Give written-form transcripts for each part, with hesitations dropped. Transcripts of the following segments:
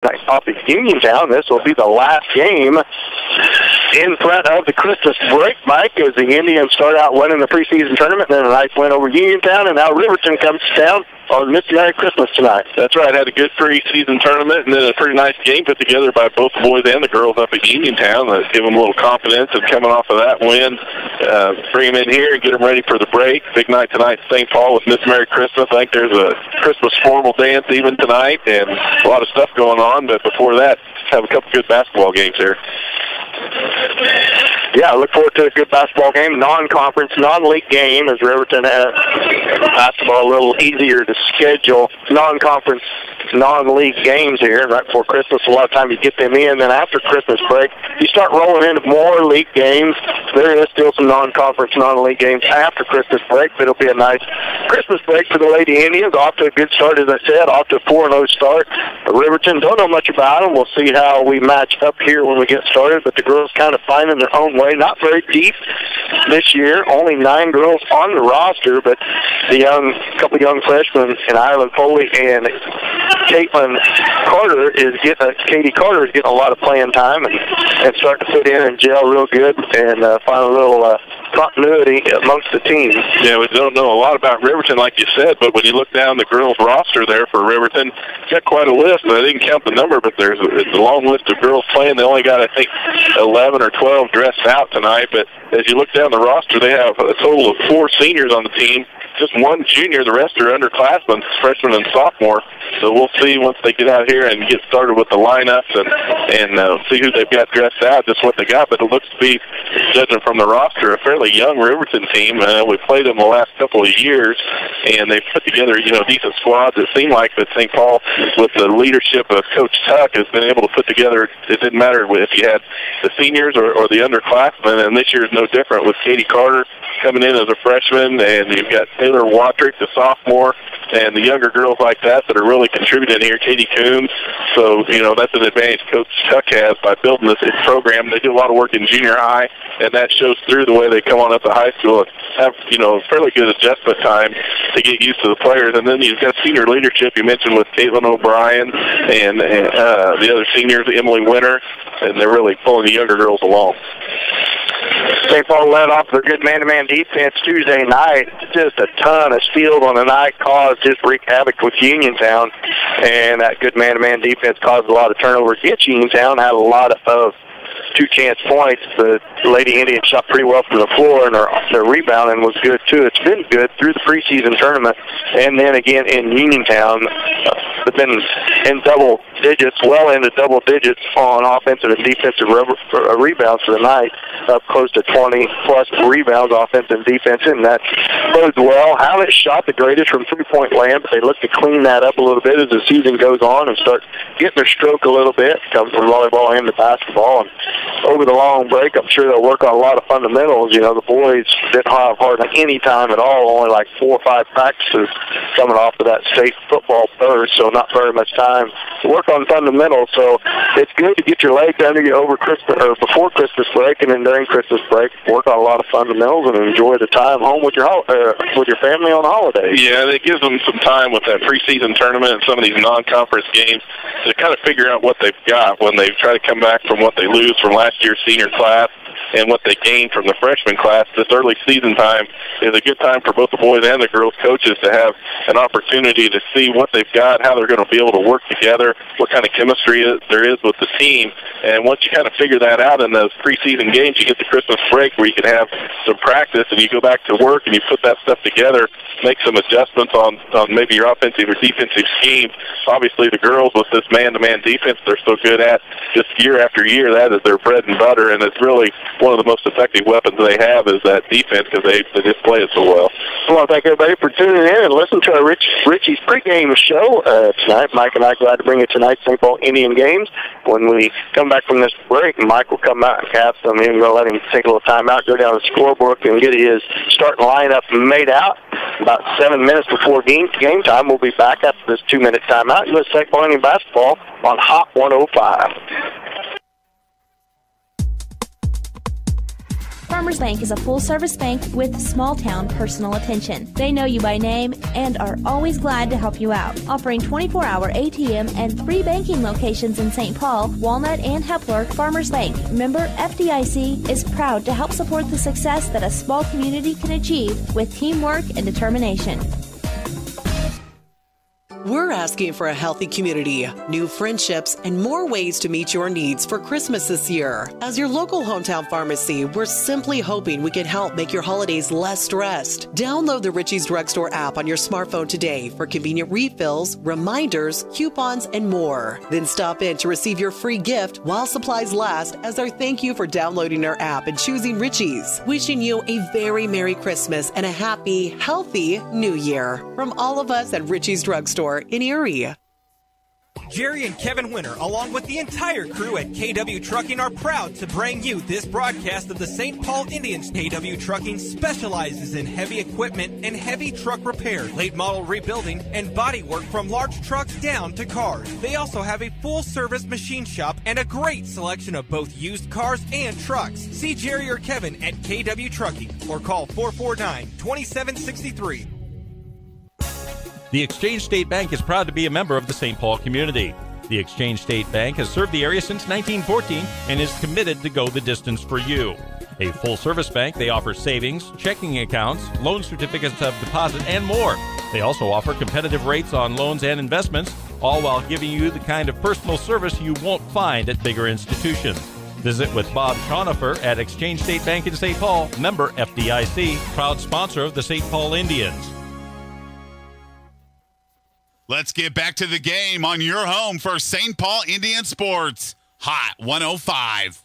Nice off of Uniontown. This will be the last game in front of the Christmas break, Mike, as the Indians start out winning the preseason tournament, then a nice win over Uniontown, and now Riverton comes down on Miss Merry Christmas tonight. That's right. Had a good preseason tournament, and then a pretty nice game put together by both the boys and the girls up at Uniontown. That give them a little confidence, and coming off of that win, bring them in here and get them ready for the break. Big night tonight at St. Paul with Miss Merry Christmas. I think there's a Christmas formal dance even tonight, and a lot of stuff going on. But before that, have a couple good basketball games here. Yeah, I look forward to a good basketball game, non-conference, non-league game, as Riverton has basketball a little easier to schedule. Non-conference, non-league games here, and right before Christmas, a lot of time you get them in. Then after Christmas break, you start rolling into more league games. There is still some non-conference, non-league games after Christmas break, but it'll be a nice Christmas break for the Lady Indians. Off to a good start, as I said, off to a 4-0 start. Riverton, don't know much about them. We'll see how we match up here when we get started, but the girls kind of finding their own way. Not very deep this year. Only 9 girls on the roster, but the couple young freshmen in Ireland Foley and Katie Carter is getting a lot of playing time and starting to fit in and gel real good and find a little continuity amongst the team. Yeah, we don't know a lot about Riverton, like you said, but when you look down the girls' roster there for Riverton, it's got quite a list. I didn't count the number, but it's a long list of girls playing. They only got, I think, 11 or 12 dressed out tonight, but as you look down the roster, they have a total of 4 seniors on the team, just 1 junior. The rest are underclassmen, freshmen and sophomore. So we'll see once they get out here and get started with the lineups and see who they've got dressed out, just what they got. But it looks to be, judging from the roster, a fairly young Riverton team. We played them the last couple of years, and they've put together, decent squads. It seemed like that St. Paul, with the leadership of Coach Tuck, has been able to put together, it didn't matter if you had the seniors or the underclassmen, and this year is no different with Katie Carter coming in as a freshman, and you've got Taylor Watrick, the sophomore, and the younger girls like that are really contributing here, Katie Coombs. So, that's an advantage Coach Tuck has by building this program. They do a lot of work in junior high, and that shows through the way they come on up to high school and have, fairly good adjustment time to get used to the players. And then you've got senior leadership you mentioned with Caitlin O'Brien and the other seniors, Emily Winter, and they're really pulling the younger girls along. St. Paul led off their good man-to-man defense Tuesday night. Just a ton of steals on the night caused just wreaked havoc with Uniontown, and that good man-to-man defense caused a lot of turnovers against Uniontown. Had a lot of 2-chance points. The Lady Indians shot pretty well from the floor, and their rebounding was good too. It's been good through the preseason tournament, and then again in Uniontown. They've been in double digits, well into double digits on offensive and defensive rebounds for the night, up close to 20-plus rebounds, offensive and defensive, and that bodes well. Haven't shot the greatest from three-point land, but they look to clean that up a little bit as the season goes on and start getting their stroke a little bit, comes from volleyball and the basketball. And over the long break, I'm sure they'll work on a lot of fundamentals. The boys didn't have hardly any time at all, only like 4 or 5 practices coming off of that state football burst, so not very much time to work on fundamentals. So it's good to get your legs under you over Christmas or before Christmas break, and then during Christmas break, work on a lot of fundamentals and enjoy the time home with your family on holidays. Yeah, it gives them some time with that preseason tournament and some of these non-conference games to kind of figure out what they've got when they try to come back from what they lose from last year's senior class and what they gained from the freshman class. This early season time is a good time for both the boys and the girls coaches to have an opportunity to see what they've got, how they're going to be able to work together, what kind of chemistry there is with the team. And once you kind of figure that out in those preseason games, you get the Christmas break where you can have some practice and you go back to work and you put that stuff together, make some adjustments on maybe your offensive or defensive scheme. Obviously, the girls with this man-to-man defense they're so good at, just year after year, that is their bread and butter, and it's really one of the most effective weapons they have is that defense because they just play it so well. I want to thank everybody for tuning in and listening to our Richie's pregame show tonight. Mike and I are glad to bring you tonight's St. Paul Indian games. When we come back from this break, Mike will come back and have some. We're going to let him take a little time out, go down to the scorebook, and get his starting lineup made out. About 7 minutes before game time, we'll be back after this 2-minute timeout. U.S. St. Paul Indian basketball on Hot 105. Farmers Bank is a full-service bank with small-town personal attention. They know you by name and are always glad to help you out. Offering 24-hour ATM and 3 banking locations in St. Paul, Walnut, and Hepler, Farmers Bank, member FDIC, is proud to help support the success that a small community can achieve with teamwork and determination. We're asking for a healthy community, new friendships, and more ways to meet your needs for Christmas this year. As your local hometown pharmacy, we're simply hoping we can help make your holidays less stressed. Download the Richie's Drugstore app on your smartphone today for convenient refills, reminders, coupons, and more. Then stop in to receive your free gift while supplies last as our thank you for downloading our app and choosing Richie's. Wishing you a very Merry Christmas and a happy, healthy New Year from all of us at Richie's Drugstore in Erie. Jerry and Kevin Winter, along with the entire crew at KW Trucking, are proud to bring you this broadcast of the St. Paul Indians. KW Trucking specializes in heavy equipment and heavy truck repair, late model rebuilding, and body work from large trucks down to cars. They also have a full-service machine shop and a great selection of both used cars and trucks. See Jerry or Kevin at KW Trucking or call 449-2763. The Exchange State Bank is proud to be a member of the St. Paul community. The Exchange State Bank has served the area since 1914 and is committed to go the distance for you. A full-service bank, they offer savings, checking accounts, loan certificates of deposit, and more. They also offer competitive rates on loans and investments, all while giving you the kind of personal service you won't find at bigger institutions. Visit with Bob Schonifer at Exchange State Bank in St. Paul, member FDIC, proud sponsor of the St. Paul Indians. Let's get back to the game on your home for St. Paul Indian Sports. Hot 105.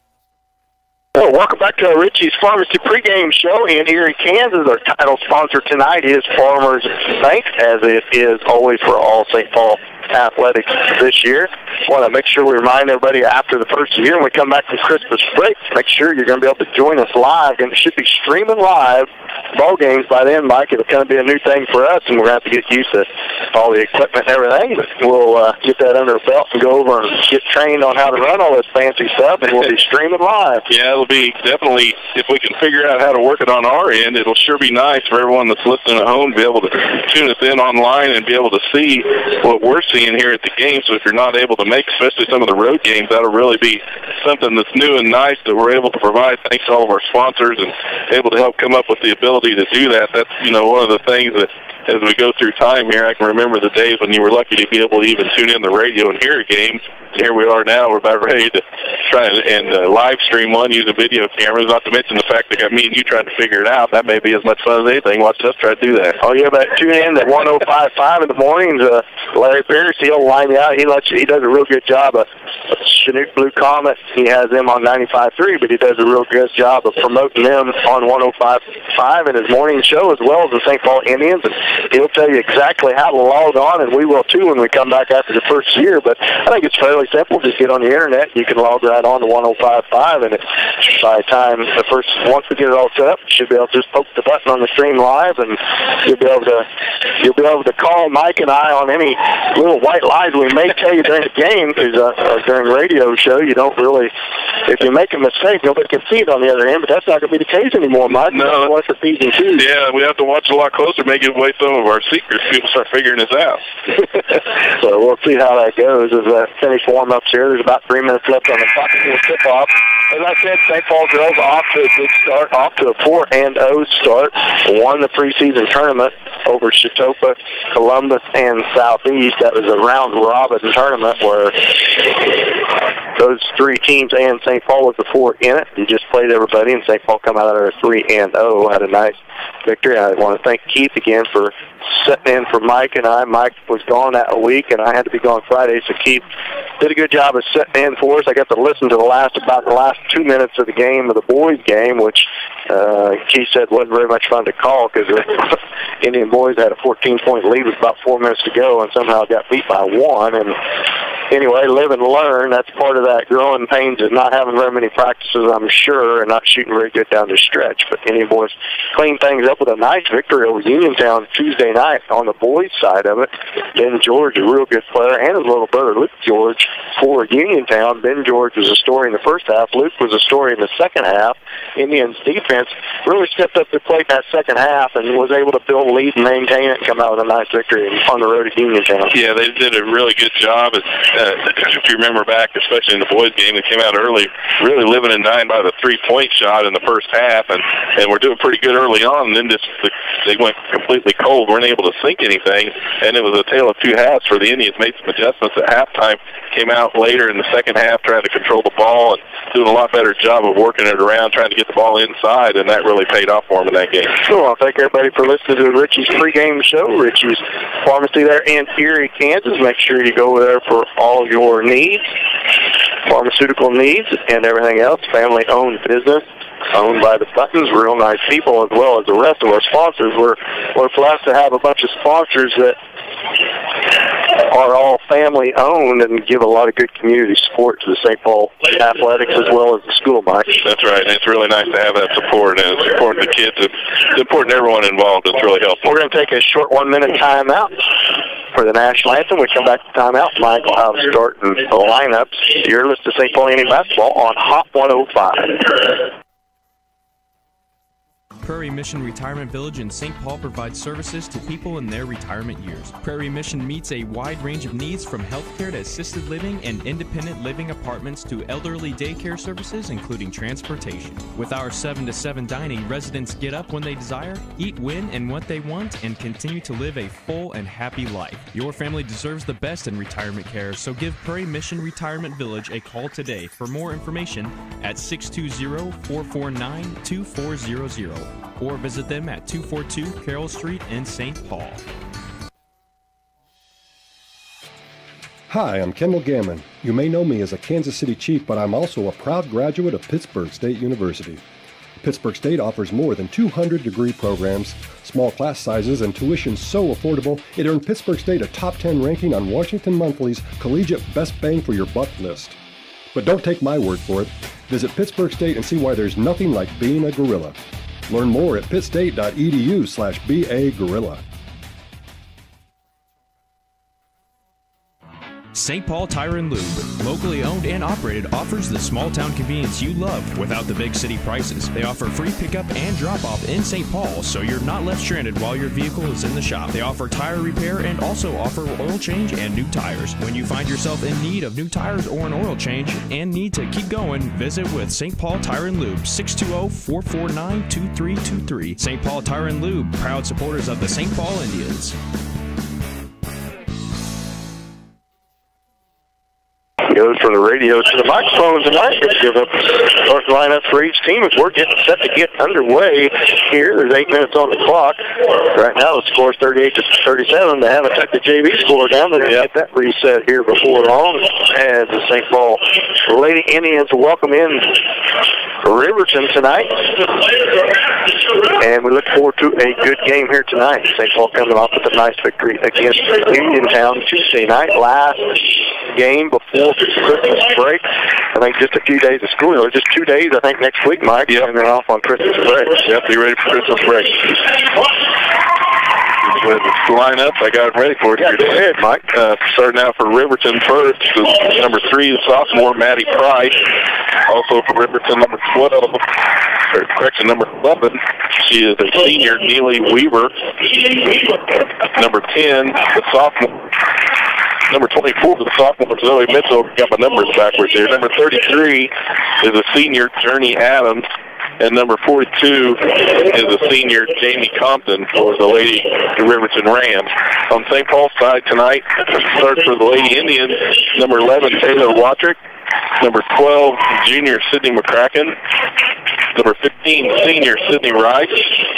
Well, welcome back to our Richie's Pharmacy pregame show in Erie, Kansas. Our title sponsor tonight is Farmers Bank, as it is always for all St. Paul athletics this year. Want to make sure we remind everybody after the first year when we come back from Christmas break, make sure you're going to be able to join us live, and it should be streaming live ball games by then, Mike. It'll kind of be a new thing for us, and we're going to have to get used to all the equipment and everything, but we'll get that under our belt and go over and get trained on how to run all this fancy stuff, and we'll be streaming live. Yeah, it'll be definitely, if we can figure out how to work it on our end, it'll sure be nice for everyone that's listening at home to be able to tune us in online and be able to see what we're seeing here at the game. So if you're not able to make, especially some of the road games, that'll really be something that's new and nice that we're able to provide thanks to all of our sponsors and able to help come up with the ability to do that. That's, one of the things that as we go through time here, I can remember the days when you were lucky to be able to even tune in the radio and hear a game. And here we are now. We're about ready to try and live stream one using video cameras, not to mention the fact that got me and you trying to figure it out. That may be as much fun as anything. Watch us try to do that. Oh, yeah, but tune in at 105.5 in the mornings. Larry Pierce, he'll line you out. He does a real good job of Chinook Blue Comet. He has them on 95.3, but he does a real good job of promoting them on 105.5 in his morning show, as well as the St. Paul Indians. And he'll tell you exactly how to log on, and we will too when we come back after the first year. But I think it's fairly simple. Just get on the internet. You can log right on to 105.5, and by the time once we get it all set up, you should be able to just poke the button on the stream live, and you'll be able to call Mike and I on any little white lies we may tell you during the game, because during radio show, you don't really, if you make a mistake, nobody can see it on the other end, but that's not going to be the case anymore, Mike. No. What's the P's and Q's? Yeah, we have to watch a lot closer, make it away some of our secrets. People start figuring this out. So we'll see how that goes as I finish warm-ups here. There's about 3 minutes left on the clock before tip-off. As I said, St. Paul girls off to a good start, off to a 4-0 start. Won the preseason tournament over Chautauqua, Columbus, and Southeast. That was a round-robin tournament where those three teams and St. Paul was the four in it. You just played everybody, and St. Paul come out of there 3-0. Had a nice victory. I want to thank Keith again for sitting in for Mike and I. Mike was gone that week, and I had to be gone Friday, so Keith did a good job of sitting in for us. I got to listen to about the last 2 minutes of the game, of the boys' game, which Keith said wasn't very much fun to call because the Indian boys had a 14-point lead with about 4 minutes to go and somehow got beat by one. And anyway, live and learn. That's part of that growing pains of not having very many practices, I'm sure, and not shooting very good down the stretch. But Indian boys cleaned things up with a nice victory over Uniontown Tuesday night on the boys' side of it. Ben George, a real good player, and his little brother, Luke George, for Uniontown. Ben George was a story in the first half. Luke was a story in the second half. Indians' defense really stepped up to the plate in that second half and was able to build a lead and maintain it and come out with a nice victory on the road at Uniontown. Yeah, they did a really good job. If you remember back, especially in the boys' game, they came out early, really living and dying by the three-point shot in the first half, and we're doing pretty good early on, and then they went completely cold, weren't able to sink anything, and it was a tale of two halves for the Indians. Made some adjustments at halftime, came out later in the second half trying to control the ball and doing a lot better job of working it around, trying to get the ball inside, and that really paid off for them in that game. So I'll thank everybody for listening to Richie's pregame show. Richie's Pharmacy there in Erie, Kansas. Make sure you go there for all your needs, pharmaceutical needs, and everything else. Family-owned business, owned by the Buttons, real nice people, as well as the rest of our sponsors. We're blessed to have a bunch of sponsors that are all family-owned and give a lot of good community support to the St. Paul athletics as well as the school, Mike. That's right, and it's really nice to have that support, and it's important to kids. It's important to everyone involved. It's really helpful. We're going to take a short 1-minute timeout for the national anthem. We come back to timeout. Mike will have starting the lineups. You're listening to St. Paul Indian basketball on Hot 105. Prairie Mission Retirement Village in St. Paul provides services to people in their retirement years. Prairie Mission meets a wide range of needs from healthcare to assisted living and independent living apartments to elderly daycare services, including transportation. With our 7 to 7 dining, residents get up when they desire, eat when and what they want, and continue to live a full and happy life. Your family deserves the best in retirement care, so give Prairie Mission Retirement Village a call today for more information at 620-449-2400. Or visit them at 242 Carroll Street in St. Paul. Hi, I'm Kendall Gammon. You may know me as a Kansas City Chief, but I'm also a proud graduate of Pittsburg State University. Pittsburg State offers more than 200 degree programs, small class sizes, and tuition so affordable it earned Pittsburg State a top 10 ranking on Washington Monthly's Collegiate Best Bang for Your Buck list. But don't take my word for it. Visit Pittsburg State and see why there's nothing like being a gorilla. Learn more at pittstate.edu/BAGorilla. St. Paul Tire and Lube, locally owned and operated, offers the small town convenience you love without the big city prices. They offer free pickup and drop off in St. Paul, so you're not left stranded while your vehicle is in the shop. They offer tire repair and also offer oil change and new tires. When you find yourself in need of new tires or an oil change and need to keep going, visit with St. Paul Tire and Lube, 620-449-2323. St. Paul Tire and Lube, proud supporters of the St. Paul Indians. Goes from the radio to the microphone tonight. Let's give up starting lineup for each team as we're getting set to get underway here. There's 8 minutes on the clock. Right now the score is 38-37. They haven't took the JV score down. They're going to get that reset here before long as the St. Paul Lady Indians welcome in Riverton tonight. And we look forward to a good game here tonight. St. Paul coming off with a nice victory against Uniontown Tuesday night. Last game before Christmas break. I think just a few days of school. Just 2 days, I think, next week, Mike. Yep. And then off on Christmas break. Yep, be ready for Christmas break. With the lineup, I got it ready for you. Yeah, go ahead, Mike. Starting out for Riverton first, number 3, the sophomore, Maddie Price. Also for Riverton, number 11. She is a senior, Neely Weaver. Number 10, the sophomore. Number 24, the sophomore, Zoe Mitchell. Got my numbers backwards there. Number 33 is a senior, Journey Adams. And number 42 is a senior, Jamie Compton, for the Lady Riverton Rams. On St. Paul's side tonight, start for the Lady Indians, number 11, Taylor Watrick. Number 12, junior, Sydney McCracken. Number 15, senior, Sydney Rice.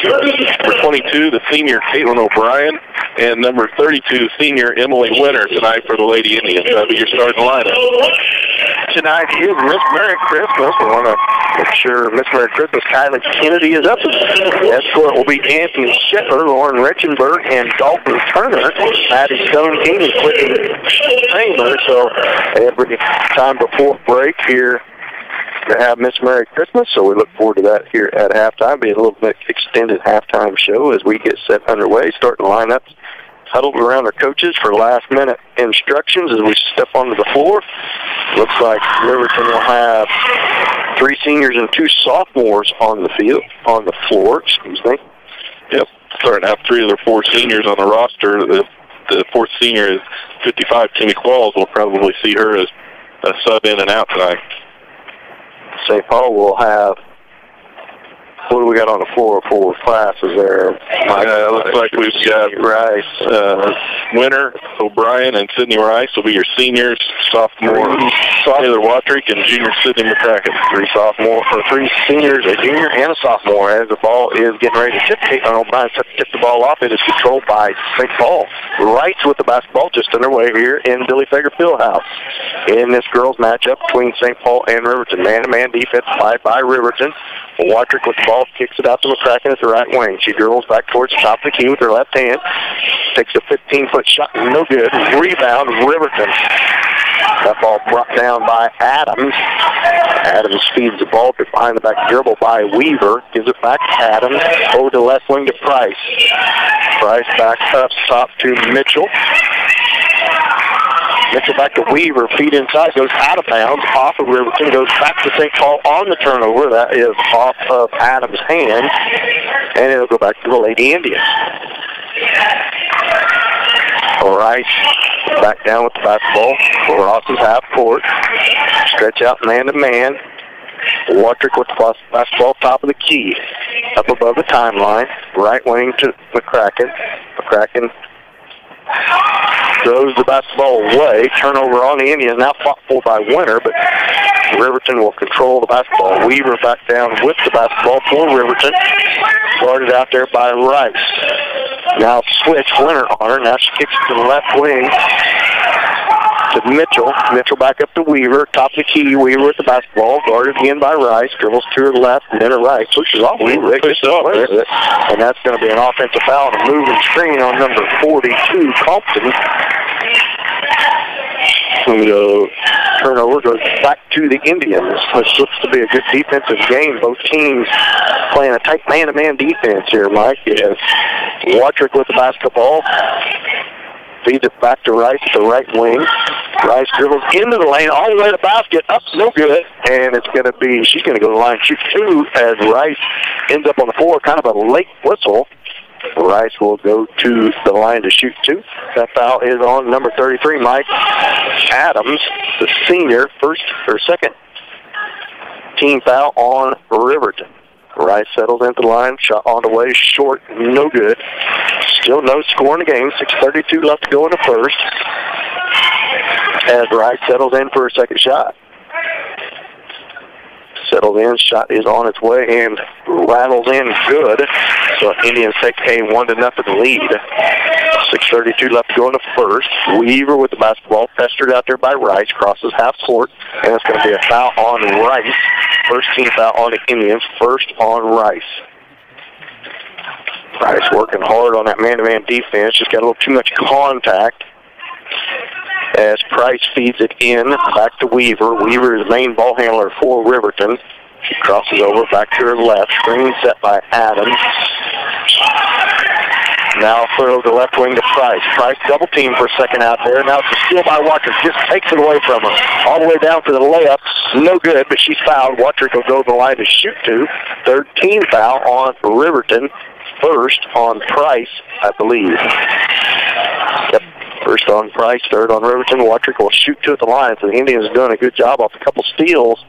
Number 22, the senior, Caitlin O'Brien. And number 32, senior, Emily Winter tonight for the Lady Indians. That'll be your starting lineup. tonight is Miss Merry Christmas. We want to make sure Miss Merry Christmas Kylie Kennedy is up. The escort will be Anthony Shetler, Lauren Reichenberg, and Dalton Turner. Maddie Stone King and Whitney Taylor. So every time before break here to have Miss Merry Christmas, so we look forward to that here at halftime. Be a little bit extended halftime show as we get set underway, starting lineups huddled around our coaches for last-minute instructions as we step onto the floor. Looks like Riverton will have 3 seniors and 2 sophomores on the floor. Yep, starting to have 3 of their 4 seniors on the roster. The 4th senior is 55, Timmy Qualls. We'll probably see her as a sub in and out tonight. St. Paul will have, what do we got on the floor for classes there? It looks like we've got Rice, Winter, O'Brien, and Sydney Rice will be your seniors, sophomore Taylor Watrick, and junior Sydney McCracken. 3 seniors, a junior, and a sophomore. As the ball is getting ready to tip, O'Brien tipped the ball off. It is controlled by St. Paul. Rice with the basketball just underway here in Billy Fager Fieldhouse. In this girls' matchup between St. Paul and Riverton. Man-to-man defense by Riverton. Watrick with the ball, kicks it out to McCracken at the right wing. She dribbles back towards the top of the key with her left hand. Takes a 15-foot shot, no good. Rebound, Riverton. That ball brought down by Adams. Adams feeds the ball behind the back dribble by Weaver. Gives it back to Adams. Over to left wing to Price. Price back up top to Mitchell. Mitchell back to Weaver, feet inside, goes out of bounds, off of Riverton, goes back to St. Paul on the turnover. That is off of Adams' hand, and it'll go back to the Lady Indians. Rice back down with the basketball. Ross is half court. Stretch out man-to-man. Watrick with the basketball, top of the key. Up above the timeline. Right wing to McCracken. McCracken throws the basketball away. Turnover on the Indians. Now fought for by Winter, but Riverton will control the basketball. Weaver back down with the basketball for Riverton. Guarded out there by Rice. Now switch Winter on her. Now she kicks it to the left wing to Mitchell. Mitchell back up to Weaver. Top of the key. Weaver with the basketball. Guarded again by Rice. Dribbles to her left and then her right. Pushes off Weaver. And that's going to be an offensive foul and a moving screen on number 42, Compton. So turnover goes back to the Indians. This looks to be a good defensive game. Both teams playing a tight man-to-man defense here, Mike. Yes. Watrick with the basketball. Feeds it back to Rice at the right wing. Rice dribbles into the lane, all the way to the basket. Up, no good. And it's going to be, she's going to go to the line, shoot 2 as Rice ends up on the floor. Kind of a late whistle. Rice will go to the line to shoot 2. That foul is on number 33, Mike Adams, the senior, second team foul on Riverton. Rice settles into the line, shot on the way, short, no good. Still no score in the game, 6:32 left to go in the first. As Rice settles in for a second shot. Settled in, shot is on its way and rattles in good. So Indians take a 1-0 lead. 6:32 left to go in the first. Weaver with the basketball, pestered out there by Rice, crosses half court, and it's going to be a foul on Rice. First team foul on the Indians, first on Rice. Rice working hard on that man-to-man defense, just got a little too much contact. As Price feeds it in, back to Weaver. Weaver is the main ball handler for Riverton. She crosses over back to her left. Screen set by Adams. Now throw the left wing to Price. Price double team for a second out there. Now it's a steal by Watrick. Just takes it away from her. All the way down for the layup. No good, but she's fouled. Watrick will go to the line to shoot 2. Third team foul on Riverton. First on Price, I believe. Yep. First on Price, third on Riverton. Watrick will shoot 2 at the line. So the Indians are doing a good job off a couple steals,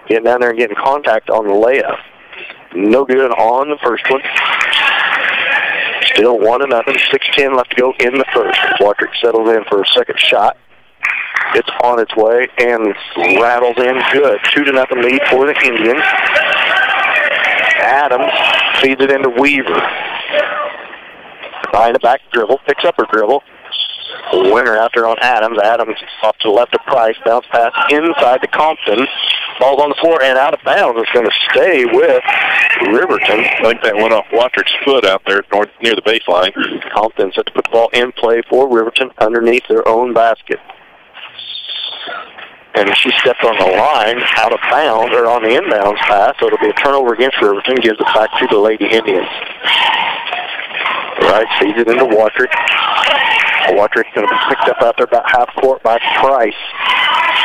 getting down there and getting contact on the layup. No good on the first one. Still 1-0. 6:10 left to go in the first. Watrick settles in for a second shot. It's on its way and rattles in good. 2-0 lead for the Indians. Adams feeds it into Weaver. Behind the back dribble, picks up her dribble. Winner out there on Adams. Adams off to the left of Price. Bounce pass inside to Compton. Ball's on the floor and out of bounds. It's going to stay with Riverton. I think that went off Wattrick's foot out there near the baseline. Compton set to put the ball in play for Riverton underneath their own basket. And she stepped on the line out of bounds, or on the inbounds pass, so it'll be a turnover against Riverton. Gives it back to the Lady Indians. Right, feeds it into Wattrick. Wattrick's going to be picked up out there about half court by Price.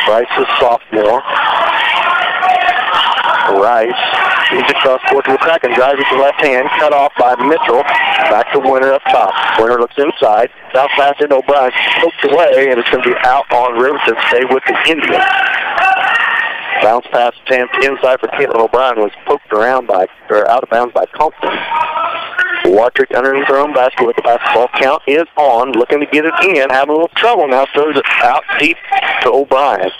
Price is sophomore. Rice feeds across court to the Kraken. Drives with the left hand. Cut off by Mitchell. Back to Winter up top. Winter looks inside. South pass into O'Brien. Poked away, and it's going to be out on Riverton. Stay with the Indians. Bounce pass attempt inside for Caitlin O'Brien was poked around by, or out of bounds by Compton. Wattrick underneath their own basket with the basketball. Count is on. Looking to get it in. Having a little trouble now. Throws it out deep to O'Brien.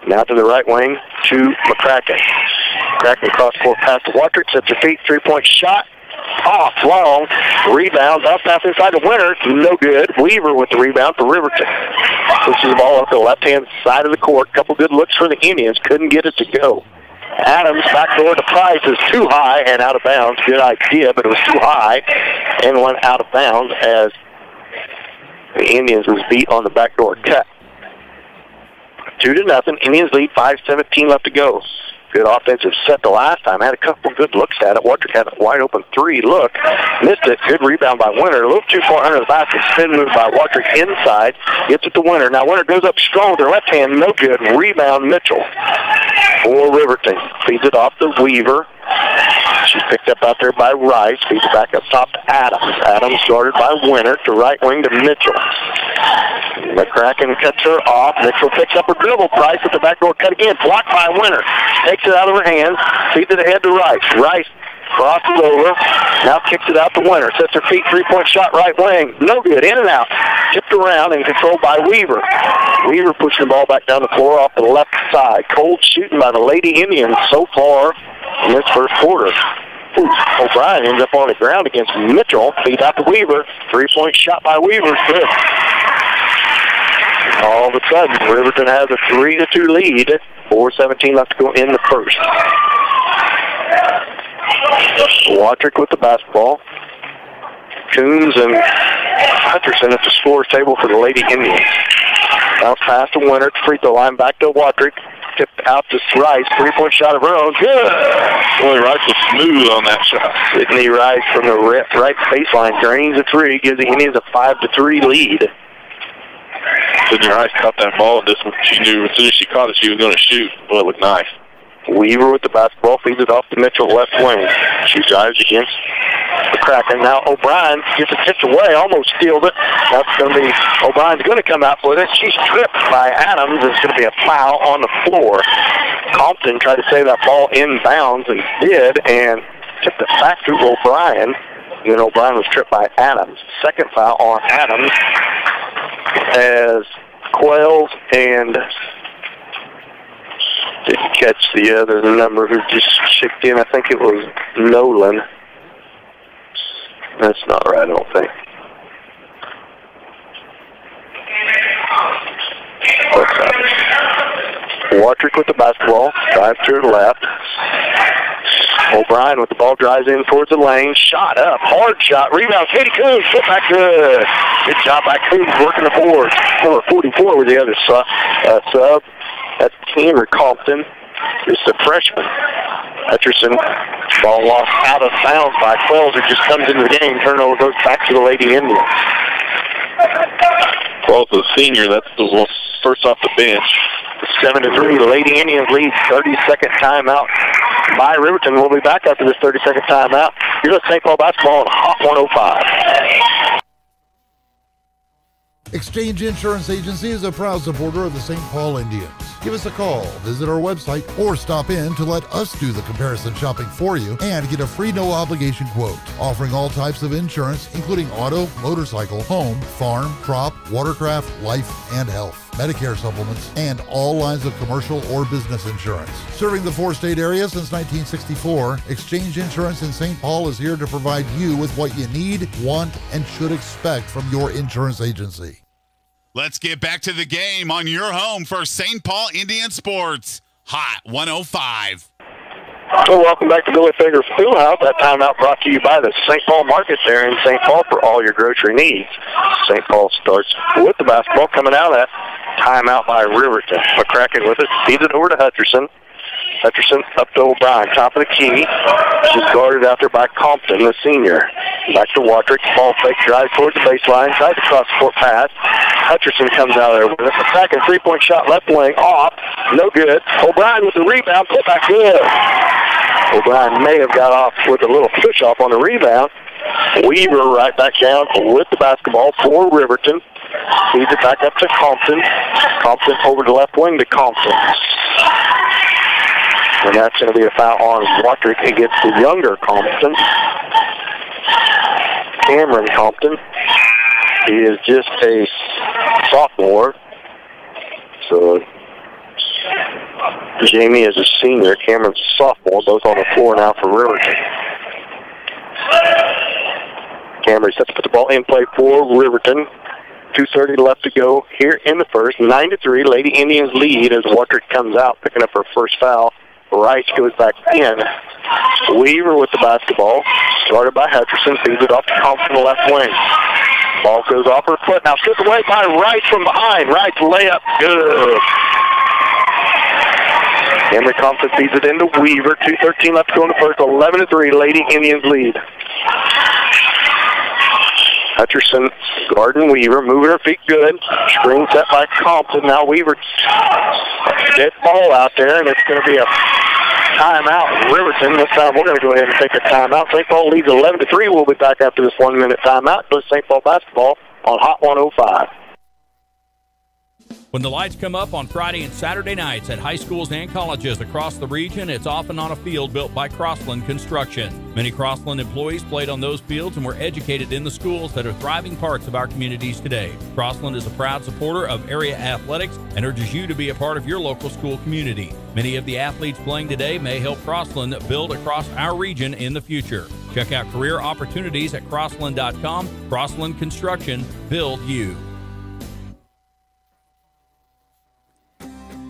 Now to the right wing to McCracken. McCracken cross court pass to Wattrick. Sets her feet. 3-point shot. Off long. Rebound. Bounce pass inside the Winter. No good. Weaver with the rebound for Riverton. Pushes the ball up the left-hand side of the court. Couple good looks for the Indians. Couldn't get it to go. Adams back door to Price is too high and out of bounds. Good idea, but it was too high and went out of bounds as the Indians was beat on the backdoor cut. 2-0. Indians lead. 5:17 left to go. Good offensive set the last time. Had a couple good looks at it. Wattrick had a wide open three look. Missed it. Good rebound by Winter. A little too far under the basket. Spin move by Wattrick inside. Gets it to Winter. Now Winter goes up strong with her left hand. No good. Rebound Mitchell for Riverton. Feeds it off to Weaver. She's picked up out there by Rice. Feeds it back up top to Adams. Adams guarded by Winter to right wing to Mitchell. McCracken cuts her off. Mitchell picks up her dribble. Price at the backdoor cut again. Blocked by Winter. Takes it out of her hands. Feeds it ahead to Rice. Rice crosses over. Now kicks it out to Winter. Sets her feet. 3-point shot right wing. No good. In and out. Tipped around and controlled by Weaver. Weaver pushing the ball back down the floor off the left side. Cold shooting by the Lady Indians so far in this first quarter. O'Brien ends up on the ground against Mitchell. Feeds out to Weaver. 3-point shot by Weaver. Good. All of a sudden, Riverton has a 3-2 lead. 4:17 left to go in the first. Wattrick with the basketball. Coons and Hutcherson at the scorer's table for the Lady Indians. Bounce pass to Winter. Free throw line back to Wattrick. Tipped out to Rice. 3-point shot of her own. Good. Boy, Rice was smooth on that shot. Sydney Rice from the right baseline drains a three. Gives the Indians a 5-3 lead. Sydney Rice caught that ball, and she knew as soon as she caught it, she was going to shoot. Well, it looked nice. Weaver with the basketball, feeds it off to Mitchell, left wing. She drives against the Kraken. Now O'Brien gets it tipped away, almost stealed it. That's going to be, O'Brien's going to come out with it. She's tripped by Adams. It's going to be a foul on the floor. Compton tried to save that ball in bounds and did, and tipped it back to O'Brien. And then O'Brien was tripped by Adams. Second foul on Adams as Quells and didn't catch the other number who just chipped in. I think it was Nolan. That's not right, I don't think. Wattrick with the basketball. Drives to her left. O'Brien with the ball, drives in towards the lane. Shot up. Hard shot. Rebound. Katie Coons. Put back good. Good job by Coons working the boards. Number 44 was the other sub. That's Cameron Compton. It's the freshman. Hutcherson. Ball lost out of bounds by Quells, who just comes into the game. Turnover goes back to the Lady Indians. Quells is a senior. That's the one first off the bench. 7-3. The Lady Indians lead. 30-second timeout by Riverton. We'll be back after this 30-second timeout. You're at St. Paul basketball on Hot 105. Exchange Insurance Agency is a proud supporter of the St. Paul Indians. Give us a call, visit our website, or stop in to let us do the comparison shopping for you and get a free no-obligation quote. Offering all types of insurance, including auto, motorcycle, home, farm, crop, watercraft, life, and health, Medicare supplements, and all lines of commercial or business insurance. Serving the four-state area since 1964, Exchange Insurance in St. Paul is here to provide you with what you need, want, and should expect from your insurance agency. Let's get back to the game on your home for St. Paul Indian Sports. Hot 105. Well, welcome back to Billy Fingers Fieldhouse. That timeout brought to you by the St. Paul Market there in St. Paul for all your grocery needs. St. Paul starts with the basketball coming out of that timeout by Riverton. McCracken with it, feeds it over to Hutcherson. Hutcherson up to O'Brien, top of the key. She's guarded out there by Compton, the senior. Back to Watrick. Ball fake, drive towards the baseline. Tries to cross court pass. Hutcherson comes out there with it. The second three-point shot left wing off. No good. O'Brien with the rebound. Put back good. O'Brien may have got off with a little push-off on the rebound. Weaver right back down with the basketball for Riverton. Feeds it back up to Compton. Compton over the left wing to Compton. And that's going to be a foul on Watrick against the younger Compton. Cameron Compton. He is just a sophomore. So Jamie is a senior. Cameron's a sophomore. Both on the floor now for Riverton. Cameron sets to put the ball in play for Riverton. 2:30 left to go here in the first. 9-3. Lady Indians lead as Watrick comes out, picking up her first foul. Rice goes back in. Weaver with the basketball. Started by Hutcherson. Feeds it off to Compton, the left wing. Ball goes off her foot. Now stripped away by Rice from behind. Rice layup. Good. Henry Compton feeds it into Weaver. 2:13 left to go in the first. 11-3. Lady Indians lead. Hutcherson guarding Weaver, moving her feet good. Screen set by Compton. Now Weaver dead ball out there, and it's going to be a timeout. Riverton, this time we're going to go ahead and take a timeout. St. Paul leads 11-3. We'll be back after this 1-minute timeout. It's St. Paul basketball on Hot 105. When the lights come up on Friday and Saturday nights at high schools and colleges across the region, it's often on a field built by Crossland Construction. Many Crossland employees played on those fields and were educated in the schools that are thriving parts of our communities today. Crossland is a proud supporter of area athletics and urges you to be a part of your local school community. Many of the athletes playing today may help Crossland build across our region in the future. Check out career opportunities at crossland.com. Crossland Construction, build you.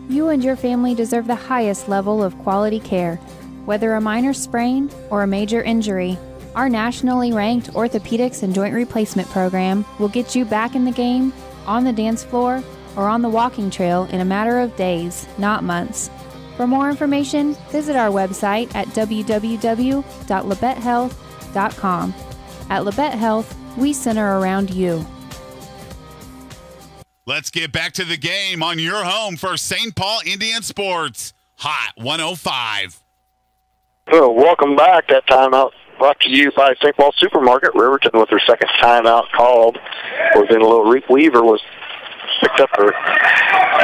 You and your family deserve the highest level of quality care. Whether a minor sprain or a major injury, our nationally ranked orthopedics and joint replacement program will get you back in the game, on the dance floor, or on the walking trail in a matter of days, not months. For more information, visit our website at www.labettehealth.com. At Labette Health, we center around you. Let's get back to the game on your home for St. Paul Indian Sports. Hot 105. Well, welcome back. That timeout brought to you by St. Paul Supermarket. Riverton with her second timeout called. Was in a little Weaver was picked up her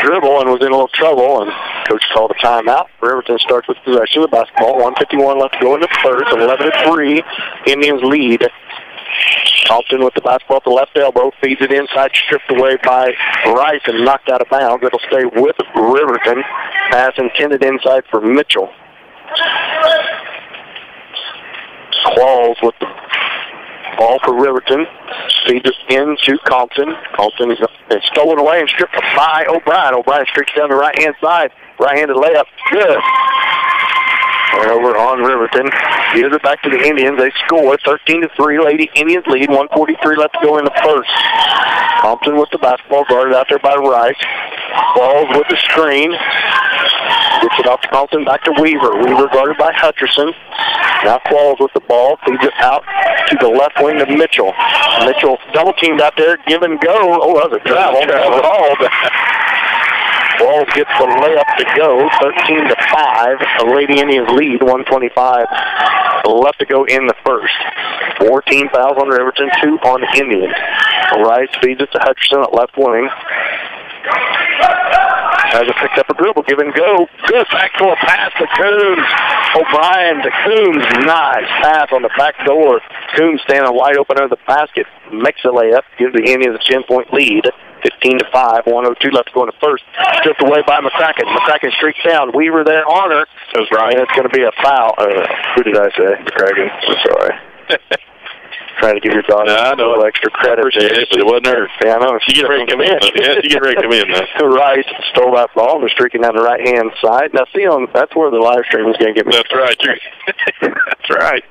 dribble and was in a little trouble, and coach called a timeout. Riverton starts with possession of the basketball. 1:51 left to go in the first. 11-3. Indians lead. Compton with the basketball at the left elbow, feeds it inside, stripped away by Rice and knocked out of bounds. It'll stay with Riverton. Pass intended inside for Mitchell. Qualls with the ball for Riverton. Feeds it into Compton. Compton is stolen away and stripped by O'Brien. O'Brien streaks down the right-hand side. Right-handed layup. Good. Over on Riverton. Gives it back to the Indians. They score 13-3. Lady Indians lead. 1:43 left to go in the first. Compton with the basketball guarded out there by Rice. Balls with the screen. Gets it off to Compton. Back to Weaver. Weaver guarded by Hutcherson. Now Qualls with the ball. Feeds it out to the left wing to Mitchell. Mitchell double teamed out there. Give and go. Oh, that was a travel. Balls gets the layup to go, 13-5. The Lady Indians lead, 1:25 left to go in the first. 14 fouls on Riverton, 2 on the Indians. Rice feeds it to Hutcherson at left wing. Has it picked up a dribble, give and go. Good backdoor pass to Coombs. O'Brien to Coombs. Nice pass on the back door. Coombs standing wide open under the basket. Makes the layup, gives the Indians a 10-point lead. 15-5, 1:02 left to go in the first. Stripped away by McCracken. McCracken streaks down. Weaver there on her. That was right. And it's going to be a foul. Who did I say? McCracken. I'm sorry. Trying to give your daughter a little extra credit. Appreciate it, but it wasn't her. Yeah, I know. She get ready to come in. Yeah, she get ready to come in. Rice stole that ball and was streaking down the right-hand side. Now, see, that's where the live stream is going to get me. That's right. That's right.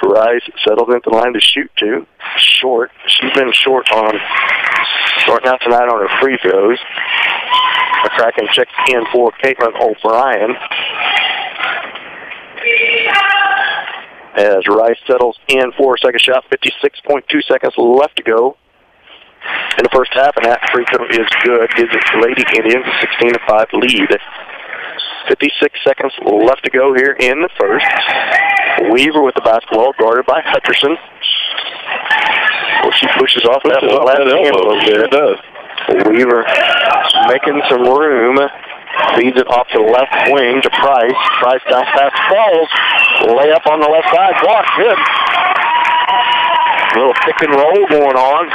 Rice settled into the line to shoot to. Short. She's been short out tonight on her free throws. McCracken checks in for Caitlin O'Brien. As Rice settles in for a second shot, 56.2 seconds left to go in the first half, and that free throw is good. Gives it Lady Indians a 16-5 lead. 56 seconds left to go here in the first. Weaver with the basketball, guarded by Hutcherson. Well, she pushes off that left hand a little bit. It does. Weaver making some room. Feeds it off to the left wing to Price. Price down past Falls. Layup on the left side. Block. Good. A little pick and roll going on.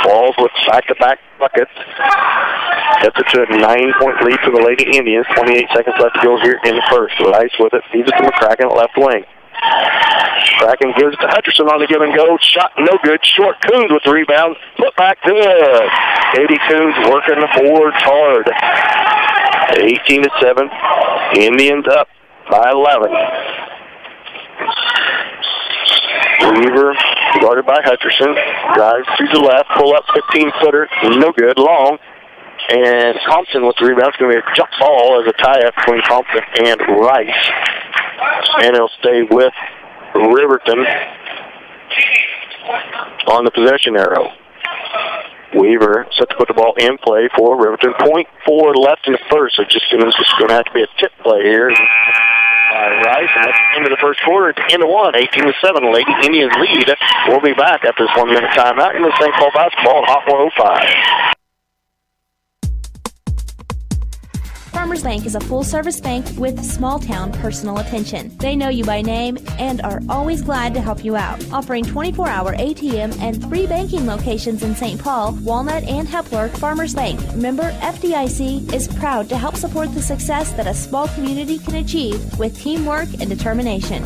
Falls with back-to-back buckets. Gets it to a 9-point lead for the Lady Indians. 28 seconds left to go here in the first. Rice with it. Feeds it to McCracken, left wing. McCracken gives it to Hutcherson on the give and go. Shot no good. Short. Coons with the rebound. Put back good. Katie Coons working the boards hard. 18-7. Indians up by 11. Weaver, guarded by Hutcherson, drives to the left, pull up 15-footer, no good, long. And Thompson with the rebound. It's going to be a jump ball as a tie-up between Thompson and Rice. And it'll stay with Riverton on the possession arrow. Weaver set to put the ball in play for Riverton. 0.4 left in the first, so just going to have to be a tip play here. Rice, and that's the end of the first quarter. It's the end of one, 18-7. Lady Indians lead. We'll be back after this 1-minute timeout in the St. Paul basketball on Hot 105. Farmers Bank is a full-service bank with small-town personal attention. They know you by name and are always glad to help you out. Offering 24-hour ATM and 3 banking locations in St. Paul, Walnut, and Hepler, Farmers Bank, member FDIC, is proud to help support the success that a small community can achieve with teamwork and determination.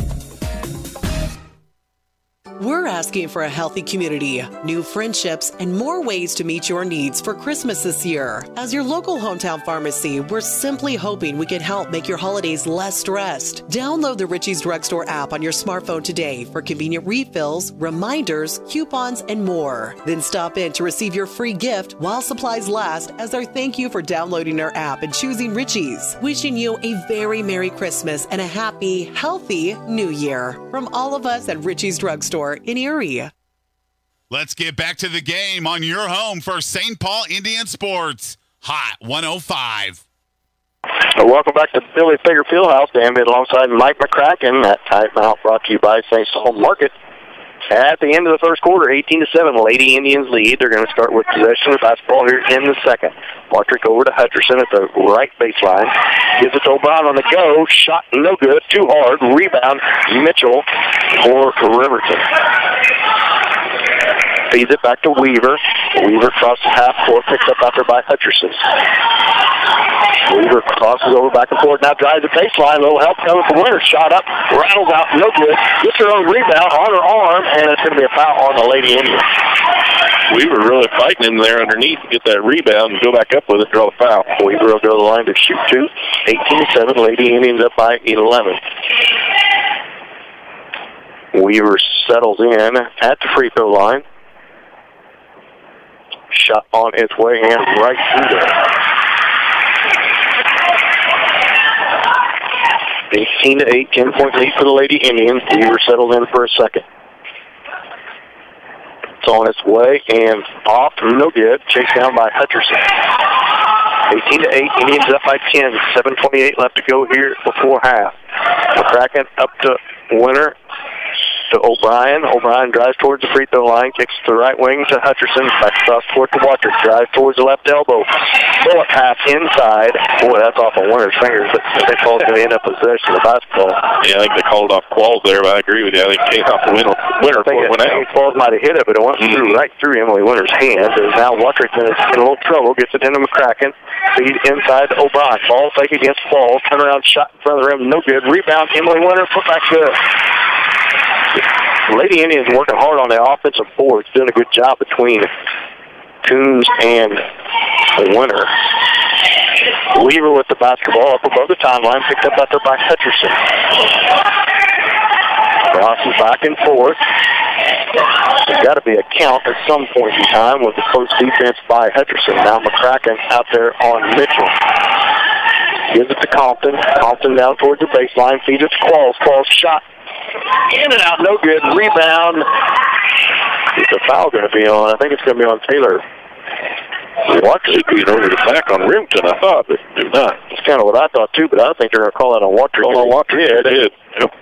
We're asking for a healthy community, new friendships, and more ways to meet your needs for Christmas this year. As your local hometown pharmacy, we're simply hoping we can help make your holidays less stressed. Download the Richie's Drugstore app on your smartphone today for convenient refills, reminders, coupons, and more. Then stop in to receive your free gift while supplies last as our thank you for downloading our app and choosing Richie's. Wishing you a very Merry Christmas and a happy, healthy New Year from all of us at Richie's Drugstore in Erie. Let's get back to the game on your home for St. Paul Indian Sports. Hot 105. Welcome back to Billy Figure Fieldhouse. Dan Bitt alongside Mike McCracken. That timeout brought to you by St. Saul Market. At the end of the first quarter, 18-7, Lady Indians lead. They're going to start with possession of basketball here in the second. Martrick over to Hutcherson at the right baseline. Gives it to O'Brien on the go. Shot no good. Too hard. Rebound, Mitchell for Riverton. Feeds it back to Weaver. Weaver crosses half court, picked up after by Hutcherson. Weaver crosses over back and forth. Now drives the baseline. A little help coming from Winter. Shot up. Rattles out. No good. Gets her own rebound on her arm, and it's going to be a foul on the Lady Indians. Weaver really fighting in there underneath to get that rebound and go back up with it, draw the foul. Weaver will go to the line to shoot 2. 18-7. Lady Indians up by 11. Weaver settles in at the free throw line. Shot on its way and right through there. 18-8, 10-point lead for the Lady Indians. Weaver settled in for a second. It's on its way and off, no good. Chased down by Hutcherson. 18-8, Indians up by 10. 7:28 left to go here before half. McCracken up to Winter. To O'Brien. O'Brien drives towards the free throw line, kicks to the right wing to Hutcherson, back across court to Watcher, drives towards the left elbow. Bullet pass inside. Boy, that's off of Winter's fingers, but St. Paul's going to end up with possession of the basketball. Yeah, I think they called off Qualls there, but I agree with you. I think it came off the Winter before it went out. Qualls might have hit it, but it went right through Emily Winter's hand. And now Watcher is in a little trouble, gets it into McCracken. Feed inside to O'Brien. Ball fake against Falls. Turnaround shot in front of the rim. No good. Rebound, Emily Winter. Put back good. The Lady Indians working hard on the offensive boards, doing a good job between Coons and Winter. Weaver with the basketball up above the timeline, picked up out there by Hutcherson. Crosses back and forth. There's got to be a count at some point in time with the close defense by Hutcherson. Now McCracken out there on Mitchell. Gives it to Compton. Compton down towards the baseline. Feeds it to Qualls. Qualls shot. In and out. No good. Rebound. Is the foul going to be on? I think it's going to be on Taylor. Watcher being over the back on Remington, I thought, but do not. That's kind of what I thought, too, but I don't think they're going to call that on Watcher. On Watcher, yeah, they did. Yep.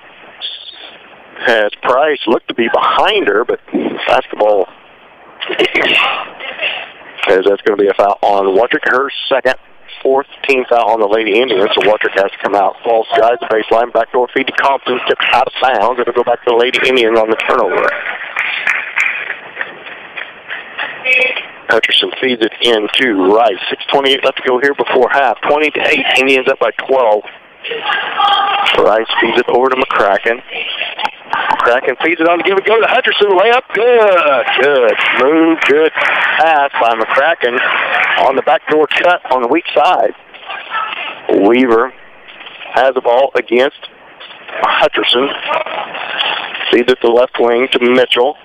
As Price looked to be behind her, but basketball says that's going to be a foul on Watcher. Her second, fourth team foul on the Lady Indians, so Watcher has to come out. Falls drives the baseline, backdoor feed to Compton, tipped out of bounds. It'll go back to the Lady Indians on the turnover. Hutcherson feeds it in to Rice. 6:28 left to go here before half. 20-8. Indians up by 12. Rice feeds it over to McCracken. McCracken feeds it on to give it go to Hutcherson. Layup. Good move. Good pass by McCracken on the backdoor cut on the weak side. Weaver has the ball against Hutcherson. Feeds it to the left wing to Mitchell.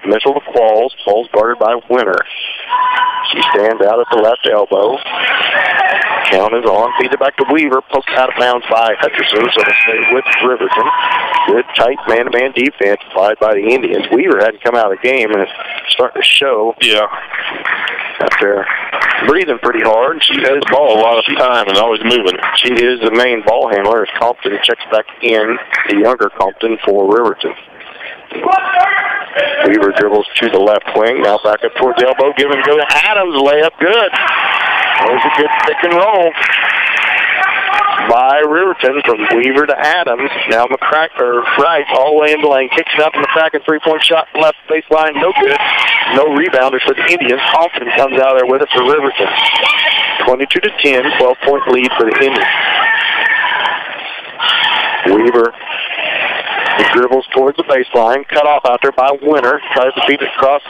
Mitchell to Qualls. Qualls guarded by Winter. She stands out at the left elbow. Count is on. Feeds it back to Weaver. Poked out of bounds by Hutcherson, so they stay with Riverton. Good, tight man-to-man defense applied by the Indians. Weaver hadn't come out of the game, and it's starting to show. Yeah. Out there breathing pretty hard. She has the ball a lot of time and always moving. She is the main ball handler as Compton checks back in, the younger Compton for Riverton. Weaver dribbles to the left wing. Now back up towards the elbow. Give and go to Adams. Layup good. That was a good pick and roll by Riverton from Weaver to Adams. Now Rice all the way in the lane. Kicks it up in the back and three-point shot left baseline. No good. No rebounders for the Indians. Compton comes out there with it for Riverton. 22-10. 12-point lead for the Indians. Weaver dribbles towards the baseline. Cut off out there by Winter. Tries to feed it across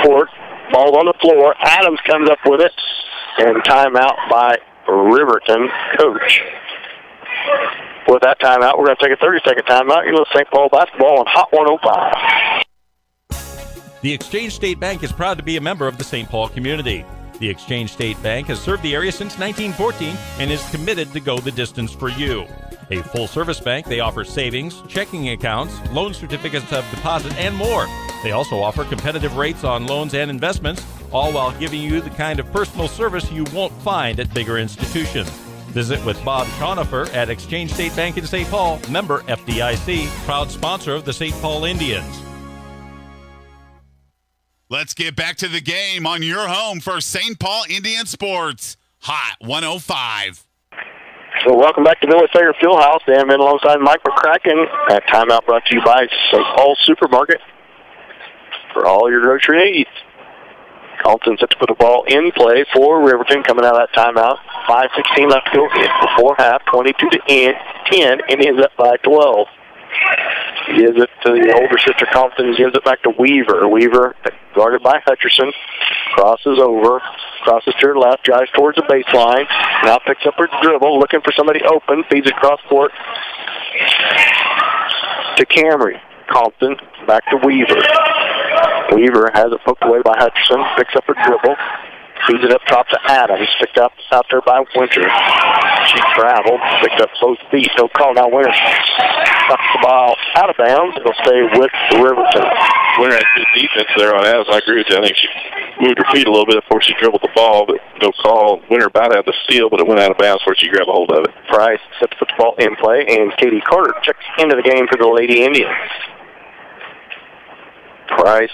court. Ball on the floor. Adams comes up with it. And timeout by Riverton coach. With that timeout, we're going to take a 30-second timeout. You're listening to St. Paul basketball on Hot 105. The Exchange State Bank is proud to be a member of the St. Paul community. The Exchange State Bank has served the area since 1914 and is committed to go the distance for you. A full-service bank, they offer savings, checking accounts, loan certificates of deposit, and more. They also offer competitive rates on loans and investments, all while giving you the kind of personal service you won't find at bigger institutions. Visit with Bob Schonifer at Exchange State Bank in St. Paul, member FDIC, proud sponsor of the St. Paul Indians. Let's get back to the game on your home for St. Paul Indian Sports. Hot 105. So welcome back to Miller Thayer Fieldhouse. Dan Min alongside Mike McCracken. That timeout brought to you by St. Paul Supermarket for all your grocery needs. Compton set to put the ball in play for Riverton coming out of that timeout. 5:16 left to go before half. 22-10. Indians up by 12. Gives it to the older sister Compton. Gives it back to Weaver. Weaver guarded by Hutcherson. Crosses over. Crosses to her left. Drives towards the baseline. Now picks up her dribble. Looking for somebody open. Feeds it across court to Camry. Compton back to Weaver. Weaver has it poked away by Hutcherson. Picks up her dribble. Feeds it up top to Adams. Picked up out there by Winter. She traveled. Picked up both feet. No call now. Winter knocks the ball out of bounds. It'll stay with Riverton. Winter had good defense there on Adams. I agree with you. I think she moved her feet a little bit before she dribbled the ball, but no call. Winter about had the steal, but it went out of bounds before she grabbed a hold of it. Price set to put the ball in play, and Katie Carter checks into the game for the Lady Indians. Price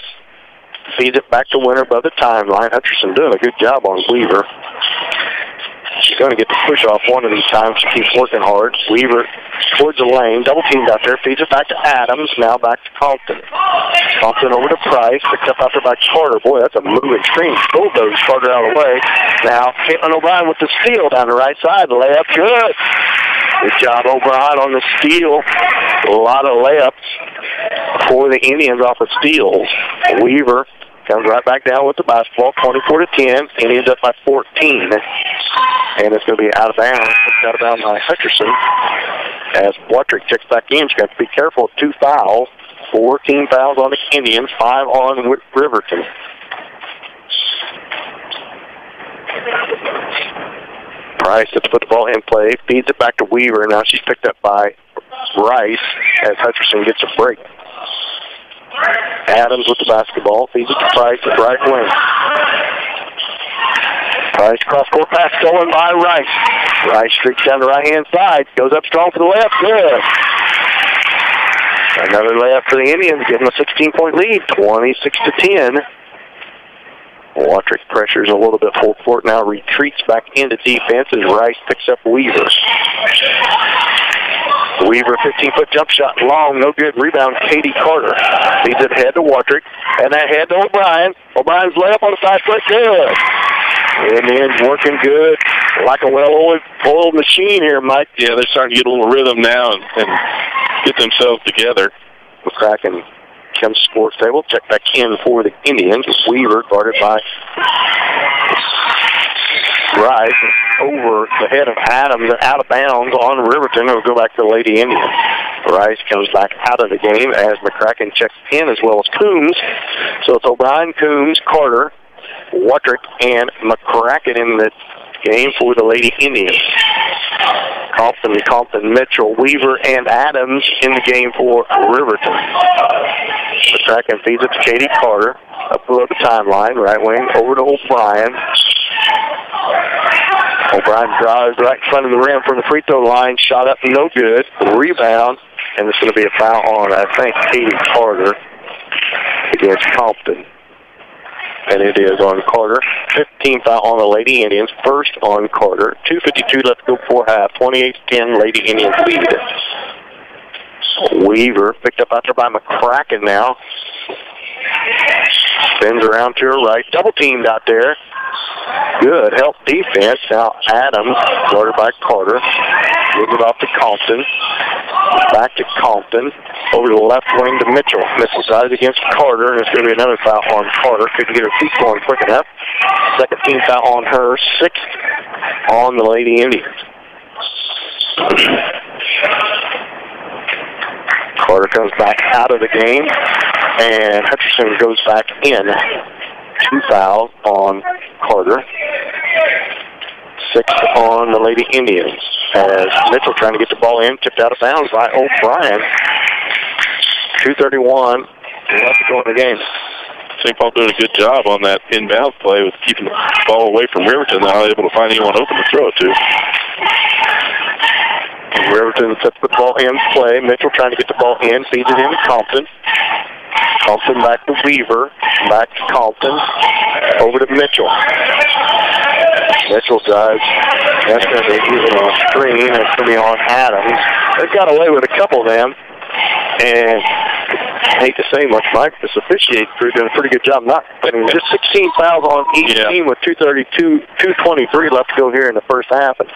feeds it back to Winter above the timeline. Hutcherson doing a good job on Weaver. She's going to get the push off one of these times. She keeps working hard. Weaver towards the lane. Double teamed out there. Feeds it back to Adams. Now back to Compton. Compton over to Price. Picked up out there by Carter. Boy, that's a moving screen. Bulldoze Carter out of the way. Now Caitlin O'Brien with the steal down the right side. The layup good. Good job O'Brien on the steal. A lot of layups for the Indians off of steals. Weaver comes right back down with the basketball, 24-10. Indians up by 14. And it's going to be out of bounds. It's out of bounds by Hutcherson. As Watrick checks back in, she's got to be careful of 2 fouls. 14 fouls on the Indians, 5 on Riverton. Price has put the ball in play, feeds it back to Weaver. Now she's picked up by Rice as Hutcherson gets a break. Adams with the basketball, feeds it to Price at right wing. Price cross-court pass stolen by Rice. Rice streaks down the right-hand side, goes up strong for the layup. Good. Another layup for the Indians, getting a 16-point lead, 26-10. Watrick pressures a little bit full court, now retreats back into defense as Rice picks up Weaver. Weaver, 15-foot jump shot, long, no good. Rebound, Katie Carter. Feeds it ahead to Watrick, and that head to O'Brien. O'Brien's layup on the side foot, good. Indians working good, like a well-oiled machine here, Mike. Yeah, they're starting to get a little rhythm now and get themselves together. McCracken comes to sports table, check back in for the Indians. Weaver guarded by Rice over the head of Adams and out of bounds on Riverton. It'll go back to the Lady Indians. Rice comes back out of the game as McCracken checks in as well as Coombs. So it's O'Brien, Coombs, Carter, Watrick, and McCracken in the game for the Lady Indians. Compton, Mitchell, Weaver, and Adams in the game for Riverton. McCracken feeds it to Katie Carter up below the timeline, right wing, over to O'Brien. O'Brien drives right in front of the rim from the free throw line, shot up, no good. Rebound, and it's going to be a foul on, I think, Katie Carter against Compton. And it is on Carter. 15 foul on the Lady Indians. First on Carter. 2:52 left to go before half. 28-10 Lady Indians lead. Weaver picked up out there by McCracken now. Spins around to her right. Double teamed out there. Good help defense. Now Adams, guarded by Carter. Gives it off to Compton. Back to Compton. Over to the left wing to Mitchell. Mitchell drives against Carter, and it's going to be another foul on Carter. Couldn't get her feet going quick enough. Second team foul on her. 6th on the Lady Indians. Carter comes back out of the game, and Hutcherson goes back in. 2 fouls on Carter. 6th on the Lady Indians. As Mitchell trying to get the ball in, tipped out of bounds by O'Brien. 2:31 left to go in the game. St. Paul doing a good job on that inbound play with keeping the ball away from Riverton. They're not able to find anyone open to throw it to. Riverton sets the ball in play. Mitchell trying to get the ball in, feeds it in to Compton. Compton back to Weaver. Back to Compton. Over to Mitchell. Mitchell drives. That's going to be using on a screen. That's going to be on Adams. They've got away with a couple of them. And I hate to say much, Mike, this officiating crew doing a pretty good job not getting just 16 fouls on each team with 2:23 left to go here in the first half. And,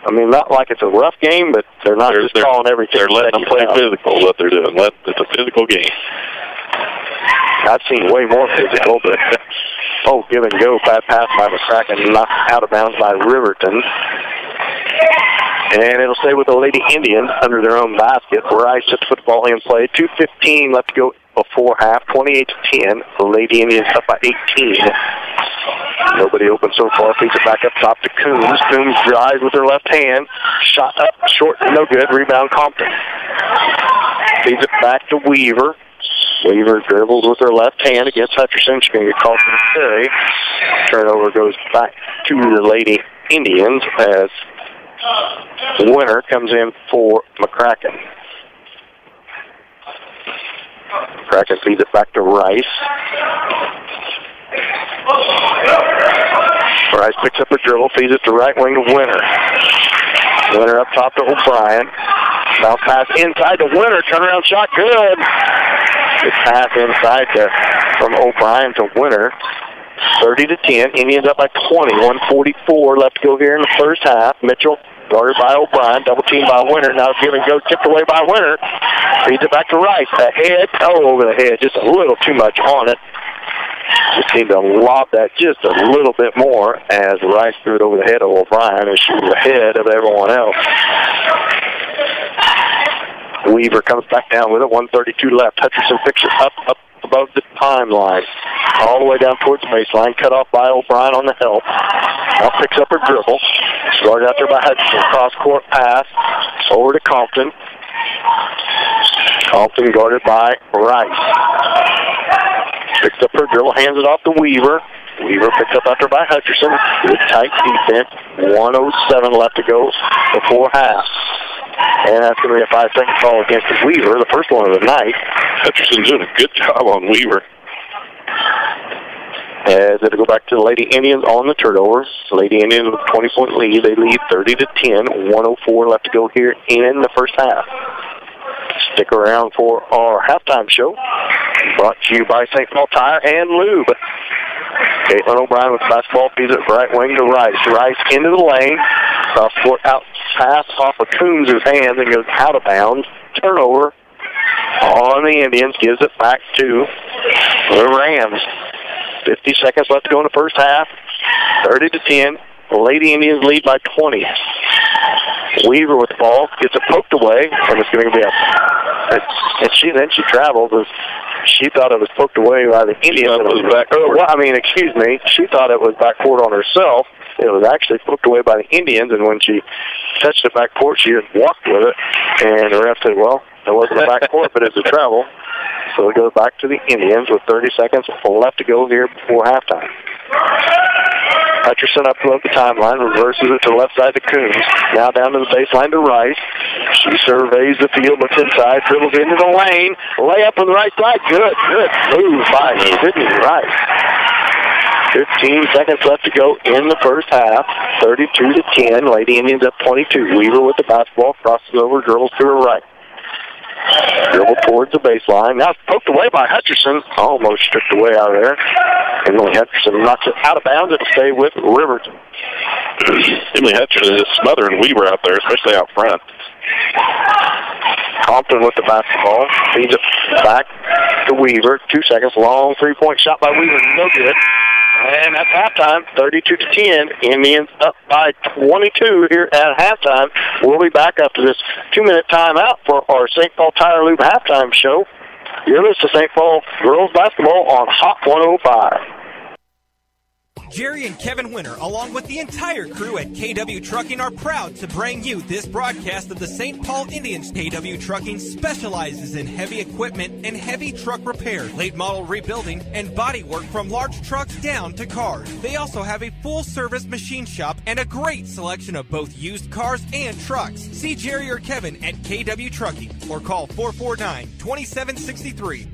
I mean, not like it's a rough game, but they're calling everything. They're letting them play physical, what they're doing. It's a physical game. I've seen way more physical, but give and go. Bad pass by McCracken, knocked out of bounds by Riverton. And it'll stay with the Lady Indians under their own basket. Rice just put the ball in play. 2:15 left to go before half. 28-10. The Lady Indians up by 18. Nobody open so far. Feeds it back up top to Coombs. Coombs drives with her left hand. Shot up short, no good. Rebound Compton. Feeds it back to Weaver. Weaver dribbles with her left hand against Hutcherson. She's going to get called for the carry. Turnover goes back to the Lady Indians as Winner comes in for McCracken. McCracken feeds it back to Rice. Rice picks up a dribble, feeds it to right wing to Winner. Winner up top to O'Brien. Bounce pass inside to Winner. Turnaround shot, good. Good pass inside from O'Brien to Winner. 30-10. Indians up by 20. 1:44 left to go here in the first half. Mitchell guarded by O'Brien. Double team by Winner. Now give and go. Tipped away by Winner. Feeds it back to Rice. Ahead. Oh, over the head. Just a little too much on it. Just need to lob that just a little bit more as Rice threw it over the head of O'Brien as she was ahead of everyone else. Weaver comes back down with it. 1:32 left. Hutcherson picks it up above the timeline. All the way down towards the baseline. Cut off by O'Brien on the help. Now picks up her dribble. Guarded out there by Hutcherson. Cross-court pass over to Compton. Compton guarded by Rice. Picks up her dribble, hands it off to Weaver. Weaver picked up after by Hutcherson. Good tight defense. 1:07 left to go before half. And that's going to be a 5-second call against Weaver, the first one of the night. Hutcherson's doing a good job on Weaver. As it'll go back to the Lady Indians on the turnovers. Lady Indians with a 20-point lead. They lead 30-10. 1:04 left to go here in the first half. Stick around for our halftime show. Brought to you by St. Paul Tire and Lube. Caitlin O'Brien with basketball, feeds it right wing to Rice. Rice into the lane. Cross-court out pass off of Coombs' hands and goes out of bounds. Turnover on the Indians. Gives it back to the Rams. 50 seconds left to go in the first half. 30-10. The Lady Indians lead by 20. Weaver with the ball gets it poked away, and it's going to be and she traveled. She thought it was poked away by the Indians. She thought it was backcourt on herself. It was actually poked away by the Indians, and when she touched the backcourt, she just walked with it. And the ref said, well, it wasn't a backcourt, but it's a travel. So it goes back to the Indians with 30 seconds left to go here before halftime. Hutcherson up above the timeline, reverses it to the left side to Coombs. Now down to the baseline to Rice. She surveys the field, looks inside, dribbles into the lane. Layup on the right side. Good move by Sydney Rice. 15 seconds left to go in the first half. 32-10. Lady Indians up 22. Weaver with the basketball, crosses over, dribbles to her right. Dribble towards the baseline. Now it's poked away by Hutcherson. Almost stripped away out of there. Emily Hutcherson knocks it out of bounds. It'll stay with Riverton. Emily Hutcherson is smothering Weaver out there, especially out front. Compton with the basketball. Feeds it back to Weaver. 2 seconds. Long three-point shot by Weaver. No good. And that's halftime, 32-10. Indians up by 22 here at halftime. We'll be back after this 2-minute timeout for our St. Paul Tire Lube halftime show. You're listening to St. Paul girls basketball on Hot 105. Jerry and Kevin Winter, along with the entire crew at KW Trucking, are proud to bring you this broadcast of the St. Paul Indians. KW Trucking specializes in heavy equipment and heavy truck repair, late model rebuilding, and body work from large trucks down to cars. They also have a full-service machine shop and a great selection of both used cars and trucks. See Jerry or Kevin at KW Trucking or call 449-2763.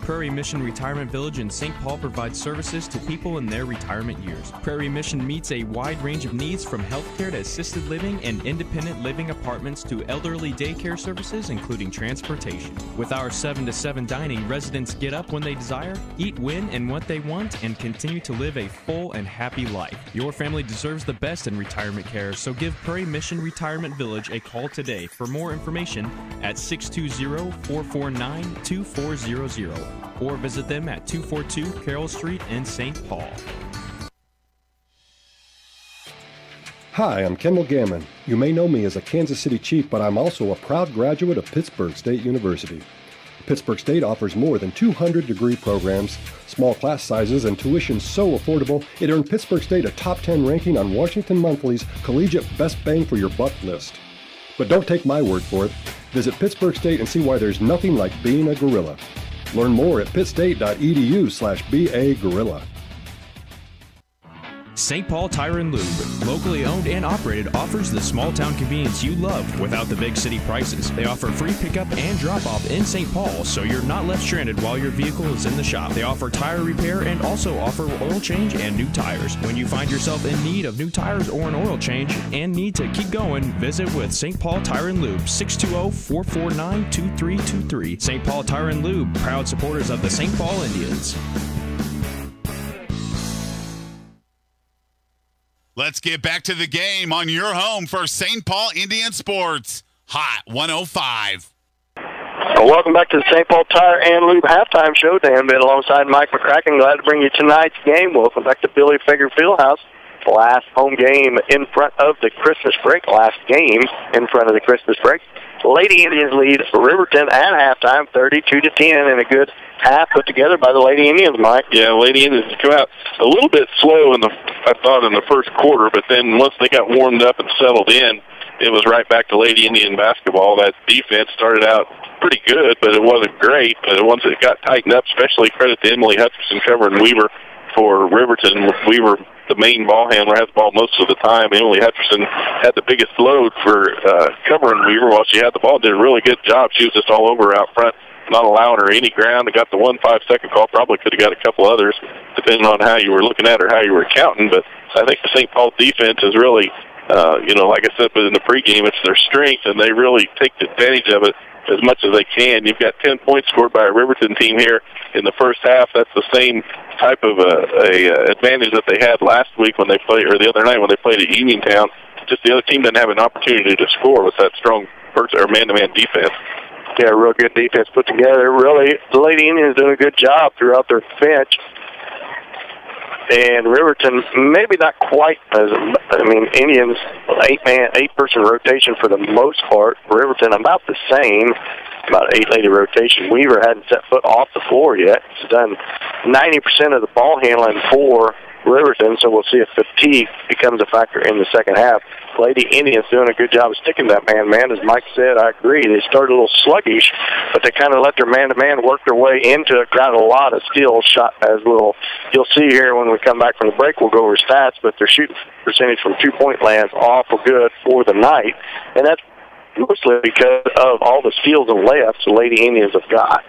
Prairie Mission Retirement Village in St. Paul provides services to people in their retirement years. Prairie Mission meets a wide range of needs from healthcare to assisted living and independent living apartments to elderly daycare services, including transportation. With our 7 to 7 dining, residents get up when they desire, eat when and what they want, and continue to live a full and happy life. Your family deserves the best in retirement care, so give Prairie Mission Retirement Village a call today for more information at 620-449-2400. Or visit them at 242 Carroll Street in St. Paul. Hi, I'm Kendall Gammon. You may know me as a Kansas City Chief, but I'm also a proud graduate of Pittsburg State University. Pittsburg State offers more than 200 degree programs, small class sizes, and tuition so affordable it earned Pittsburg State a top 10 ranking on Washington Monthly's Collegiate Best Bang for Your Buck list. But don't take my word for it. Visit Pittsburg State and see why there's nothing like being a gorilla. Learn more at pittstate.edu/BA-Gorilla. St. Paul Tire and Lube, locally owned and operated, offers the small town convenience you love without the big city prices. They offer free pickup and drop off in St. Paul, so you're not left stranded while your vehicle is in the shop. They offer tire repair and also offer oil change and new tires. When you find yourself in need of new tires or an oil change and need to keep going, visit with St. Paul Tire and Lube, 620-449-2323. St. Paul Tire and Lube, proud supporters of the St. Paul Indians. Let's get back to the game on your home for St. Paul Indian Sports. Hot 105. Well, welcome back to the St. Paul Tire and Lube Halftime Show. Dan Bitt alongside Mike McCracken. Glad to bring you tonight's game. Welcome back to Billy Fager Fieldhouse. Last home game in front of the Christmas break. Last game in front of the Christmas break. Lady Indians lead Riverton at halftime, 32-10, and a good half put together by the Lady Indians, Mike. Yeah, Lady Indians come out a little bit slow I thought in the first quarter, but then once they got warmed up and settled in, it was right back to Lady Indian basketball. That defense started out pretty good, but it wasn't great. But once it got tightened up, especially credit to Emily Hutchinson covering Weaver for Riverton. Weaver, the main ball handler, has the ball most of the time. Emily Hutchinson had the biggest load for covering Weaver while she had the ball. Did a really good job. She was just all over her out front, not allowing her any ground. They got the 1 5-second call. Probably could have got a couple others, depending on how you were looking at her, how you were counting. But I think the St. Paul defense is really, like I said, but in the pregame, it's their strength, and they really take advantage of it as much as they can. You've got 10 points scored by a Riverton team here in the first half. That's the same type of advantage that they had last week when they played, or the other night when they played at Uniontown. Just the other team didn't have an opportunity to score with that strong man-to-man defense. Yeah, real good defense put together. Really, the Lady Indians doing a good job throughout their bench. And Riverton, maybe not quite as, Indians, 8-person rotation for the most part. Riverton, about the same, about 8-lady rotation. Weaver hadn't set foot off the floor yet. She's done 90% of the ball handling for Riverton, so we'll see if fatigue becomes a factor in the second half. Lady Indians doing a good job of sticking that man-to-man. As Mike said, I agree. They started a little sluggish, but they kind of let their man-to-man work their way into it. Got a lot of steals, shot as little. You'll see here when we come back from the break, we'll go over stats, but their shooting percentage from two-point land's awful good for the night, and that's mostly because of all the steals and layups the Lady Indians have got.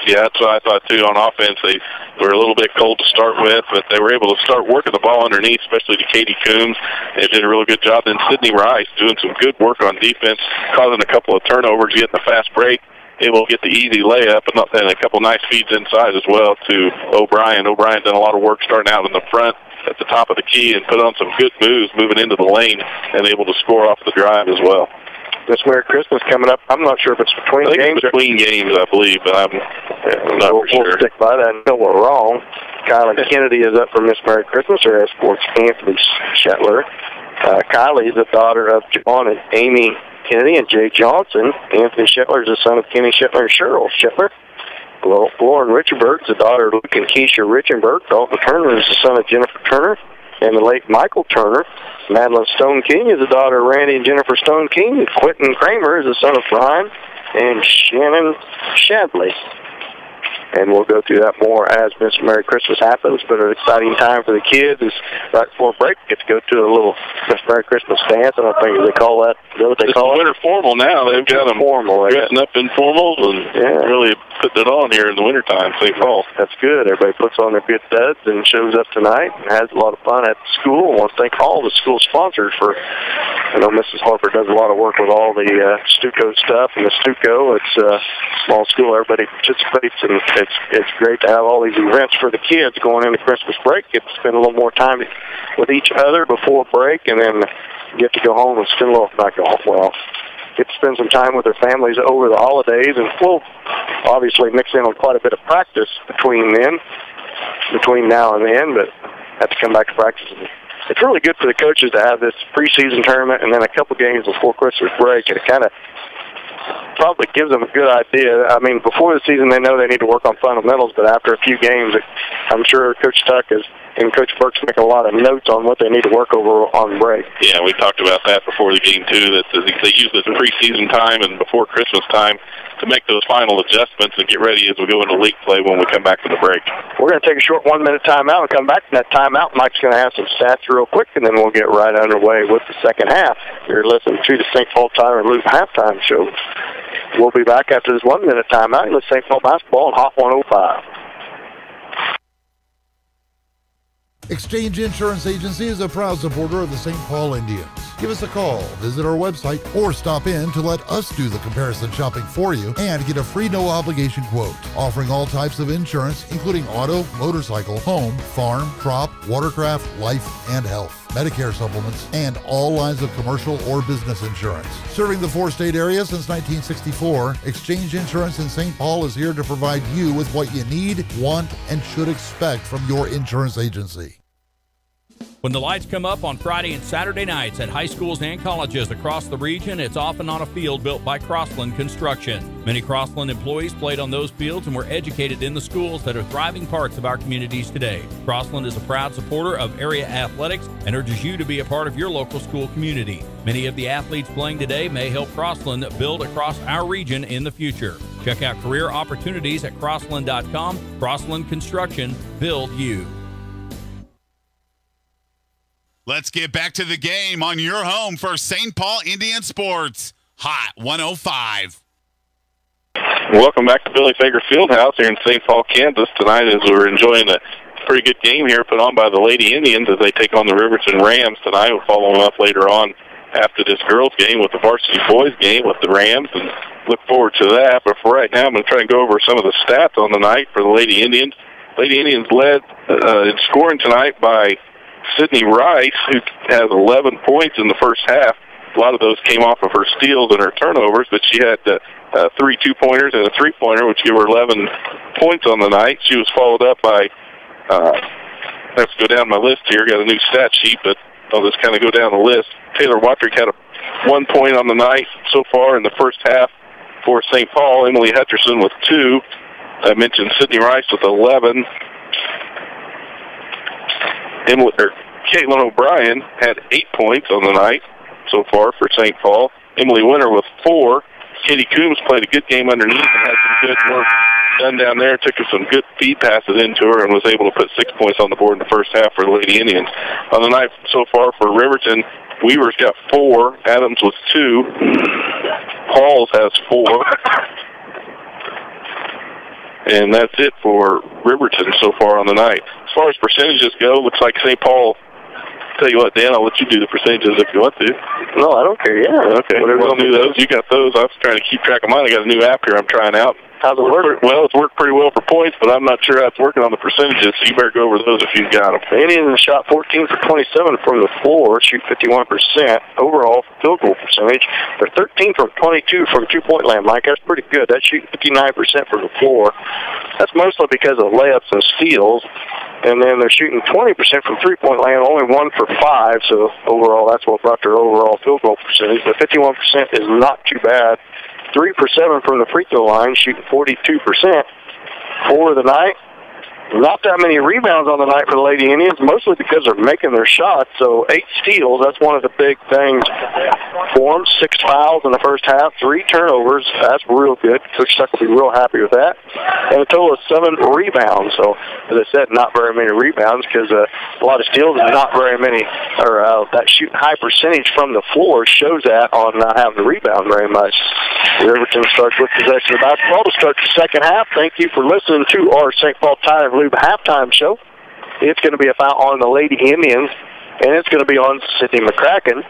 Yeah, that's what I thought, too. On offense, they were a little bit cold to start with, but they were able to start working the ball underneath, especially to Katie Coombs. They did a really good job. Then Sydney Rice doing some good work on defense, causing a couple of turnovers, getting a fast break, able to get the easy layup, and a couple nice feeds inside as well to O'Brien. O'Brien done a lot of work starting out in the front at the top of the key and put on some good moves moving into the lane and able to score off the drive as well. This Merry Christmas coming up. I'm not sure if it's between games. It's between games, I believe, but I'm not for sure. We'll stick by that until we're wrong. Kylie Kennedy is up for Miss Merry Christmas. Her escorts Anthony Shetler. Kylie is the daughter of John and Amy Kennedy and Jay Johnson. Anthony Shetler is the son of Kenny Shetler and Cheryl Shetler. Lauren Richenberg is the daughter of Luke and Keisha Richenberg. Dalton Turner is the son of Jennifer Turner and the late Michael Turner. Madeline Stone King is the daughter of Randy and Jennifer Stone King. Quentin Kramer is the son of Brian and Shannon Shadley. And we'll go through that more as Miss Merry Christmas happens. But an exciting time for the kids is right before break. Get to go to a little Miss Merry Christmas dance. I don't think they call that. Is that what they call it? Winter formal now. They've got them dressing up in formals and really putting it on here in the wintertime, St. Paul. That's good. Everybody puts on their good duds and shows up tonight and has a lot of fun at school. I want to thank all the school sponsors for, I know Mrs. Harper does a lot of work with all the Stuco stuff and the Stuco. It's a small school. Everybody participates, and it's great to have all these events for the kids going into Christmas break. Get to spend a little more time with each other before break, and then get to go home and spend a little, get to spend some time with their families over the holidays, and we'll obviously mix in on quite a bit of practice between now and then, but have to come back to practice. It's really good for the coaches to have this preseason tournament and then a couple games before Christmas break, and it kind of probably gives them a good idea. I mean, before the season, they know they need to work on fundamentals, but after a few games, I'm sure Coach Tuck and Coach Burke's making a lot of notes on what they need to work over on break. Yeah, we talked about that before the game, too, that they use this preseason time and before Christmas time to make those final adjustments and get ready as we go into league play when we come back from the break. We're going to take a short 1-minute timeout and come back from that timeout. Mike's going to have some stats real quick, and then we'll get right underway with the second half. You're listening to the St. Paul Tire and Lube Halftime Show. We'll be back after this 1-minute timeout with St. Paul basketball on Hot 105. Exchange Insurance Agency is a proud supporter of the St. Paul Indians. Give us a call, visit our website, or stop in to let us do the comparison shopping for you and get a free no-obligation quote. Offering all types of insurance, including auto, motorcycle, home, farm, crop, watercraft, life, and health, Medicare supplements, and all lines of commercial or business insurance. Serving the 4-state area since 1964, Exchange Insurance in St. Paul is here to provide you with what you need, want, and should expect from your insurance agency. When the lights come up on Friday and Saturday nights at high schools and colleges across the region, it's often on a field built by Crossland Construction. Many Crossland employees played on those fields and were educated in the schools that are thriving parts of our communities today. Crossland is a proud supporter of area athletics and urges you to be a part of your local school community. Many of the athletes playing today may help Crossland build across our region in the future. Check out career opportunities at crossland.com. Crossland Construction, build you. Let's get back to the game on your home for St. Paul Indian Sports. Hot 105. Welcome back to Billy Fager Fieldhouse here in St. Paul, Kansas tonight as we're enjoying a pretty good game here put on by the Lady Indians as they take on the Riverton Rams tonight. We'll follow them up later on after this girls game with the varsity boys game with the Rams and look forward to that. But for right now, I'm going to try and go over some of the stats on the night for the Lady Indians. Lady Indians led in scoring tonight by Sydney Rice, who has 11 points in the first half. A lot of those came off of her steals and her turnovers, but she had 3 2-pointers and a 3-pointer, which gave her 11 points on the night. She was followed up by, let's go down my list here, got a new stat sheet, but I'll just kind of go down the list. Taylor Wattrick had 1 point on the night so far in the first half for St. Paul. Emily Hutcherson with 2. I mentioned Sydney Rice with 11. Caitlin O'Brien had 8 points on the night so far for St. Paul. Emily Winter with 4. Katie Coombs played a good game underneath and had some good work done down there. Took some good feed passes into her and was able to put 6 points on the board in the first half for the Lady Indians. On the night so far for Riverton, Weaver's got 4. Adams with 2. Halls has 4. And that's it for Riverton so far on the night. As far as percentages go, looks like St. Paul. Tell you what, Dan, I'll let you do the percentages if you want to. No, I don't care. Yeah. Okay. We'll do those. You got those. I was trying to keep track of mine. I got a new app here I'm trying out. How's it work? Well, it's worked pretty well for points, but I'm not sure how it's working on the percentages, so you better go over those if you've got them. The Indians shot 14 for 27 from the floor, shoot 51%. Overall field goal percentage, they're 13 from 22 from two-point land, Mike. That's pretty good. That's shooting 59% from the floor. That's mostly because of layups and steals. And then they're shooting 20% from three-point land, only 1 for 5. So overall, that's what brought their overall field goal percentage. But 51% is not too bad. 3 for 7 from the free throw line, shooting 42% for the night. Not that many rebounds on the night for the Lady Indians, mostly because they're making their shots. So 8 steals, that's one of the big things for them. 6 fouls in the first half, 3 turnovers. That's real good. Coach Stuck will be real happy with that. And a total of 7 rebounds. So, as I said, not very many rebounds because a lot of steals and not very many, or that shooting high percentage from the floor shows that on not having the rebound very much. Riverton starts with possession of basketball to start the second half. Thank you for listening to our St. Paul Tire Lube halftime show. It's going to be a foul on the Lady Indians, and it's going to be on Sydney McCracken.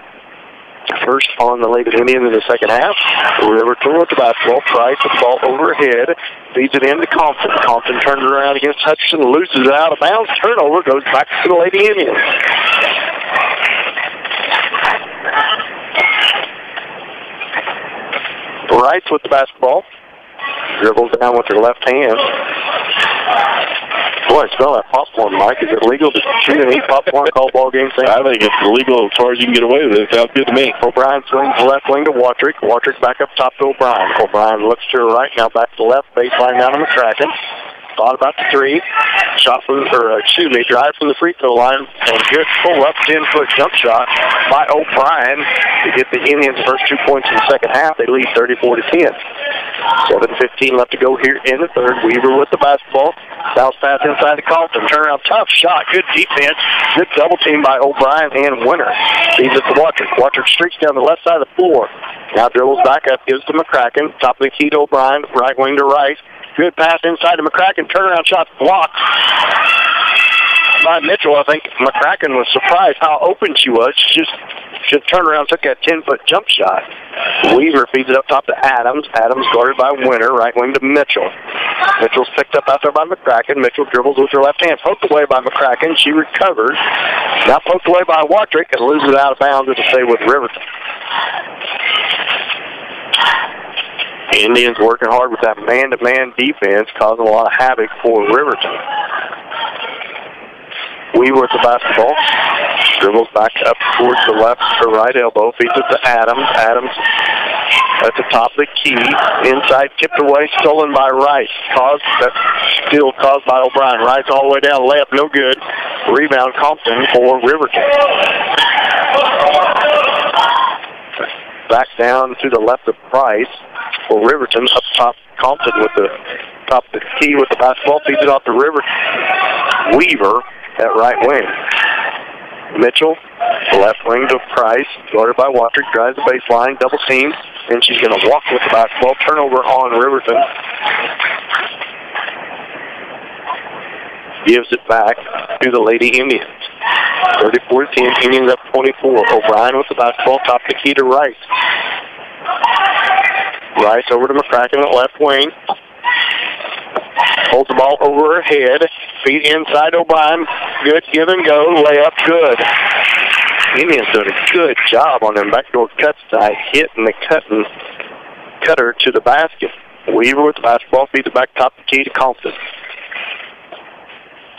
First on the Lady Indians in the second half. Riverton with the basketball. Price with the ball overhead. Feeds it into Compton. Compton turns it around against Hutchinson. Loses it out of bounds. Turnover goes back to the Lady Indians. Rice with the basketball. Dribbles down with her left hand. Boy, I smell that popcorn, Mike. Is it legal to shoot and eat popcorn call ball game thing? I think it's legal as far as you can get away with it. It sounds good to me. O'Brien swings the left wing to Wattrick. Wattrick back up top to O'Brien. O'Brien looks to her right, now back to the left. Baseline down to McCracken. Thought about the 3. Shot from, drive from the free throw line. And good pull-up 10-foot jump shot by O'Brien to get the Indians' first 2 points in the second half. They lead 34-10. 7:15 left to go here in the third. Weaver with the basketball. Bounce pass inside the Compton. Turnaround, tough shot. Good defense. Good double team by O'Brien and Winter. Leaves it to Wattrick. Wattrick streaks down the left side of the floor. Now dribbles back up, gives to McCracken. Top of the key to O'Brien. Right wing to Rice. Good pass inside to McCracken. Turnaround shot blocked. by Mitchell. I think McCracken was surprised how open she was. She just turned around and took that 10-foot jump shot. Weaver feeds it up top to Adams. Adams guarded by Winter, right wing to Mitchell. Mitchell's picked up out there by McCracken. Mitchell dribbles with her left hand. Poked away by McCracken. She recovers. Now poked away by Watrick and loses it out of bounds. It'll stay with Riverton. Indians working hard with that man-to-man defense, causing a lot of havoc for Riverton. Weaver with the basketball. Dribbles back up towards the left or right elbow. Feeds it to Adams. Adams at the top of the key. Inside, tipped away, stolen by Rice. Still caused by O'Brien. Rice all the way down. Layup, no good. Rebound, Compton for Riverton. Back down to the left of Price for Riverton. Up top, Compton with the top of the key with the basketball. Feeds it off to Weaver at right wing. Mitchell, left wing to Price, guarded by Watrick, drives the baseline, double team, and she's going to walk with the basketball. Turnover on Riverton. Gives it back to the Lady Indians. 34-10, Indians up 24. O'Brien with the basketball, top of the key to Rice. Rice over to McCracken at left wing. Holds the ball over her head. Feet inside O'Brien. Good give and go. Layup good. Indians doing a good job on them backdoor cuts tonight. Hitting the cutter to the basket. Weaver with the basketball. Feeds it back top of the key to Compton.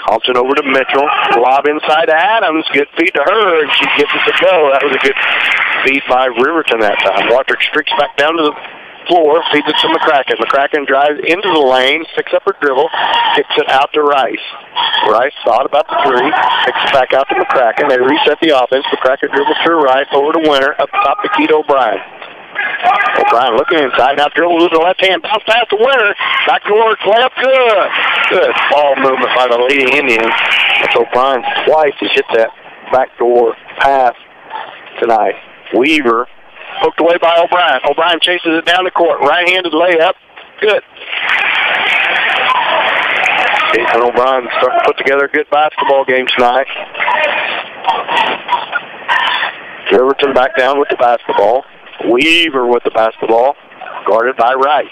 Compton over to Mitchell. Lob inside to Adams. Good feed to her, and she gets it to go. That was a good feed by Riverton that time. Watrick streaks back down to the floor, feeds it to McCracken. McCracken drives into the lane, picks up her dribble, kicks it out to Rice. Rice thought about the three, kicks it back out to McCracken. They reset the offense. McCracken dribbles to her right, over to Winter, up top to Keith O'Brien. O'Brien looking inside, now dribbles with the left hand, bounce pass to Winter. Back to work, layup, good. Good ball movement by the Lady Indians. That's O'Brien twice has hit that backdoor pass tonight. Weaver poked away by O'Brien. O'Brien chases it down the court. Right-handed layup. Good. Jason O'Brien starting to put together a good basketball game tonight. Riverton back down with the basketball. Weaver with the basketball. Guarded by Rice.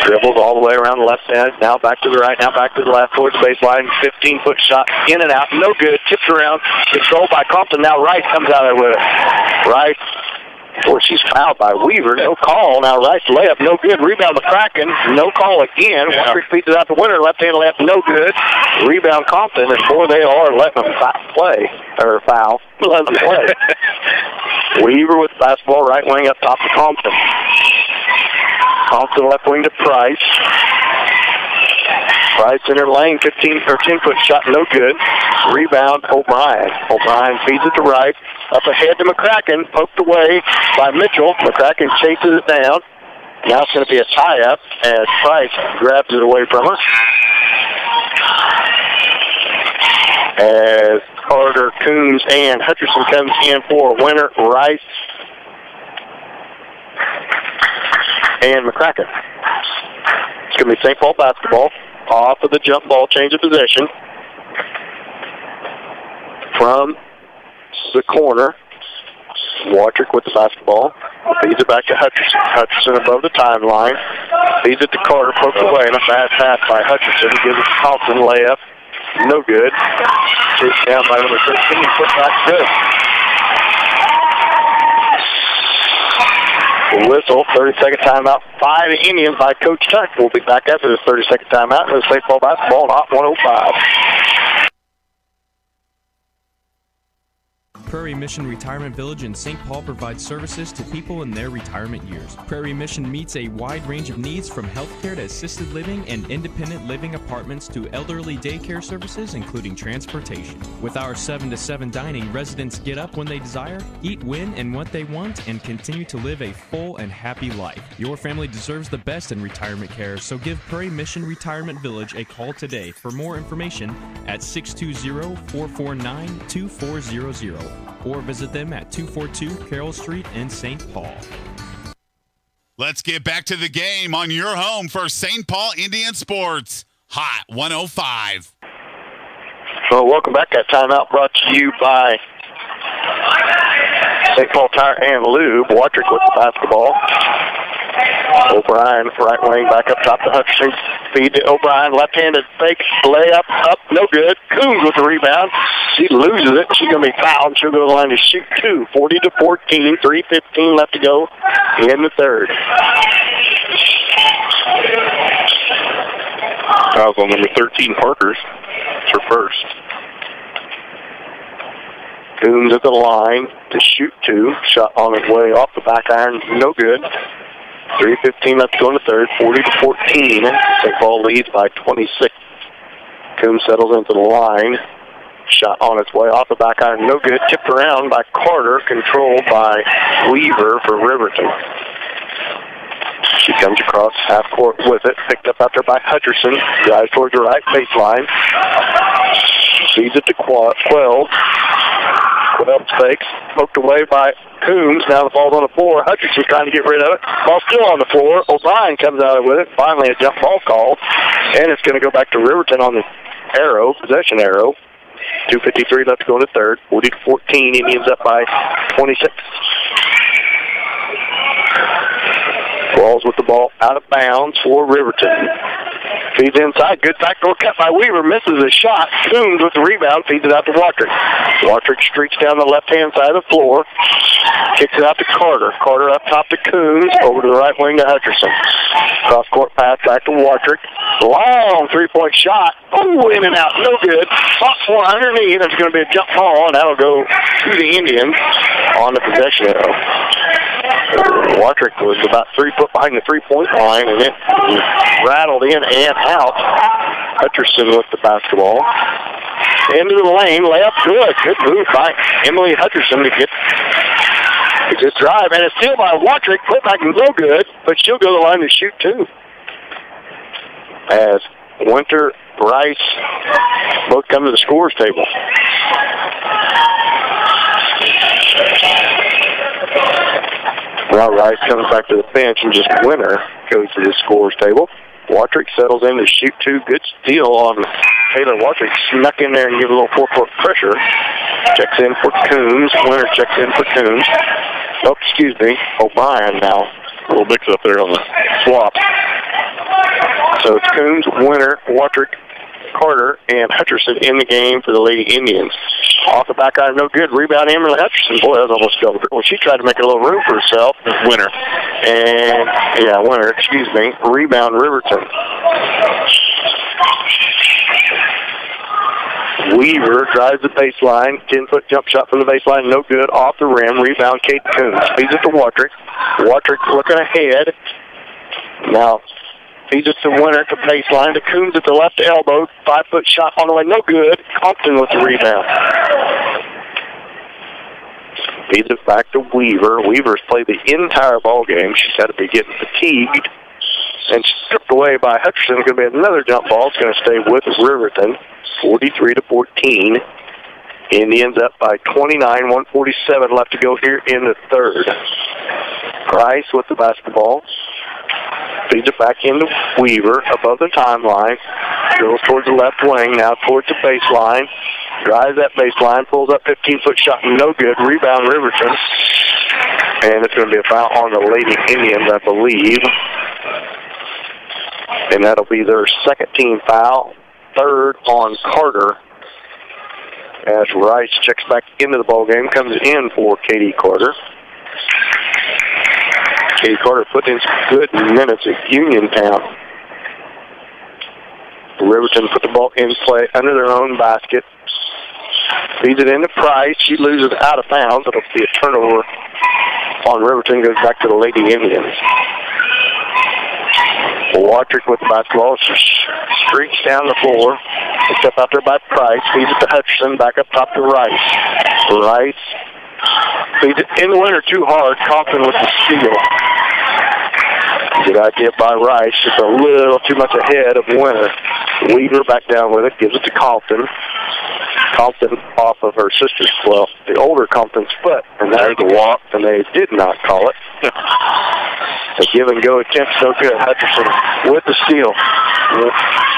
Dribbles all the way around the left side. Now back to the right. Now back to the left towards the baseline. 15-foot shot. In and out. No good. Tips around. Controlled by Compton. Now Rice comes out there with it. Rice. Boy, she's fouled by Weaver. No call. Now Rice layup, no good. Rebound McCracken. No call again. Watrick feeds it out to Winter. Left-hand layup, no good. Rebound Compton. And boy, they are letting them play. Or foul. Letting them play. Weaver with the basketball. Right wing up top to Compton. Compton left wing to Price. Price in her lane. 10-foot shot, no good. Rebound O'Brien. O'Brien feeds it to Rice. Up ahead to McCracken, poked away by Mitchell. McCracken chases it down. Now it's going to be a tie-up as Price grabs it away from her. As Carter, Coons, and Hutcherson comes in for Winter, Rice, and McCracken. It's going to be St. Paul basketball. Off of the jump ball, change of possession. From the corner, Watrick with the basketball. Feeds it back to Hutcherson. Hutcherson above the timeline. Feeds it to Carter, poked away, and a fast pass by Hutcherson. Gives it to Thompson, layup. No good. Chased down by number 13. Put back good. Whistle, 30-second timeout. 5 Indians by Coach Tuck. We'll be back after this 30-second timeout. It's St. Paul basketball on Hot 105. Prairie Mission Retirement Village in St. Paul provides services to people in their retirement years. Prairie Mission meets a wide range of needs from healthcare to assisted living and independent living apartments to elderly daycare services, including transportation. With our 7 to 7 dining, residents get up when they desire, eat when and what they want, and continue to live a full and happy life. Your family deserves the best in retirement care, so give Prairie Mission Retirement Village a call today for more information at 620-449-2400. Or visit them at 242 Carroll Street in St. Paul. Let's get back to the game on your home for St. Paul Indian Sports. Hot 105. Well, welcome back. That timeout brought to you by St. Paul Tire and Lube. Watrick with the basketball. O'Brien, right wing, back up top to Hutchinson. Feed to O'Brien, left-handed fake, layup, up, no good. Coombs with the rebound. She loses it. She's going to be fouled. She'll go to the line to shoot 2. 40-14, 3:15 left to go in the third. Fouls on number 13, Parker's. It's her first. Coombs at the line to shoot 2. Shot on his way off the back iron, no good. 3:15 left to go in the third, 40-14. St. Paul leads by 26. Coombs settles into the line. Shot on its way off the back iron, no good. Tipped around by Carter, controlled by Weaver for Riverton. She comes across half court with it, picked up out there by Hutcherson. Drives towards the right baseline. Feeds it to Quell. Quell fakes, poked away by Coombs. Now the ball's on the floor. Hutcherson trying to get rid of it. Ball still on the floor. O'Brien comes out with it. Finally a jump ball call. And it's going to go back to Riverton on the arrow, possession arrow. 2:53 left to go in the third. 40-14. Indians up by 26. Balls with the ball out of bounds for Riverton. Feeds inside. Good backdoor cut by Weaver. Misses a shot. Coombs with the rebound. Feeds it out to Watrick. Watrick streaks down the left-hand side of the floor. Kicks it out to Carter. Carter up top to Coombs. Over to the right wing to Hutcherson. Cross-court pass back to Watrick. Long three-point shot. Oh, in and out. No good. Box one underneath. There's going to be a jump ball, and that'll go to the Indians on the possession arrow. Watrick was about 3 foot behind the three-point line, and it rattled in and out. Hutcherson with the basketball. Into the lane, layup good. Good move by Emily Hutcherson to get a good drive. And it's still by Watrick. Put back and go good, but she'll go to the line to shoot 2. As Winter, Rice both come to the scorer's table. Now Rice comes back to the bench and just Winter goes to the scorer's table. Watrick settles in to shoot 2. Good steal on Taylor. Watrick snuck in there and give a little 4-foot pressure. Checks in for Coombs. Winter checks in for Coombs. Oh, excuse me. O'Brien now. A little mix up there on the swap. So it's Coombs, Winter, Watrick, Carter, and Hutcherson in the game for the Lady Indians. Off the back iron, no good. Rebound, Emily Hutcherson. Boy, that was almost double. Well, she tried to make a little room for herself. Winner. And, yeah, Winner, excuse me. Rebound, Riverton. Weaver drives the baseline. 10-foot jump shot from the baseline, no good. Off the rim. Rebound, Kate Coombs. Feeds it to Watrick. Watrick looking ahead. Now, feeds it to Winter at the baseline. To Coombs at the left elbow. 5-foot shot on the way. No good. Compton with the rebound. Feeds it back to Weaver. Weaver's played the entire ball game. She's had to be getting fatigued. And stripped away by Hutcherson. It's going to be another jump ball. It's going to stay with Riverton. 43-14. Indians up by 29. 1:47 left to go here in the third. Price with the basketball. Feeds it back into Weaver above the timeline. Goes towards the left wing, now towards the baseline. Drives that baseline, pulls up 15-foot shot, no good. Rebound Riverton. And it's going to be a foul on the Lady Indians, I believe. And that'll be their second team foul. Third on Carter. As Rice checks back into the ballgame, comes in for Katie Carter. Katie Carter put in some good minutes at Uniontown. Riverton put the ball in play under their own basket. Feeds it into Price. She loses out of bounds. It'll be a turnover on Riverton. Goes back to the Lady Indians. Watrick with the basketball. Streaks down the floor. Picked up out there by Price. Feeds it to Hutcherson. Back up top to Rice. Rice feeds it in the winter too hard. Compton with the steal. Good idea by Rice. Just a little too much ahead of Winter. Weaver back down with it. Gives it to Compton. Compton off of her sister's, well, the older Compton's foot. And there's the walk, and they did not call it. So give and go attempt, no good. Hutcherson with the steal.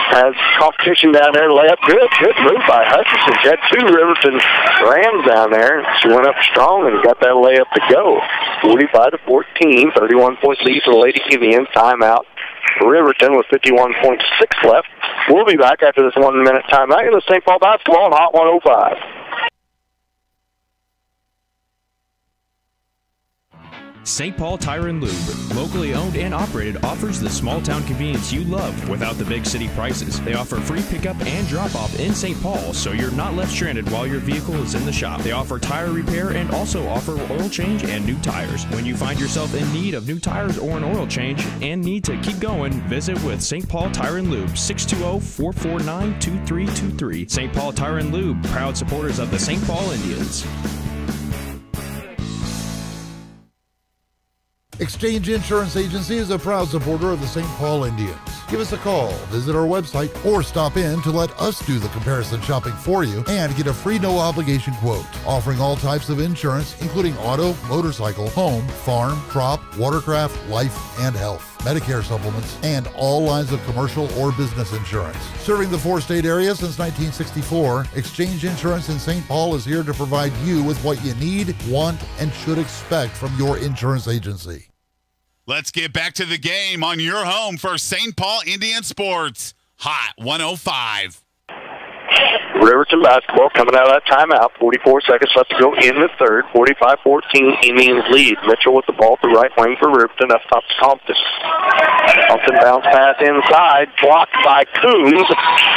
Has competition down there. Layup good. Good move by Hutcherson. She had two Riverton Rams down there. She went up strong and got that layup to go. 45-14. 31-point lead for the Lady Indians. Timeout. Riverton with 51.6 left. We'll be back after this 1 minute timeout in the St. Paul basketball on Hot 105. St. Paul Tire and Lube, locally owned and operated, offers the small town convenience you love without the big city prices. They offer free pickup and drop off in St. Paul, so you're not left stranded while your vehicle is in the shop. They offer tire repair and also offer oil change and new tires. When you find yourself in need of new tires or an oil change and need to keep going, visit with St. Paul Tire and Lube, 620-449-2323. St. Paul Tire and Lube, proud supporters of the St. Paul Indians. Exchange Insurance Agency is a proud supporter of the St. Paul Indians. Give us a call, visit our website, or stop in to let us do the comparison shopping for you and get a free no-obligation quote. Offering all types of insurance, including auto, motorcycle, home, farm, crop, watercraft, life, and health, Medicare supplements, and all lines of commercial or business insurance. Serving the four-state area since 1964, Exchange Insurance in St. Paul is here to provide you with what you need, want, and should expect from your insurance agency. Let's get back to the game on your home for St. Paul Indian Sports. Hot 105. Riverton basketball coming out of that timeout. 44 seconds left to go in the third. 45-14, Indians lead. Mitchell with the ball at the right wing for Riverton. Up top to Compton. Compton bounce pass inside, blocked by Coons,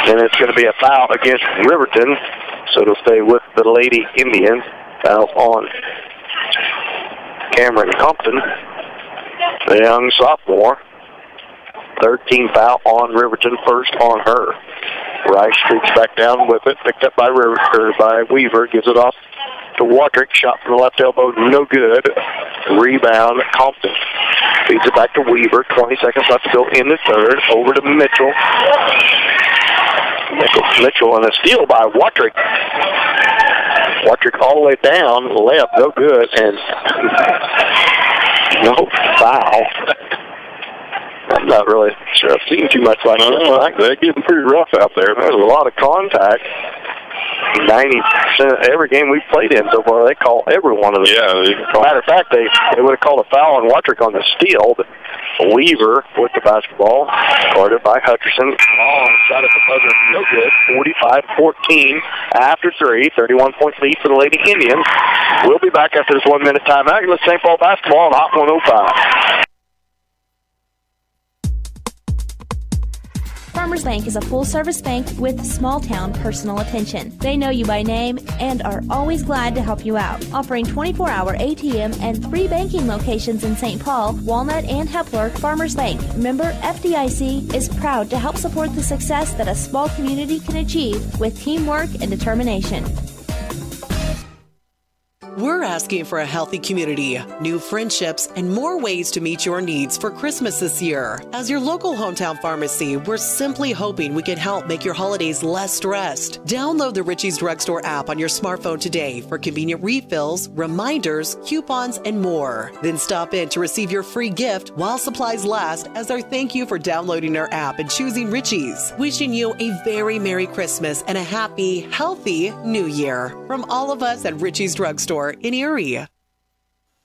and it's going to be a foul against Riverton. So it'll stay with the Lady Indians. Foul on Cameron Compton, the young sophomore. 13 foul on Riverton, first on her. Rice streaks back down with it, picked up by Weaver, gives it off to Wadrick, shot from the left elbow, no good. Rebound, Compton. Feeds it back to Weaver, 20 seconds left to go in the third, over to Mitchell. Mitchell and a steal by Wadrick. Wadrick all the way down, layup, no good, and no foul. I'm not really sure I've seen too much like that. They're getting pretty rough out there. There's a lot of contact. 90% of every game we've played in so far, they call every one of them. Yeah. Matter of fact, they would have called a foul on Wadrick on the steal, but Weaver with the basketball, guarded by Hutcherson. Long shot at the buzzer, no good. 45-14 after three. 31-point lead for the Lady Indians. We'll be back after this 1 minute timeout. Let's St. Paul basketball on Hot 105. Farmers Bank is a full-service bank with small-town personal attention. They know you by name and are always glad to help you out. Offering 24-hour ATM and 3 banking locations in St. Paul, Walnut, and Hepler, Farmers Bank, member FDIC, is proud to help support the success that a small community can achieve with teamwork and determination. We're asking for a healthy community, new friendships, and more ways to meet your needs for Christmas this year. As your local hometown pharmacy, we're simply hoping we can help make your holidays less stressed. Download the Richie's Drugstore app on your smartphone today for convenient refills, reminders, coupons, and more. Then stop in to receive your free gift while supplies last as our thank you for downloading our app and choosing Richie's. Wishing you a very Merry Christmas and a happy, healthy New Year from all of us at Richie's Drugstore in Erie.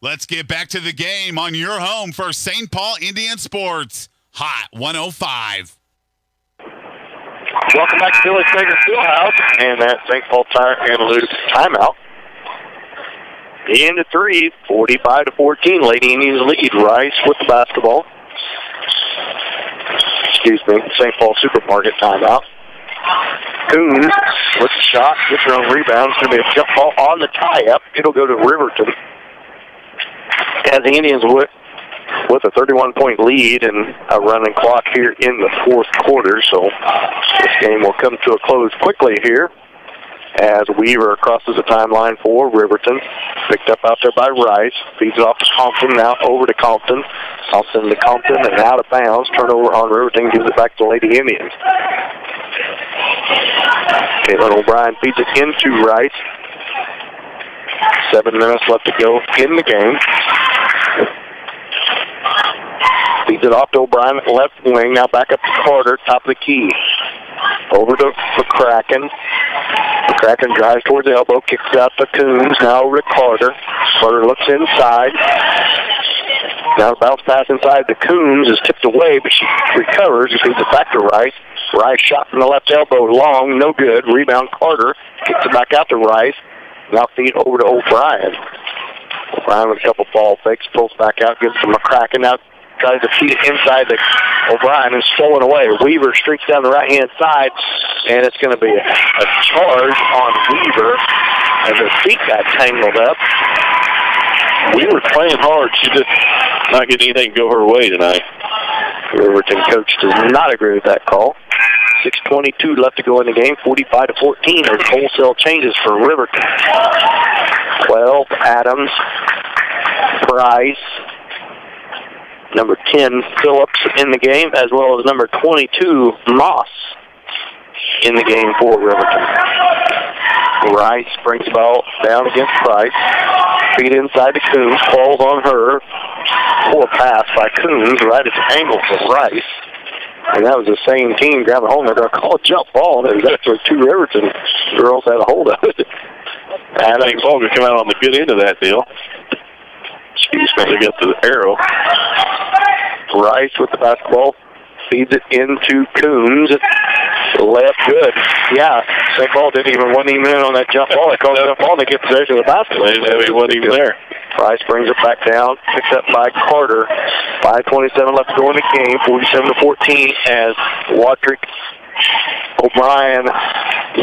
Let's get back to the game on your home for St. Paul Indian Sports. Hot 105. Welcome back to Billy Sager Fieldhouse and that St. Paul Tire and Lube timeout. Into three, 45-14. Lady Indians lead. Rice with the basketball. St. Paul Supermarket timeout. Coons with the shot, gets her own rebound. It's going to be a jump ball on the tie-up. It'll go to Riverton. As the Indians with a 31-point lead and a running clock here in the fourth quarter, so this game will come to a close quickly here as Weaver crosses the timeline for Riverton. Picked up out there by Rice. Feeds it off to Compton, now over to Compton. Compton to Compton and out of bounds. Turnover on Riverton, gives it back to Lady Indians. Caitlin O'Brien feeds it into Rice. 7 minutes left to go in the game. Feeds it off to O'Brien at the left wing. Now back up to Carter, top of the key. Over to McCracken. McCracken drives towards the elbow, kicks out to Coombs. Now over to Carter. Carter looks inside. Now the bounce pass inside to Coombs is tipped away, but she recovers and feeds it back to Rice. Rice shot from the left elbow, long, no good. Rebound Carter. Kicks it back out to Rice. Now feed over to O'Brien. O'Brien with a couple ball fakes, pulls back out, gives to McCracken. Now tries to feed it inside to O'Brien and stolen away. Weaver streaks down the right-hand side, and it's going to be a charge on Weaver as her feet got tangled up. Weaver playing hard. She just not getting anything go her way tonight. Riverton coach does not agree with that call. 6:22 left to go in the game. 45-14. There's wholesale changes for Riverton. 12, Adams. Price. Number 10, Phillips in the game, as well as number 22, Moss in the game for Riverton. Rice brings the ball down against Price. Feed inside to Coombs. Falls on her. Poor pass by Coombs right at the angle for Rice. And that was the same team grabbing hold of it. They're going to call a jump ball, and it was actually two Riverton girls had a hold of it. I think ball could come out on the good end of that deal. Excuse me, they got the arrow. Rice with the basketball. Feeds it into Coombs. Layup good. Yeah, St. Paul wasn't even in on that jump ball. They called the jump ball to get possession of the basketball. He wasn't even there. Price brings it back down. Picked up by Carter. 5:27 left to go in the game. 47-14 as Wadrick, O'Brien,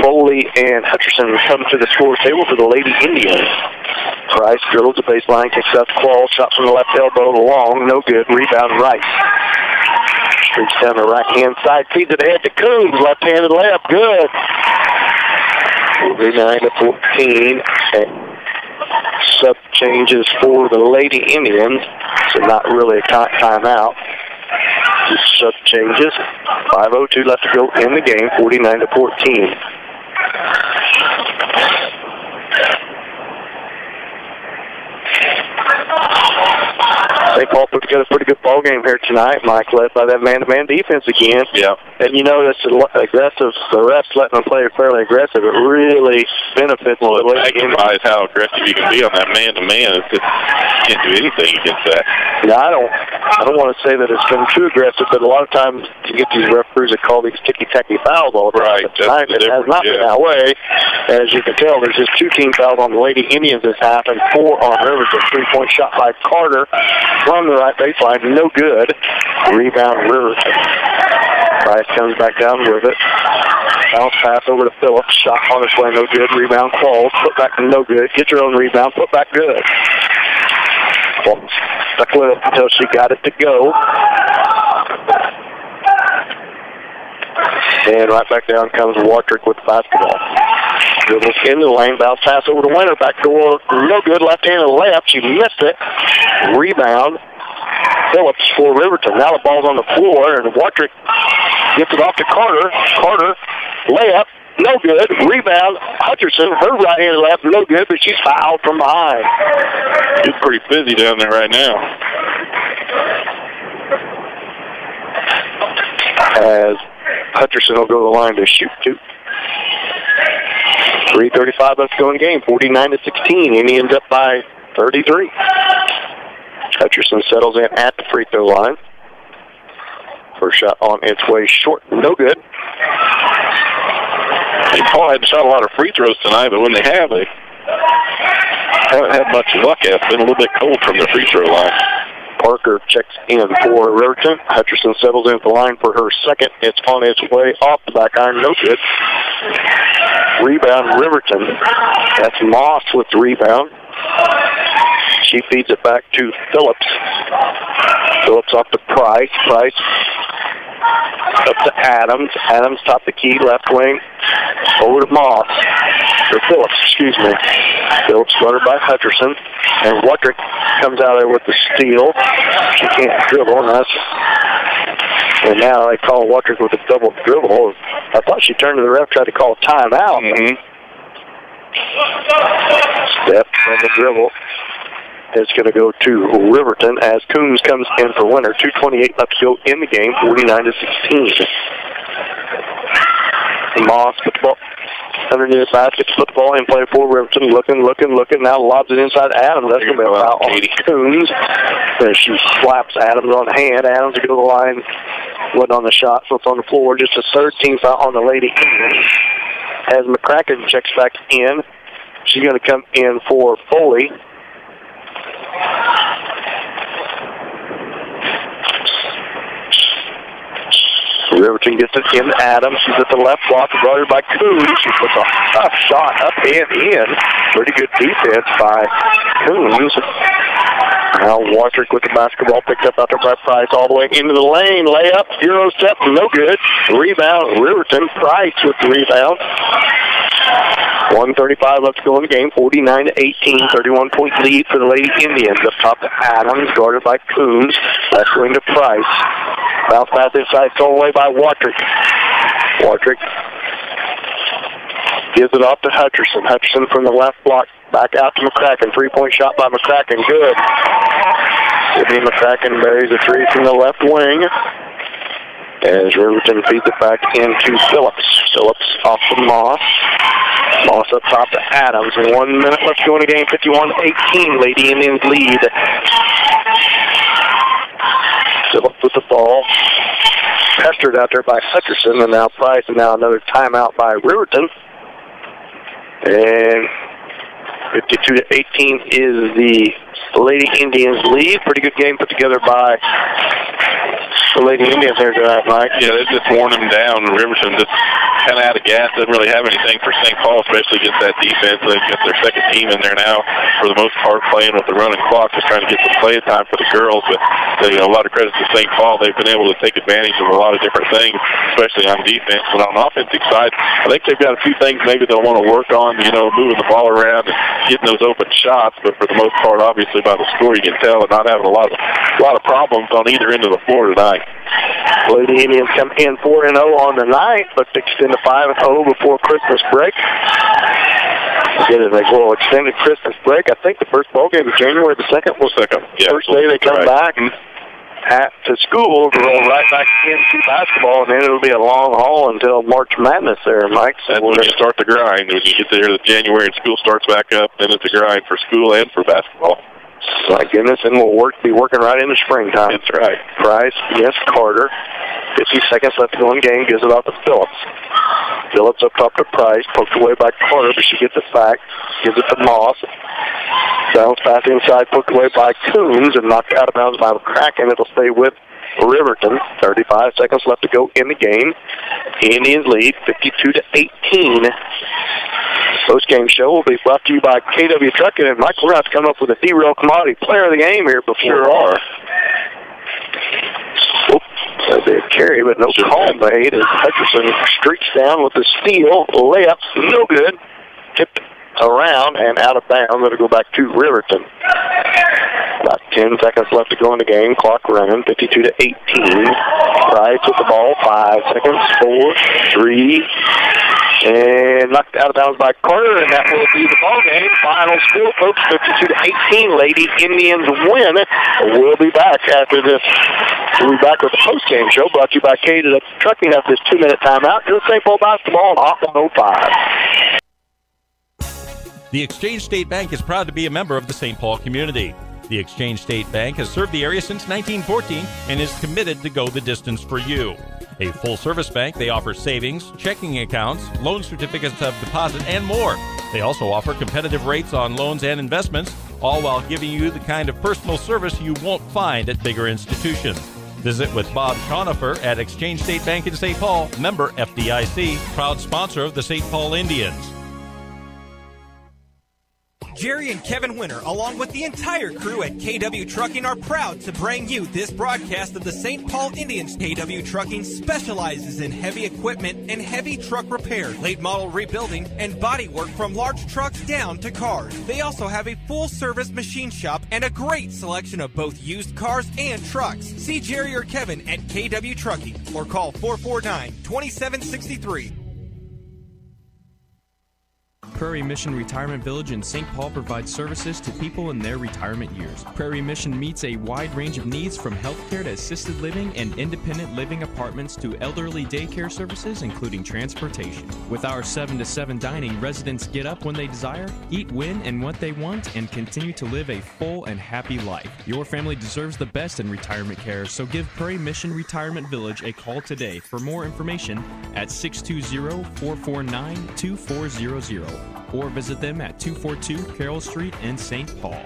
Foley, and Hutcherson come to the score table for the Lady Indians. Price dribbles the baseline, kicks out the ball, shot from the left elbow, long, no good. Rebound Rice. Streaks down the right-hand side, feeds it ahead to Coombs, left-handed layup, good. 49-14. Sub changes for the Lady Indians, so not really a timeout. Just sub changes. 5:02 left to go in the game, 49-14. St. Paul put together a pretty good ball game here tonight, Mike, led by that man-to-man defense again. Yeah. And you know, that's aggressive. The refs letting them play fairly aggressive. It really benefits the Lady Indians. Magnifies how aggressive you can be on that man-to-man. It's just, you can't do anything against that. Yeah, I don't want to say that it's been too aggressive, but a lot of times you get these referees that call these ticky-tacky fouls all the time. Right. Tonight it has not been that way. And as you can tell, there's just 2 team fouls on the Lady Indians this half and 4 on Riverton. 3-point shot by Carter from the right baseline, no good. Rebound Riverton. Price comes back down with it. Bounce pass over to Phillips. Shot on his way, no good. Rebound Qualls. Put back no good. Get your own rebound. Put back good. Well, stuck with it until she got it to go. And right back down comes Wadrick with the basketball. Dribbles into the lane, bounce pass over to Winter, back door, no good, left-handed layup, she missed it. Rebound, Phillips for Riverton. Now the ball's on the floor, and Wadrick gets it off to Carter. Carter, layup, no good. Rebound, Hutcherson, her right-handed layup, no good, but she's fouled from behind. She's pretty busy down there right now. As Hutcherson will go to the line to shoot two. 3:35 left to go in the game. 49-16. Indians up by 33. Hutcherson settles in at the free throw line. First shot on its way short. No good. St. Paul hadn't shot a lot of free throws tonight, but when they have, they haven't had much luck at it. It's been a little bit cold from the free throw line. Parker checks in for Riverton. Hutcherson settles in at the line for her second. It's on its way off the back iron. No good. Rebound Riverton. That's Moss with the rebound. She feeds it back to Phillips. Phillips off to Price. Price up to Adams. Adams top the key, left wing. Over to Moss. Or Phillips, excuse me. Phillips guarded by Hutcherson. And Wadrick comes out there with the steal. She can't dribble, and now they call Wadrick with a double dribble. I thought she turned to the ref, tried to call a timeout. Step on the dribble. is going to go to Riverton as Coombs comes in for Winter. 2:28 left to go in the game, 49-16. Moss with the ball underneath the basket, put the ball in play for Riverton. Looking. Now lobs it inside Adams. That's going to be a foul on Coombs. And she slaps Adams on the hand. Adams will go to the line. Wasn't on the shot, so it's on the floor. Just a third team foul on the Lady Indians. As McCracken checks back in, she's going to come in for Foley. Riverton gets it in Adams. She's at the left block, guarded by Coombs. She puts a tough shot up and in. Pretty good defense by Coombs. Now Watrick with the basketball picked up out there by Price all the way into the lane. Layup, Euro step, no good. Rebound, Riverton. Price with the rebound. 1:35 left to go in the game. 49-18. 31-point lead for the Lady Indians. Up top to Adams, guarded by Coombs. Left wing to Price. Bounce pass inside, stolen away by Watrick. Watrick gives it off to Hutcherson. Hutcherson from the left block. Back out to McCracken. 3-point shot by McCracken. Good. Sydney McCracken buries a three from the left wing. As Riverton feeds it back into Phillips. Phillips off to Moss. Moss up top to Adams. 1 minute left to go in the game. 51-18. Lady Indians lead. Phillips with the ball. Pestered out there by Hutcherson. And now Price. And now another timeout by Riverton. And 52-18 is the Lady Indians lead. Pretty good game put together by the Lady Indians there tonight, Mike. Yeah, they just worn them down. Riverton just kind of out of gas. Doesn't really have anything for St. Paul, especially against that defense. They've got their second team in there now, for the most part, playing with the running clock, just trying to get some play time for the girls. But a lot of credit to St. Paul. They've been able to take advantage of a lot of different things, especially on defense. But on the offensive side, I think they've got a few things maybe they'll want to work on, moving the ball around and getting those open shots. But for the most part, obviously, by the score, you can tell they're not having a lot of problems on either end of the floor tonight. Lady Indians come in 4-0 on the night, but extend to 5-0 before Christmas break. Get it, like, well, extended Christmas break. I think the first ball game is January the 2nd. Well, yeah, first day they come back to school to roll right back into basketball, and then it'll be a long haul until March Madness there, Mike. So when you start the grind, when you get there to January and school starts back up, then it's a grind for school and for basketball. My goodness, and we'll be working right into springtime. That's right. Price, yes, Carter. 50 seconds left to go in the game. Gives it off to Phillips. Phillips up top to Price. Poked away by Carter, but she gets it back. Gives it to Moss. Bounce pass inside. Poked away by Coombs and knocked out of bounds by McCracken. It'll stay with Riverton. 35 seconds left to go in the game. Indians lead 52-18. Post-game show will be brought to you by KW Trucking. And Mike, we're going to have to come up with a D-Rail Commodity Player of the Game here before. Sure are. That'd be a carry, but no call made as Hutcherson streaks down with the steal. Layup, no good. Tipped around and out of bounds. It'll go back to Riverton. About 10 seconds left to go in the game. Clock running, 52-18. Price with the ball, 5 seconds, 4, 3, and knocked out of bounds by Carter, and that will be the ball game. Final score, folks, 52-18. Lady Indians win. We'll be back after this. We'll be back with the post-game show brought to you by KW Trucking after this 2-minute timeout. Here's St. Paul basketball on Hot 105. The Exchange State Bank is proud to be a member of the St. Paul community. The Exchange State Bank has served the area since 1914 and is committed to go the distance for you. A full-service bank, they offer savings, checking accounts, loan certificates of deposit, and more. They also offer competitive rates on loans and investments, all while giving you the kind of personal service you won't find at bigger institutions. Visit with Bob Conifer at Exchange State Bank in St. Paul, member FDIC, proud sponsor of the St. Paul Indians. Jerry and Kevin Winter, along with the entire crew at KW Trucking, are proud to bring you this broadcast of the St. Paul Indians. KW Trucking specializes in heavy equipment and heavy truck repair, late model rebuilding, and body work from large trucks down to cars. They also have a full-service machine shop and a great selection of both used cars and trucks. See Jerry or Kevin at KW Trucking or call 449-2763. Prairie Mission Retirement Village in St. Paul provides services to people in their retirement years. Prairie Mission meets a wide range of needs from healthcare to assisted living and independent living apartments to elderly daycare services, including transportation. With our 7 to 7 dining, residents get up when they desire, eat when and what they want, and continue to live a full and happy life. Your family deserves the best in retirement care, so give Prairie Mission Retirement Village a call today for more information at 620-449-2400 or visit them at 242 Carroll Street in St. Paul.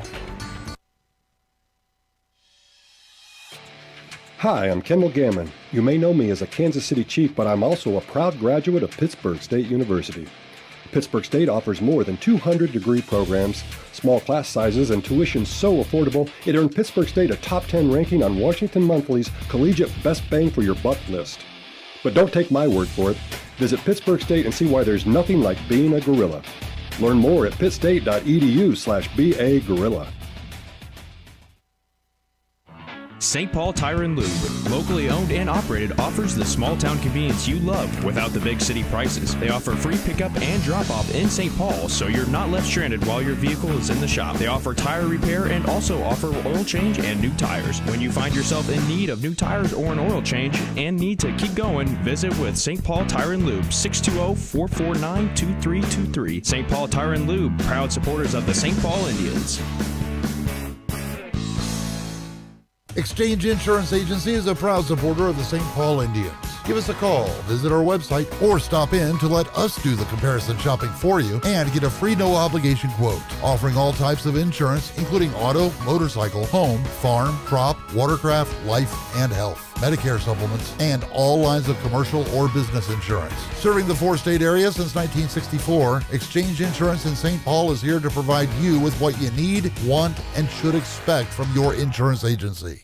Hi, I'm Kendall Gammon. You may know me as a Kansas City Chief, but I'm also a proud graduate of Pittsburg State University. Pittsburg State offers more than 200 degree programs, small class sizes, and tuition so affordable it earned Pittsburg State a top 10 ranking on Washington Monthly's Collegiate Best Bang for Your Buck list. But don't take my word for it. Visit Pittsburg State and see why there's nothing like being a gorilla. Learn more at pittstate.edu/BA-gorilla. St. Paul Tire and Lube, locally owned and operated, offers the small town convenience you love without the big city prices. They offer free pickup and drop off in St. Paul, so you're not left stranded while your vehicle is in the shop. They offer tire repair and also offer oil change and new tires. When you find yourself in need of new tires or an oil change and need to keep going, visit with St. Paul Tire and Lube, 620-449-2323. St. Paul Tire and Lube, proud supporters of the St. Paul Indians. Exchange Insurance Agency is a proud supporter of the St. Paul Indians. Give us a call, visit our website, or stop in to let us do the comparison shopping for you and get a free no-obligation quote. Offering all types of insurance, including auto, motorcycle, home, farm, crop, watercraft, life, and health, Medicare supplements, and all lines of commercial or business insurance. Serving the 4-state area since 1964, Exchange Insurance in St. Paul is here to provide you with what you need, want, and should expect from your insurance agency.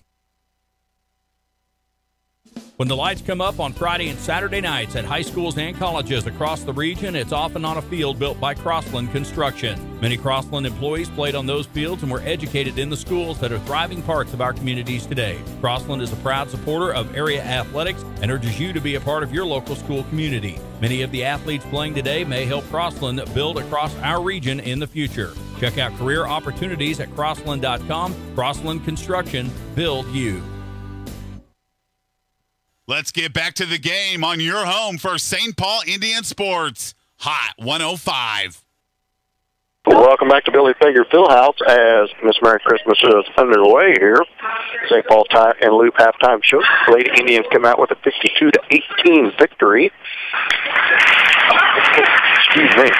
When the lights come up on Friday and Saturday nights at high schools and colleges across the region, it's often on a field built by Crossland Construction. Many Crossland employees played on those fields and were educated in the schools that are thriving parts of our communities today. Crossland is a proud supporter of area athletics and urges you to be a part of your local school community. Many of the athletes playing today may help Crossland build across our region in the future. Check out career opportunities at crossland.com. Crossland Construction, build you. Let's get back to the game on your home for St. Paul Indian Sports. Hot 105. Welcome back to Billy Fager Fieldhouse as Miss Merry Christmas is underway here. St. Paul Tire and Loop halftime show. Lady Indians come out with a 52-18 victory. Excuse me.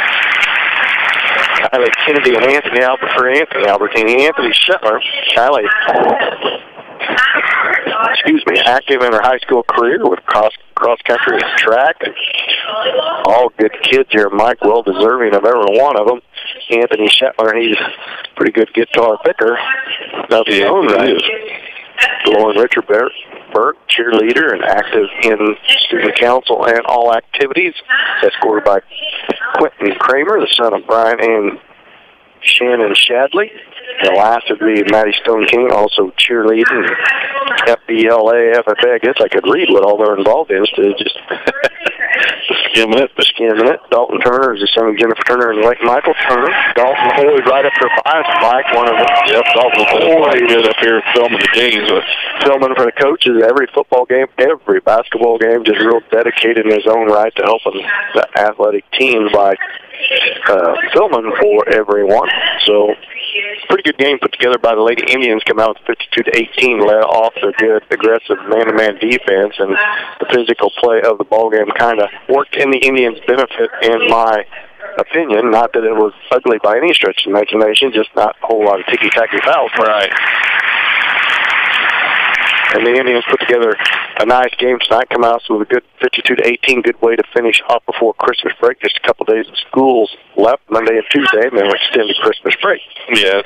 Kylie Kennedy and Anthony Albert for Anthony Albertini. Anthony Shetler. Kylie, active in her high school career with cross country and track. All good kids here, Mike, well deserving of every one of them. Anthony Shetler, he's a pretty good guitar picker. Of his own right. Lauren Richard Burke, cheerleader and active in student council and all activities. Escorted by Quentin Kramer, the son of Brian and Shannon Shadley. The last would be Maddie Stone King, also cheerleading. FBLA, FFA. I guess I could read what all they're involved in instead of just skimming it. Dalton Turner is the son of Jennifer Turner and Lake Michael Turner. Dalton Hoyd right up to 5 Mike, one of them. Yep, Dalton Hoyd is up here filming the games. Filming for the coaches every football game, every basketball game, just real dedicated in his own right to helping the athletic teams by filming for everyone. So, pretty good game put together by the Lady Indians. Come out with 52-18, led off their good, aggressive man-to-man defense, and the physical play of the ball game kind of worked in the Indians' benefit, in my opinion. Not that it was ugly by any stretch of the imagination, just not a whole lot of ticky-tacky fouls. Right. And the Indians put together a nice game tonight, come out with a good 52-18, good way to finish off before Christmas break. Just a couple days of schools left, Monday and Tuesday, and then we'll extend the Christmas break. Yeah,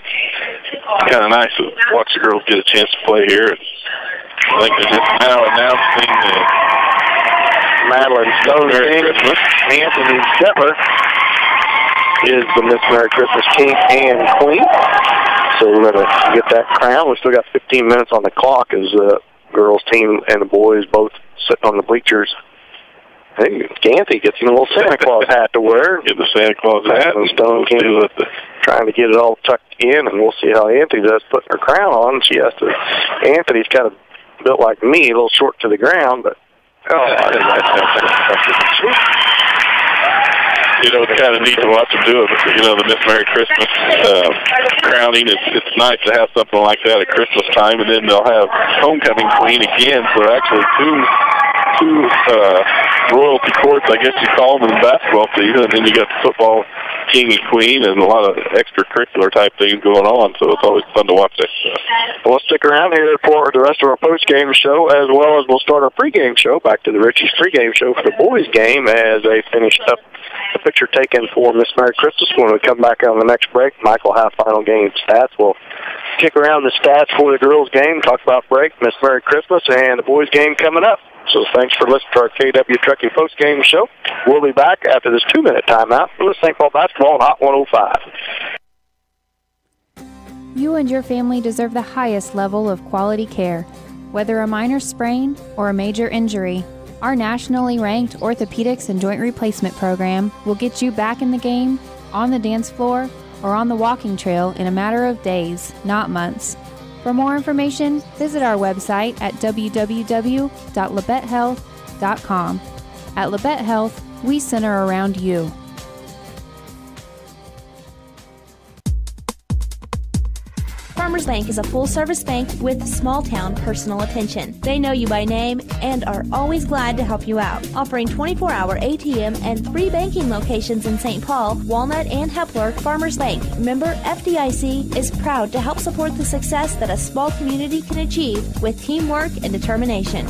kind of nice to watch the girls get a chance to play here. I think they're just now announcing Madeline Stone King, Anthony Shetler is the Miss Merry Christmas King and Queen. So we're going to get that crown. We still got 15 minutes on the clock as the girls team and the boys both sitting on the bleachers Hey, Ganthy gets a little Santa Claus hat to wear. Get the Santa Claus hat. And Stone Candy trying to get it all tucked in, and we'll see how Anthony does putting her crown on. She has to. Anthony's kind of built like me, a little short to the ground, but I didn't like that. You know, it's kind of neat to watch them do it. You know, the Miss Merry Christmas crowning, it's nice to have something like that at Christmas time, and then they'll have Homecoming Queen again. So actually two royalty courts, I guess you call them, in the basketball season, and then you got the football king and queen and a lot of extracurricular type things going on, so it's always fun to watch that stuff. Well, let's stick around here for the rest of our post-game show, as well as we'll start our pregame show. Back to the Richie's pregame show for the boys' game as they finish up the picture taken for Miss Merry Christmas. When we come back on the next break, Mike will have final game stats. We'll kick around the stats for the girls' game, talk about break, Miss Merry Christmas, and the boys' game coming up. So thanks for listening to our KW Trucking post-game show. We'll be back after this 2-minute timeout for the St. Paul basketball on Hot 105. You and your family deserve the highest level of quality care. Whether a minor sprain or a major injury, our nationally ranked orthopedics and joint replacement program will get you back in the game, on the dance floor, or on the walking trail in a matter of days, not months. For more information, visit our website at www.labettehealth.com. At Labette Health, we center around you. Farmers Bank is a full-service bank with small-town personal attention. They know you by name and are always glad to help you out. Offering 24-hour ATM and 3 banking locations in St. Paul, Walnut, and Hepler, Farmers Bank, member FDIC, is proud to help support the success that a small community can achieve with teamwork and determination.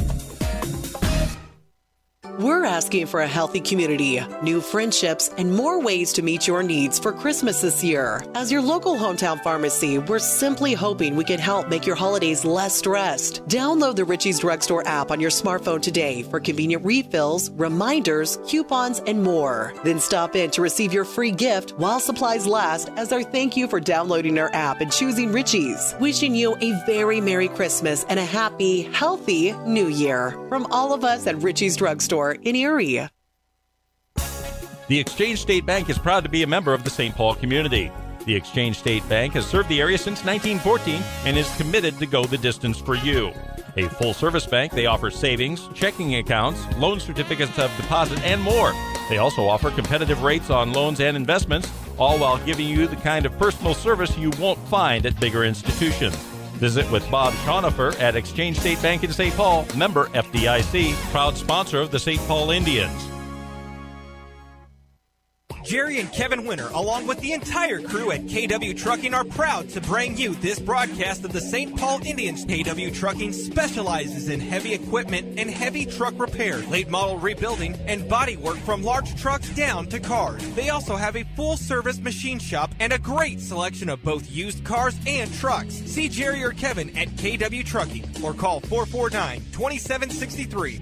We're asking for a healthy community, new friendships, and more ways to meet your needs for Christmas this year. As your local hometown pharmacy, we're simply hoping we can help make your holidays less stressed. Download the Richie's Drugstore app on your smartphone today for convenient refills, reminders, coupons, and more. Then stop in to receive your free gift while supplies last as our thank you for downloading our app and choosing Richie's. Wishing you a very Merry Christmas and a happy, healthy New Year from all of us at Richie's Drugstore in Erie. The Exchange State Bank is proud to be a member of the St. Paul community. The Exchange State Bank has served the area since 1914 and is committed to go the distance for you. A full-service bank, they offer savings, checking accounts, loan certificates of deposit, and more. They also offer competitive rates on loans and investments, all while giving you the kind of personal service you won't find at bigger institutions. Visit with Bob Schonifer at Exchange State Bank in St. Paul, member FDIC, proud sponsor of the St. Paul Indians. Jerry and Kevin Winter, along with the entire crew at KW Trucking, are proud to bring you this broadcast of the St. Paul Indians. KW Trucking specializes in heavy equipment and heavy truck repair, late model rebuilding, and body work from large trucks down to cars. They also have a full-service machine shop and a great selection of both used cars and trucks. See Jerry or Kevin at KW Trucking or call 449-2763.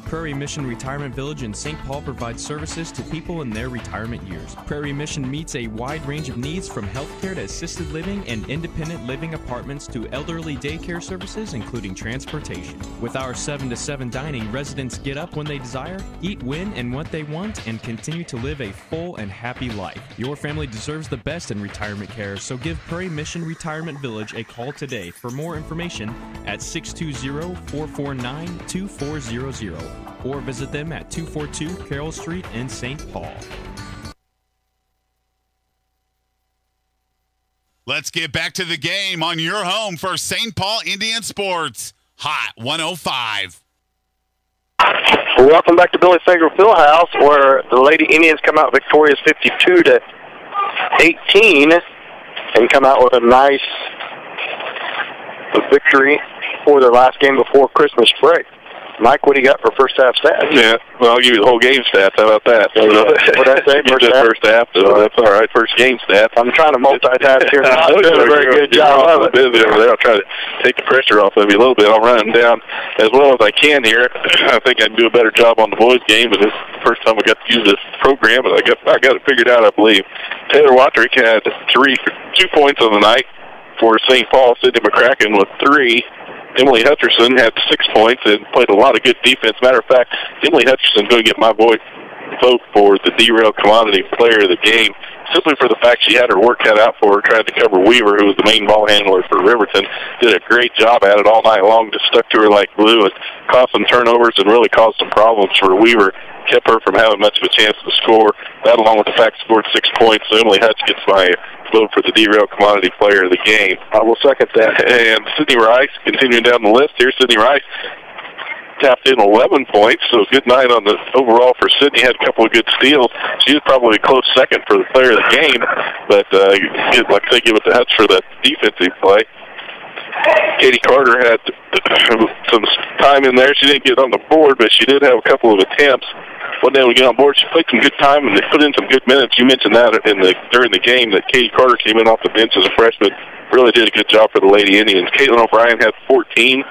Prairie Mission Retirement Village in St. Paul provides services to people in their retirement years. Prairie Mission meets a wide range of needs from healthcare to assisted living and independent living apartments to elderly daycare services, including transportation. With our 7 to 7 dining, residents get up when they desire, eat when and what they want, and continue to live a full and happy life. Your family deserves the best in retirement care, so give Prairie Mission Retirement Village a call today for more information at 620-449-2400. Or visit them at 242 Carroll Street in St. Paul. Let's get back to the game on your home for St. Paul Indian Sports. Hot 105. Welcome back to Billy Fager Fieldhouse, where the Lady Indians come out victorious 52-18 and come out with a nice victory for their last game before Christmas break. Mike, what do you got for first half stats? Yeah, well, I'll give you the whole game stats. How about that? What did I say? First half. So that's all right. First game stats. I'm trying to multitask here. I'm doing a very good job of it. Busy over there. I'll try to take the pressure off of you a little bit. I'll run them down as well as I can here. I think I can do a better job on the boys' game, but this is the first time I got to use this program, but I got it figured out, I believe. Taylor Wattrick had 2 points on the night for St. Paul. Sidney McCracken with 3. Emily Hutcherson had 6 points and played a lot of good defense. Matter of fact, Emily Hutcherson going to get my vote for the Derail Commodity Player of the Game, simply for the fact she had her work cut out for her, tried to cover Weaver, who was the main ball handler for Riverton. Did a great job at it all night long, just stuck to her like glue. It caused some turnovers and really caused some problems for Weaver. Kept her from having much of a chance to score. That, along with the fact she scored 6 points, so Emily Hutch gets my vote for the Derail Commodity Player of the Game. I will second that. And Sydney Rice, continuing down the list here, Sydney Rice tapped in 11 points, so good night on the overall for Sydney. Had a couple of good steals. She was probably a close second for the player of the game, but like I say, give it to Hutch for that defensive play. Katie Carter had some time in there. She didn't get on the board, but she did have a couple of attempps. Wasn't able to get on board. She played some good time, and they put in some good minutes. You mentioned that during the game that Katie Carter came in off the bench as a freshman. Really did a good job for the Lady Indians. Caitlin O'Brien had 14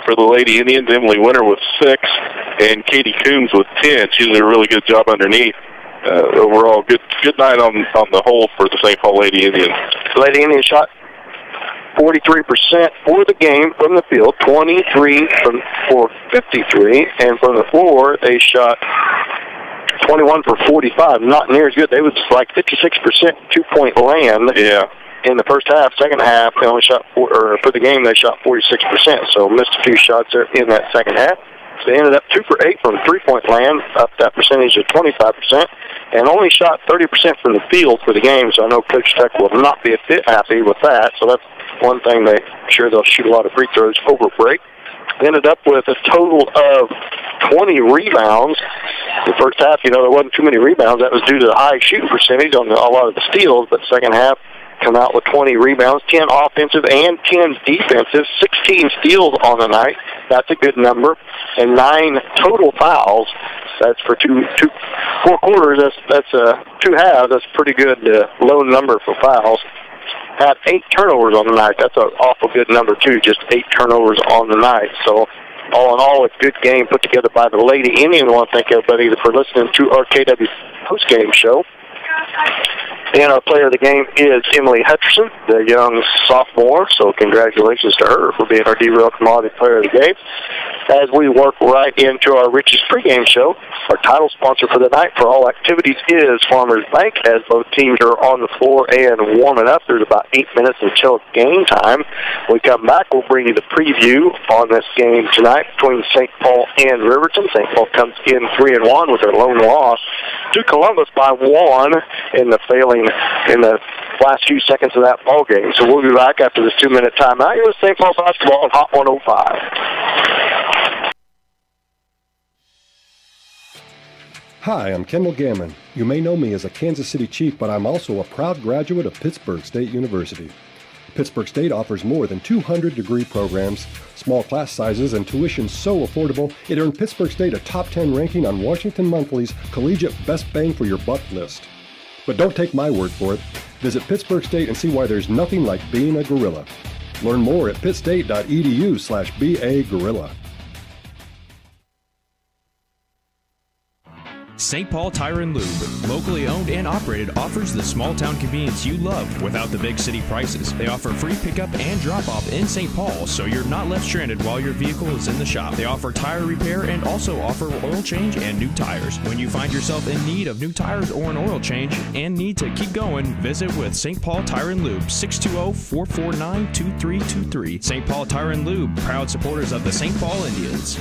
for the Lady Indians. Emily Winter with 6, and Katie Coombs with 10. She did a really good job underneath. Overall, good night on the whole for the St. Paul Lady Indians. The Lady Indians shot 43% for the game from the field, 23 for 53, and from the floor they shot 21 for 45. Not near as good. They was like 56% 2-point land. Yeah. In the first half. Second half, they only shot for the game they shot 46%. So missed a few shots there in that second half. So they ended up 2 for 8 from 3-point land, up that percentage to 25%, and only shot 30% from the field for the game. So I know Coach Tech will not be a bit happy with that. So that's one thing they'll shoot a lot of free throws over break. They ended up with a total of 20 rebounds. The first half, there wasn't too many rebounds. That was due to the high shooting percentage on a lot of the steals, but second half come out with 20 rebounds, 10 offensive and 10 defensive, 16 steals on the night. That's a good number. And 9 total fouls. That's for 4 quarters. That's 2 halves. That's a pretty good low number for fouls. Had 8 turnovers on the night. That's an awful good number, too, just 8 turnovers on the night. So, all in all, a good game put together by the Lady Indians. I want to thank everybody for listening to our KW postgame show. And our player of the game is Emily Hutcherson, the young sophomore, so congratulations to her for being our Derail Commodity Player of the Game. As we work right into our Rich's pregame show, our title sponsor for the night for all activities is Farmers Bank, as both teams are on the floor and warming up. There's about 8 minutes until game time. When we come back, we'll bring you the preview on this game tonight between St. Paul and Riverton. St. Paul comes in 3-1 with their lone loss to Columbus by 1 in the last few seconds of that ball game. So we'll be back after this 2-minute timeout. You're with St. Paul basketball on Hot 105. Hi, I'm Kendall Gammon. You may know me as a Kansas City Chief, but I'm also a proud graduate of Pittsburg State University. Pittsburg State offers more than 200 degree programs, small class sizes, and tuition so affordable, it earned Pittsburg State a top 10 ranking on Washington Monthly's Collegiate Best Bang for Your Buck list. But don't take my word for it. Visit Pittsburg State and see why there's nothing like being a gorilla. Learn more at pittstate.edu/BAGorilla. St. Paul Tire and Lube, locally owned and operated, offers the small town convenience you love without the big city prices. They offer free pickup and drop off in St. Paul, so you're not left stranded while your vehicle is in the shop. They offer tire repair and also offer oil change and new tires. When you find yourself in need of new tires or an oil change and need to keep going, visit with St. Paul Tire and Lube, 620-449-2323. St. Paul Tire and Lube, proud supporters of the St. Paul Indians.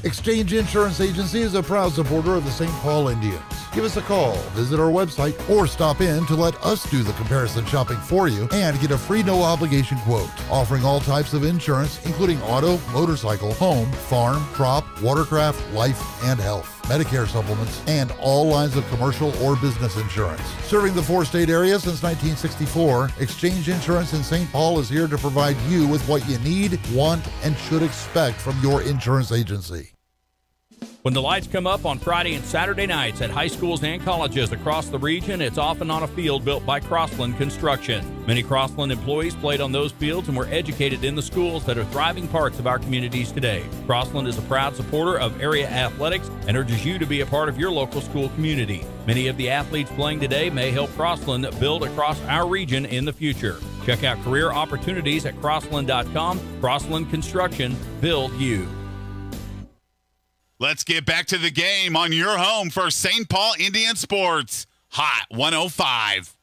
Exchange Insurance Agency is a proud supporter of the St. Paul Indians. Give us a call, visit our website, or stop in to let us do the comparison shopping for you and get a free no-obligation quote. Offering all types of insurance, including auto, motorcycle, home, farm, crop, watercraft, life, and health, Medicare supplements, and all lines of commercial or business insurance. Serving the 4-state area since 1964, Exchange Insurance in St. Paul is here to provide you with what you need, want, and should expect from your insurance agency. When the lights come up on Friday and Saturday nights at high schools and colleges across the region, it's often on a field built by Crossland Construction. Many Crossland employees played on those fields and were educated in the schools that are thriving parts of our communities today. Crossland is a proud supporter of area athletics and urges you to be a part of your local school community. Many of the athletes playing today may help Crossland build across our region in the future. Check out career opportunities at Crossland.com. Crossland Construction, build you. Let's get back to the game on your home for St. Paul Indian Sports. Hot 105.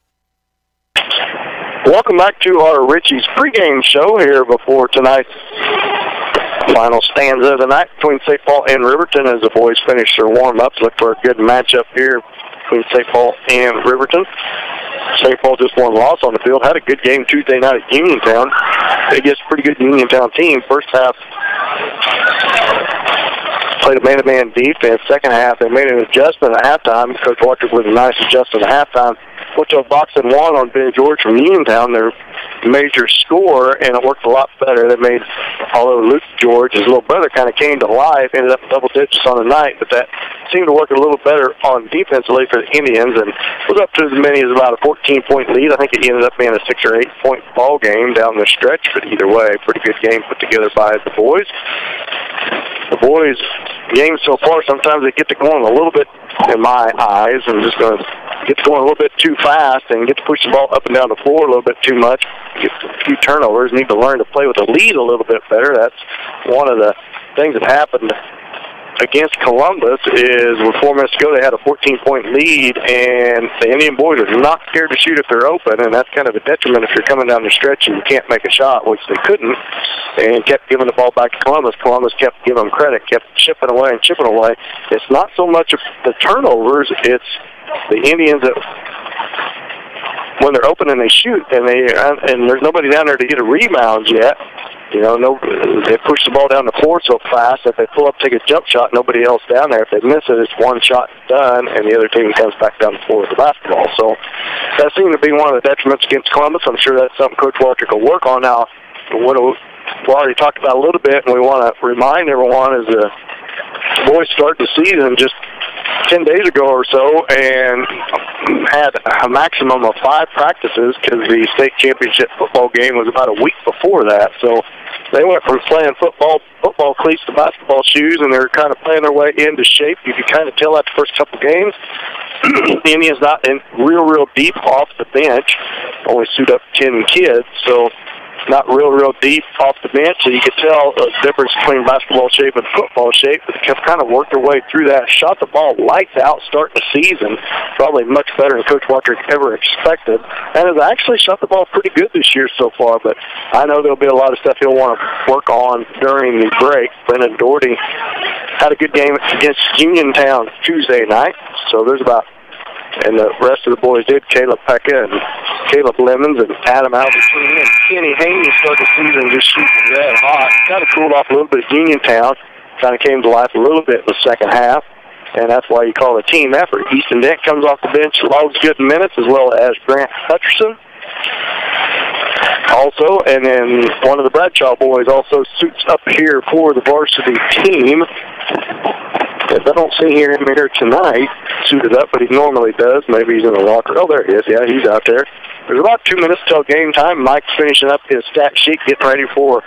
Welcome back to our Richie's pregame show here before tonight's final stanza of the night between St. Paul and Riverton as the boys finish their warm-ups. Look for a good matchup here between St. Paul and Riverton. St. Paul just one loss on the field. Had a good game Tuesday night at Uniontown. They get a pretty good Uniontown team. First half played a man-to-man defense. Second half, they made an adjustment at halftime. Coach Walker with a nice adjustment at halftime. Put to a box and one on Ben George from Uniontown, their major scorer, and it worked a lot better. They made, although Luke George, his little brother, kind of came to life, ended up in double digits on the night, but that seemed to work a little better on defensively for the Indians, and was up to as many as about a 14-point lead. I think it ended up being a 6 or 8 point ball game down the stretch, but either way, pretty good game put together by the boys. The boys' games so far, sometimes they get to going a little bit, in my eyes, and just going to get to going a little bit too fast and get to push the ball up and down the floor a little bit too much. Get a few turnovers, need to learn to play with the lead a little bit better. That's one of the things that happened against Columbus is with 4 minutes to go, they had a 14-point lead, and the Indian boys are not scared to shoot if they're open, and that's kind of a detriment if you're coming down the stretch and you can't make a shot, which they couldn't, and kept giving the ball back to Columbus. Columbus kept giving them credit, kept chipping away and chipping away. It's not so much of the turnovers, it's the Indians that when they're open and they shoot, and there's nobody down there to get a rebound yet. You know, they push the ball down the floor so fast that if they pull up, take a jump shot, nobody else down there. If they miss it, it's one shot done, and the other team comes back down the floor with the basketball. So that seemed to be one of the detriments against Columbus. I'm sure that's something Coach Walter will work on now. What we already talked about a little bit, and we want to remind everyone is the boys start the season just 10 days ago or so and had a maximum of 5 practices because the state championship football game was about a week before that. So they went from playing football cleats to basketball shoes, and they're kind of playing their way into shape. You can kind of tell that the first couple games. The Indians not in real deep off the bench, only suit up 10 kids, so not real deep off the bench, so you could tell the difference between basketball shape and football shape. But they kind of worked their way through that, shot the ball lights out starting the season, probably much better than Coach Walker ever expected, and has actually shot the ball pretty good this year so far. But I know there'll be a lot of stuff he'll want to work on during the break. Brennan Doherty had a good game against Uniontown Tuesday night, so there's about, and the rest of the boys did, Caleb Pekka and Caleb Lemons and Adam Albertini and Kenny Haney started the season just shooting red hot. Kind of cooled off a little bit at Uniontown. Kind of came to life a little bit in the second half, and that's why you call it a team effort. Easton Dent comes off the bench, logs good minutes, as well as Grant Hutcherson. Also, and then one of the Bradshaw boys also suits up here for the varsity team. I don't see him here tonight, suited up, but he normally does. Maybe he's in the locker. Oh, there he is. Yeah, he's out there. There's about 2 minutes till game time. Mike's finishing up his stat sheet, getting ready for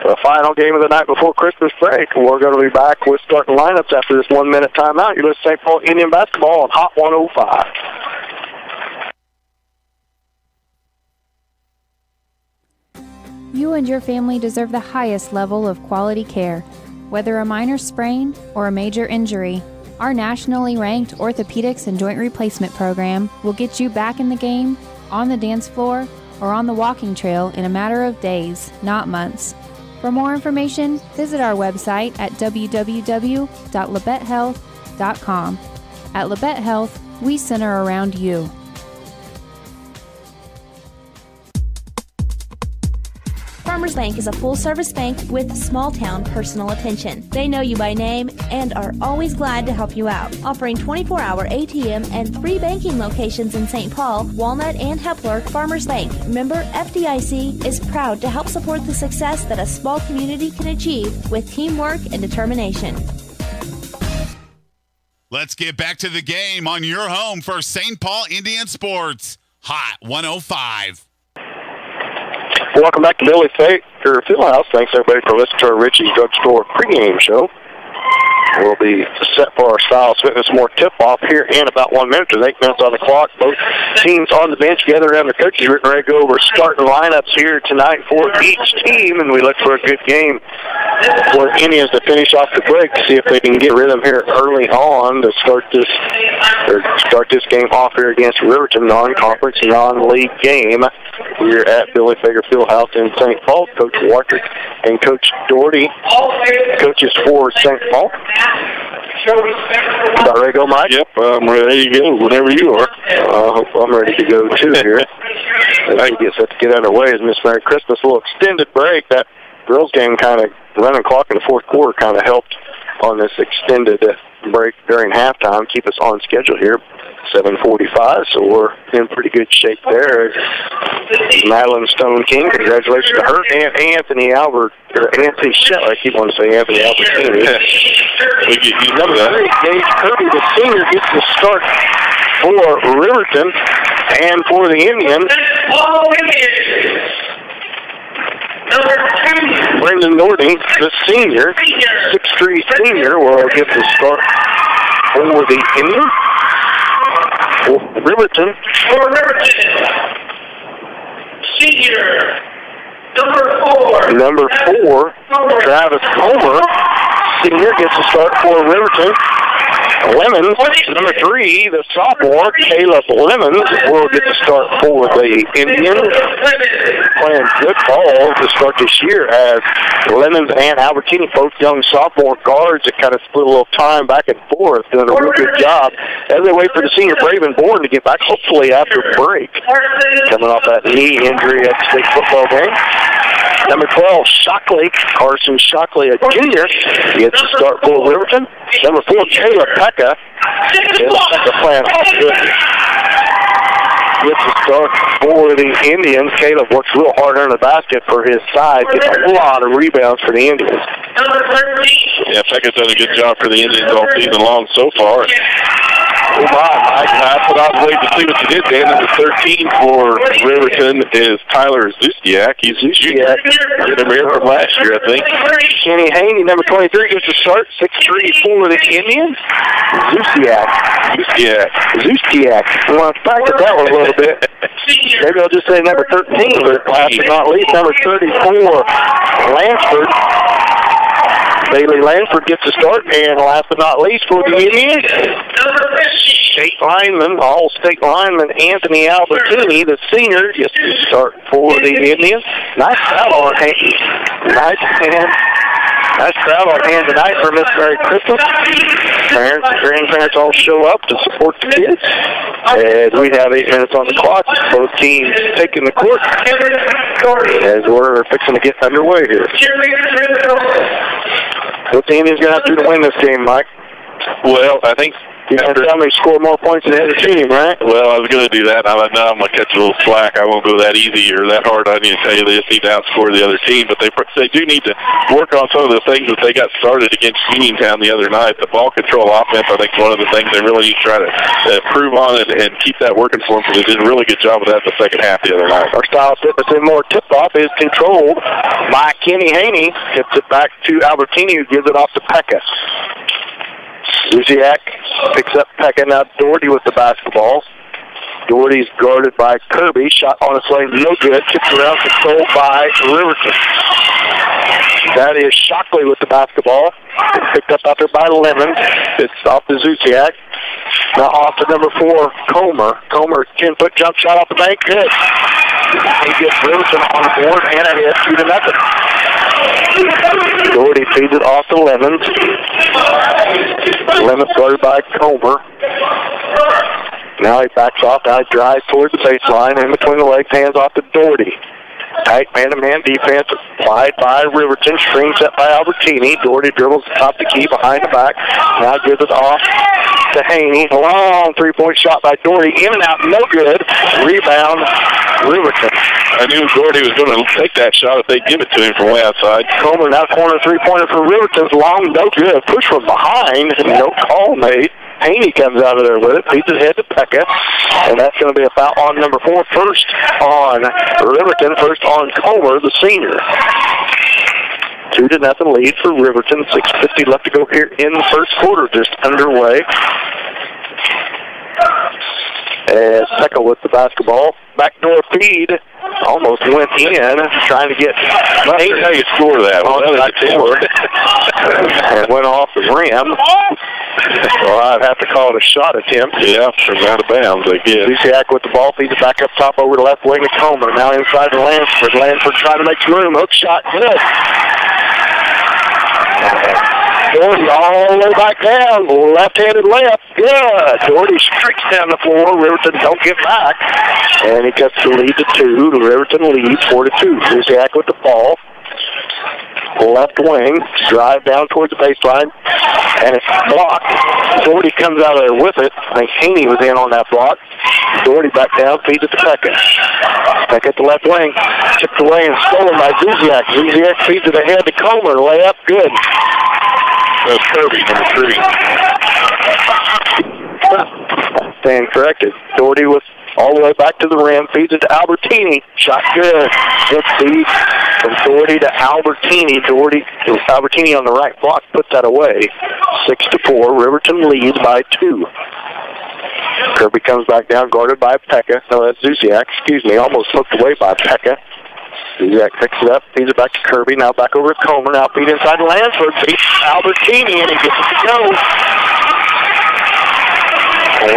the final game of the night before Christmas break. We're going to be back with starting lineups after this 1 minute timeout. You're listening to St. Paul Indian basketball on Hot 105. You and your family deserve the highest level of quality care. Whether a minor sprain or a major injury, our nationally ranked orthopedics and joint replacement program will get you back in the game, on the dance floor, or on the walking trail in a matter of days, not months. For more information, visit our website at www.labettehealth.com. At Labette Health, we center around you. Farmers Bank is a full-service bank with small-town personal attention. They know you by name and are always glad to help you out. Offering 24-hour ATM and 3 banking locations in St. Paul, Walnut, and Hepler, Farmers Bank, member FDIC, is proud to help support the success that a small community can achieve with teamwork and determination. Let's get back to the game on your home for St. Paul Indian Sports. Hot 105. Welcome back to Billy Fieldhouse. Thanks, everybody, for listening to our Richie's Drugstore pregame show. We'll be set for our Styles Fitness More tip-off here in about 1 minute. There's 8 minutes on the clock. Both teams on the bench gathered around their coaches. We're ready to go over starting lineups here tonight for each team, and we look for a good game for Indians to finish off the break, see if they can get rhythm here early on to start this game off here against Riverton, non-conference, non-league game here at Billy Fager Fieldhouse in St. Paul. Coach Walker and Coach Doherty, coaches for St. Paul. About ready to go, Mike? Yep, I'm ready to go whenever you are. I hope I'm ready to go, too, here. As we get set to get underway as Miss Merry Christmas. A little extended break. That girls game kind of running clock in the fourth quarter kind of helped on this extended break during halftime. Keep us on schedule here. 7:45, so we're in pretty good shape there. Madeline Stone King, congratulations to her, and Anthony Shetler. I keep wanting to say Anthony Albertini. Number 3, Gage Kirby, the senior, gets the start for Riverton and for the Indians. Brendan Norton, the senior, 6'3" senior, will get the start for the Indians. Riverton. Senior. Number 4, Travis Comer. Senior gets a start for Riverton. Lemons, number 3, the sophomore, Caleb Lemons, will get the start for the Indians. Playing good ball to start this year as Lemons and Albertini, both young sophomore guards that kind of split a little time back and forth, doing a real good job as they wait for the senior Braven Bourne to get back, hopefully after break. Coming off that knee injury at the state football game. Number 12, Shockley, Carson Shockley, a junior, gets the start for Riverton. Number 4, Caleb Pekka. Pekka playing good. Gets the start for the Indians. Caleb works real hard on the basket for his side. Gets a lot of rebounds for the Indians. Yeah, Pekka's done a good job for the Indians all season long so far. Oh my, that's what I was waiting to see what you did, Dan. Number 13 for Riverton is Tyler Zustiak. He's a junior. Get him here from last year, I think. Kenny Haney, number 23, gets the start. 6'3" for the Indians. Zustiak. I want to practice that one a little bit. Maybe I'll just say number 13, but last but not least, number 34, Lansford. Bailey Lansford gets the start, and last but not least for the Indians, all-state lineman Anthony Albertini, the senior, gets the start for the Indians. Nice crowd on hand. Nice crowd on hand tonight for Miss Merry Christmas. Parents and grandparents all show up to support the kids. And we have 8 minutes on the clock. Both teams taking the court as we're fixing to get underway here. What the Indians going to have to do to win this game, Mike? Well, I think you have to tell me score more points than the other team, right? Well, I was going to do that. I'm going to catch a little slack. I won't go that easy or that hard. I need to tell you they just need to outscore the other team. But they do need to work on some of the things that they got started against Uniontown the other night. The ball control offense, I think, is one of the things they really need to try to improve on and keep that working for them, because they did a really good job of that the second half the other night. Our Styles Fitness and More tip-off is controlled by Kenny Haney. Tips it back to Albertini, who gives it off to Pekka. Zuziak picks up Pekka. Now Doherty with the basketball. Doherty's guarded by Kirby. Shot on its way, no good. Tipped around, controlled by Riverton. That is Shockley with the basketball. Picked up out there by Lemons. It's off to Zuziak. Now off to number 4, Comer. Comer, 10-foot jump shot off the bank. Good. He gets Riverton on the board and a hit, 2-0. Doherty feeds it off to Lemons. Lemons guarded by Comer. Now he backs off. Now he drives towards the baseline. In between the legs, hands off to Doherty. Tight man-to-man defense applied by Riverton. Screen set by Albertini. Doherty dribbles top the key behind the back. Now gives it off to Haney. Long three-point shot by Doherty. In and out, no good. Rebound, Riverton. I knew Doherty was going to take that shot if they give it to him from way outside. Comer now corner three-pointer for Riverton's long, no good. Push from behind. No call made. Haney comes out of there with it, feeds it ahead to Pekka, and that's going to be a foul on number 4. First on Riverton, first on Comer, the senior. 2-0 lead for Riverton. 6:50 left to go here in the first quarter, just underway. As Pekka with the basketball. Backdoor feed. Almost went in, trying to get... I hate how you score that one. And went off the rim. Well, I'd have to call it a shot attempt. Yeah, from out of bounds, I guess. Zuziak with the ball, feeds it back up top over the left wing to Comer. Now inside to Lansford. Lansford trying to make room. Hook shot, good. Doherty all the way back down. Left-handed layup. Good. Doherty streaks down the floor. Riverton don't get back. And he cuts the lead to 2. The Riverton leads 4-2. Zuziak with the ball. Left wing. Drive down towards the baseline. And it's blocked. Doherty comes out of there with it. I think Haney was in on that block. Doherty back down. Feeds it to Pekka. Pekka at the left wing. Chipped away and stolen by Zuziak. Zuziak feeds it ahead to Comer. Layup. Good. That's Kirby, number 3. Stand corrected. Doherty with all the way back to the rim. Feeds it to Albertini. Shot good. Good feed from Doherty to Albertini. Albertini on the right block puts that away. 6-4. Riverton leads by 2. Kirby comes back down, guarded by Pekka. No, that's Zuziak. Excuse me. Almost hooked away by Pekka. Zuziak picks it up, feeds it back to Kirby. Now back over to Comer. Now feed inside to Lansford. Beats Albertini, and he gets it to go.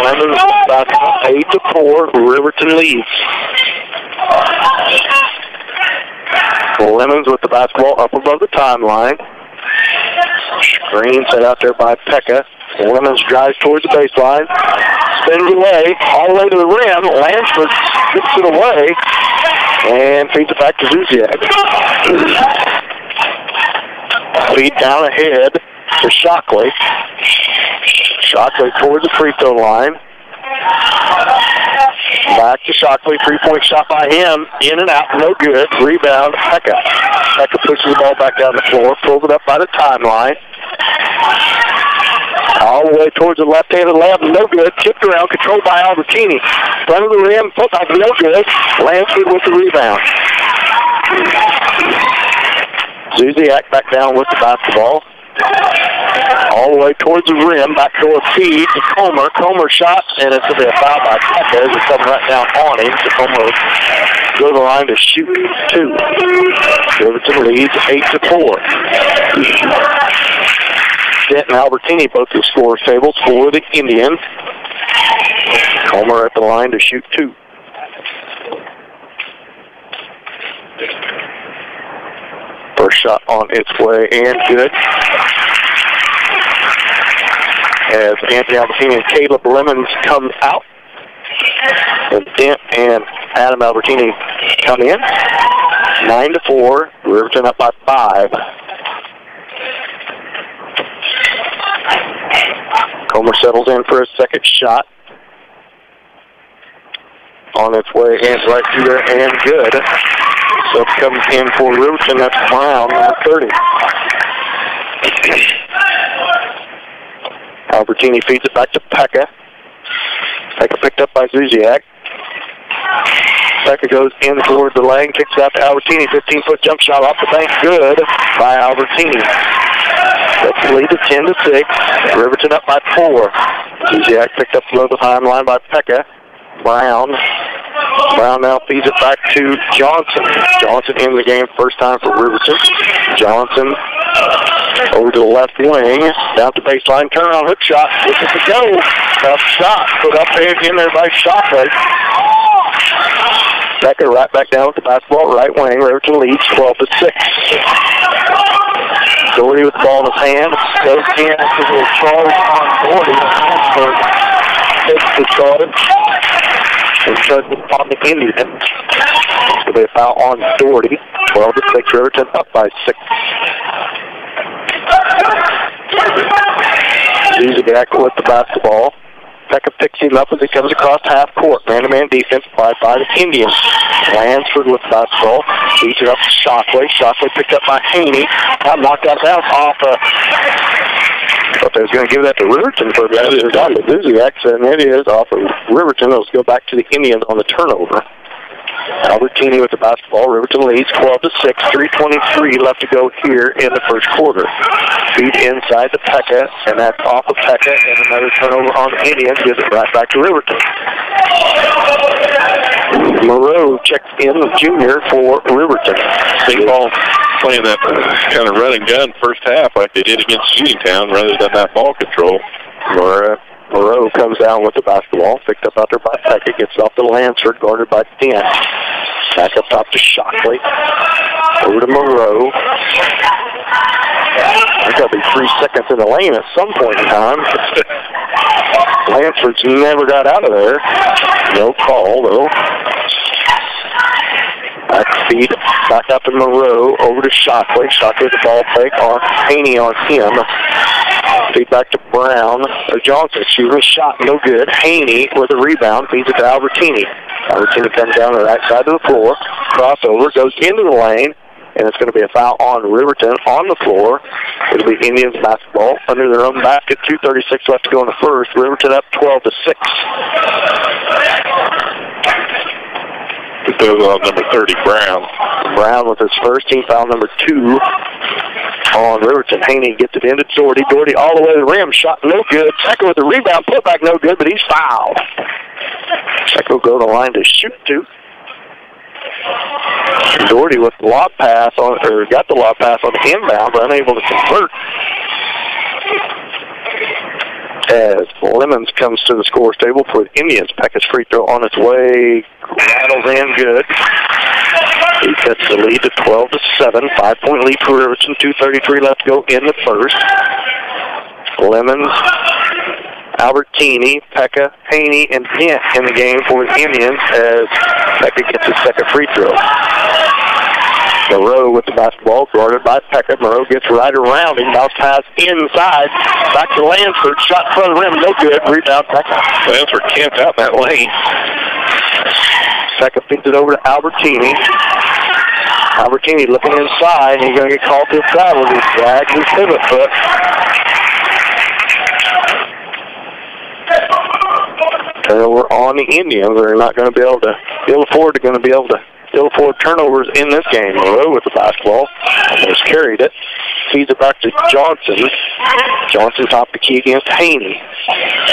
Lemons back 8-4. Riverton leads. Lemons with the basketball up above the timeline. Screen set out there by Pekka. Lemons drives towards the baseline. Spins away, all the way to the rim. Lansford skips it away and feeds it back to Zuziak. Feed down ahead to Shockley. Shockley towards the free throw line. Back to Shockley. 3-point shot by him. In and out. No good. Rebound. Pekka. Pekka pushes the ball back down the floor. Pulls it up by the timeline. All the way towards the left-handed layup. No good. Tipped around. Controlled by Albertini. Front of the rim. Putback. No good. Lansford with the rebound. Zuziak back down with the basketball. All the way towards the rim. Backdoor feed to Comer. Comer shot, and it's going to be a foul by Pekka as it's coming right down on him. So Comer go to the line to shoot 2. Riverton leads 8-4. Dent and Albertini both the score tables for the Indians. Comer at the line to shoot 2. First shot on its way and good. As Anthony Albertini and Caleb Lemons come out. And Dent and Adam Albertini come in. 9-4. Riverton up by 5. Comer settles in for a second shot. On its way and right through there and good. So comes in for Riverton. That's Brown, number 30. Albertini feeds it back to Pekka. Pekka picked up by Zuziak. Pekka goes in toward the lane, kicks out to Albertini. 15-foot jump shot off the bank. Good by Albertini. That's the lead to 10-6. Riverton up by 4. Zuziak picked up below the timeline by Pekka. Brown now feeds it back to Johnson. Johnson in the game first time for Riverton. Johnson over to the left wing, down to baseline, turnaround hook shot. This is the go. Tough shot put up there in there by Shockley. Becker right back down with the basketball, right wing. Riverton leads 12-6. Doherty with the ball in his hand. Goes in to the charge on Doherty. Takes the charge. And shows upon the Indian. It's going to be a foul on Doherty. 12-6. Riverton up by 6. Zuziak with the basketball. Pekka picks him up as he comes across half court. Man-to-man defense applied by the Indians. Lansford with the basketball. Feeds it up to Shockley. Shockley picked up by Haney. Now knocked out bounce off I thought they was going to give that to Riverton for the other time, but Zuziak said it is off of Riverton. Let's go back to the Indians on the turnover. Albertini with the basketball. Riverton leads 12-6. 3:23 left to go here in the first quarter. Feed inside to Pekka, and that's off of Pekka, and another turnover on the Indians. Gives it right back to Riverton. Moreau checks in, the junior, for Riverton. St. Paul playing that kind of run and gun first half like they did against Uniontown rather than that ball control. Moreau comes down with the basketball, picked up out there by Pekka, gets off to Lansford, guarded by Dent. Back up top to Shockley. Over to Moreau. There's got to be 3 seconds in the lane at some point in time. Lansford's never got out of there. No call, though. Back feed, back up to Moreau, over to Shockley. Shockley with the ball fake on Haney on him. Feed back to Brown, or Johnson, shooting a shot, no good. Haney with a rebound, feeds it to Albertini. Albertini comes down to the right side of the floor. Crossover, goes into the lane, and it's going to be a foul on Riverton on the floor. It'll be Indians basketball under their own basket. 2:36 left to go in the first. Riverton up 12-6. It goes on number 30, Brown. Brown with his first team foul, number 2 on Riverton. Haney gets it into Doherty. Doherty all the way to the rim. Shot no good. Secco with the rebound. Putback no good, but he's fouled. Secco go to the line to shoot 2. Doherty with the lob pass on, or got the lob pass on the inbound, but unable to convert. As Lemons comes to the scores table for the Indians. Pekka's free throw on its way. Rattles in good. He cuts the lead to 12-7. 5-point lead for Riverton. 2:33 left to go in the first. Lemons, Albertini, Pekka, Haney, and Dent in the game for the Indians as Pekka gets his second free throw. Moreau with the basketball, guarded by Pekka. Moreau gets right around him, bounce pass inside, back to Lansford, shot in front of the rim, no good, rebound Pekka. Lansford camped out in that lane. Pekka feeds it over to Albertini. Albertini looking inside, he's going to get called to a foul. He drags his pivot foot. Turnover on the Indians. They're not going to be able to, ill afford turnovers in this game. Moreau with the basketball, almost carried it. Feeds it back to Johnson. Johnson top the key against Haney.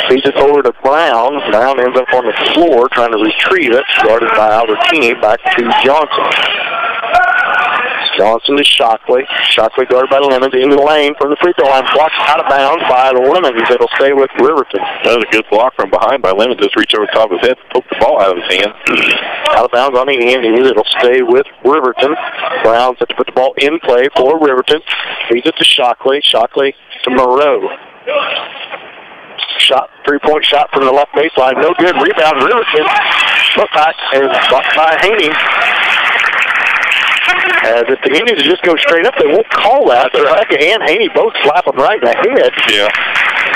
Feeds it over to Brown. Brown ends up on the floor trying to retrieve it. Guarded by Albertini. Back to Johnson. Johnson to Shockley. Shockley guarded by Lemons into the lane from the free throw line. Blocked out of bounds by Lemons. It'll stay with Riverton. That was a good block from behind by Lemons. Just reach over the top of his head, poke the ball out of his hand. Out of bounds on the Indians. It'll stay with Riverton. Brown set to put the ball in play for Riverton. Feeds it to Shockley. Shockley to Moreau. Shot, 3-point shot from the left baseline. No good. Rebound. Riverton. Put back and blocked by Haney. As if the Indians just go straight up, they won't call that. Pekka and Haney both slap them right in the head. Yeah.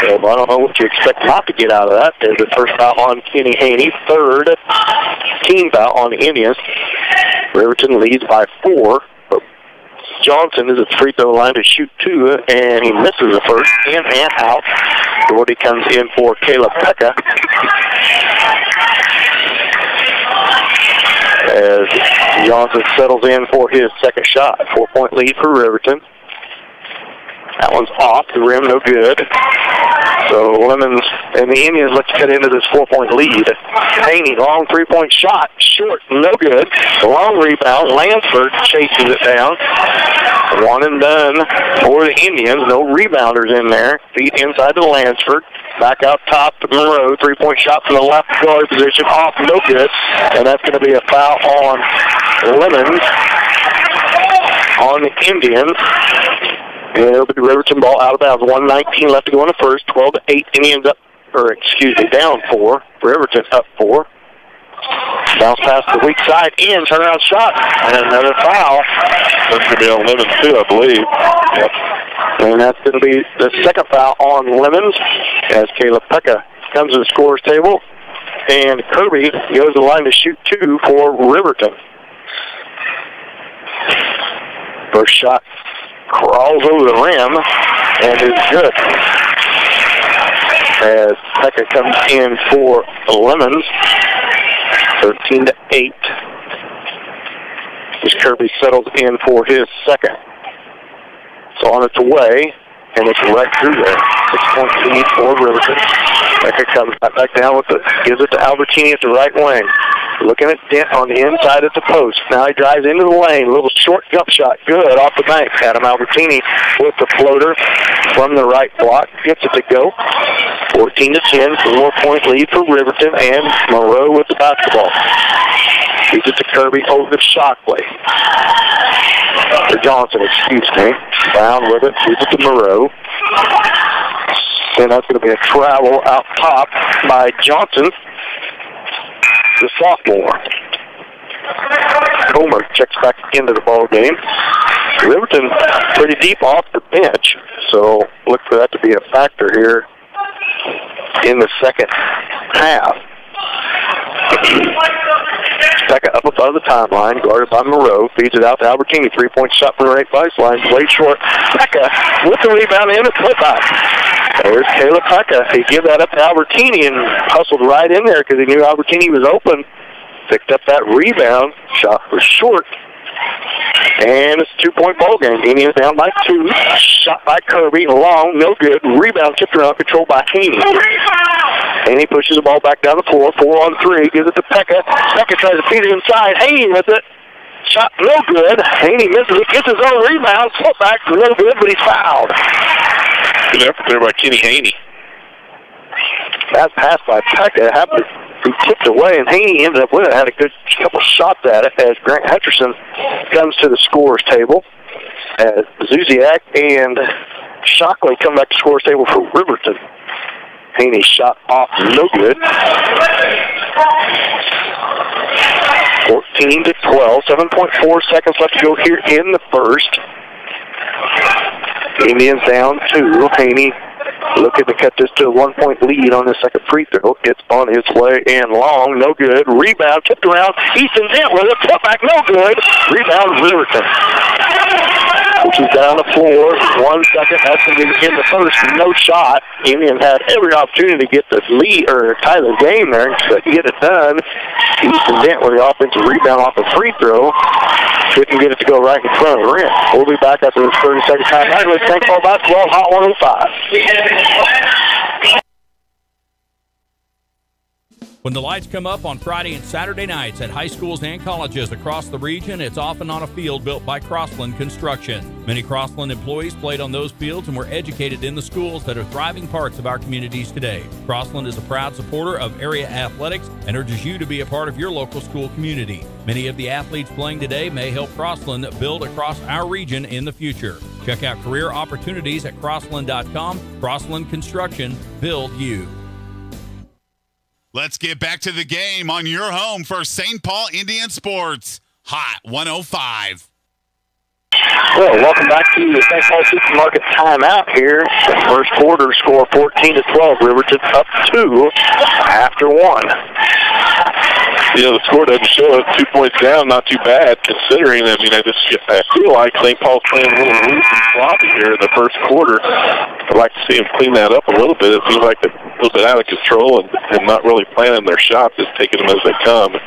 So I don't know what you expect not to get out of that. There's the first foul on Kenny Haney. Third team foul on the Indians. Riverton leads by 4. But Johnson is at the free throw line to shoot 2, and he misses the first. In and out. Doherty comes in for Caleb Pekka. As Johnson settles in for his second shot. 4-point lead for Riverton. That one's off the rim, no good. So Lemons and the Indians look to cut into this 4-point lead. Haney, long 3-point shot, short, no good. Long rebound, Lansford chases it down. 1 and done for the Indians. No rebounders in there. Feet inside to Lansford. Back out top to Moreau. 3-point shot from the left guard position, off, no good. And that's going to be a foul on Lemons on the Indians. And it'll be Riverton ball out of bounds. 1:19 left to go in the first. 12-8. Indians up, down 4. Riverton up 4. Bounce pass to the weak side. In, turnaround shot. And another foul. That's going to be on Lemons too, I believe. Yep. And that's going to be the second foul on Lemons as Caleb Pekka comes to the scorer's table. And Kirby goes to the line to shoot 2 for Riverton. First shot crawls over the rim and is good. As Pekka comes in for Lemons, 13-8. Kirby settles in for his second. It's on its way, and it's right through there. 6-point lead for Riverton. Becker comes back down with it, gives it to Albertini at the right wing. Looking at Dent on the inside at the post. Now he drives into the lane. A little short jump shot. Good off the bank. Adam Albertini with the floater from the right block. Gets it to go. 14-10. 4-point lead for Riverton, and Moreau with the basketball. Gives it to Kirby over to Shockley. Or Johnson, excuse me. Brown with it. Gives it to Moreau. And that's going to be a travel out top by Johnson, the sophomore. Comer checks back into the ball game. Riverton pretty deep off the bench, so look for that to be a factor here in the second half. Pekka up above the timeline, guarded by Moreau, feeds it out to Albertini. 3-point shot from the right baseline, way short. Pekka with the rebound and a putback. There's Caleb Pekka. He gave that up to Albertini and hustled right in there because he knew Albertini was open. Picked up that rebound. Shot was short. And it's a 2-point ball game. Indians down by 2. Shot by Kirby. Long, no good. Rebound tipped around, controlled by Haney. Haney pushes the ball back down the floor. 4-on-3. Gives it to Pekka. Pekka tries to feed it inside. Haney with it. Shot no good. Haney misses it. Gets his own rebound. Flip back. No good, but he's fouled. Good effort there by Kenny Haney. That pass by Pekka happened to be tipped away, and Haney ended up with it. Had a good couple shots at it as Grant Hutcherson comes to the scorer's table. As Zuziak and Shockley come back to the scorer's table for Riverton. Haney shot off, no good. 14-12, 7.4 seconds left to go here in the first. Indians down 2. Haney looking to cut this to a 1-point lead on the second free throw. It's on its way and long, no good. Rebound tipped around. Easton Dent with it. Put back, no good. Rebound Riverton. Which is down the floor. 1 second. That's going to be in the first. No shot. Indians had every opportunity to get the lead or tie the game there and get it done. Easton Dent with the offensive rebound off a free throw. Couldn't get it to go right in front of the rim. We'll be back after this 30-second time. Let's St. Paul basketball, Hot 105. When the lights come up on Friday and Saturday nights at high schools and colleges across the region, it's often on a field built by Crossland Construction. Many Crossland employees played on those fields and were educated in the schools that are thriving parts of our communities today. Crossland is a proud supporter of area athletics and urges you to be a part of your local school community. Many of the athletes playing today may help Crossland build across our region in the future. Check out career opportunities at Crossland.com. Crossland Construction, build you. Let's get back to the game on your home for St. Paul Indian Sports. Hot 105. Well, welcome back to the St. Paul Supermarket timeout here. First quarter score 14-12. Riverton up 2 after 1. You know, the score doesn't show it. 2 points down, not too bad considering. I mean, I feel like St. Paul's playing a little loose and sloppy here in the first quarter. I'd like to see them clean that up a little bit. It seems like they're a little bit out of control and not really planning their shots, just taking them as they come.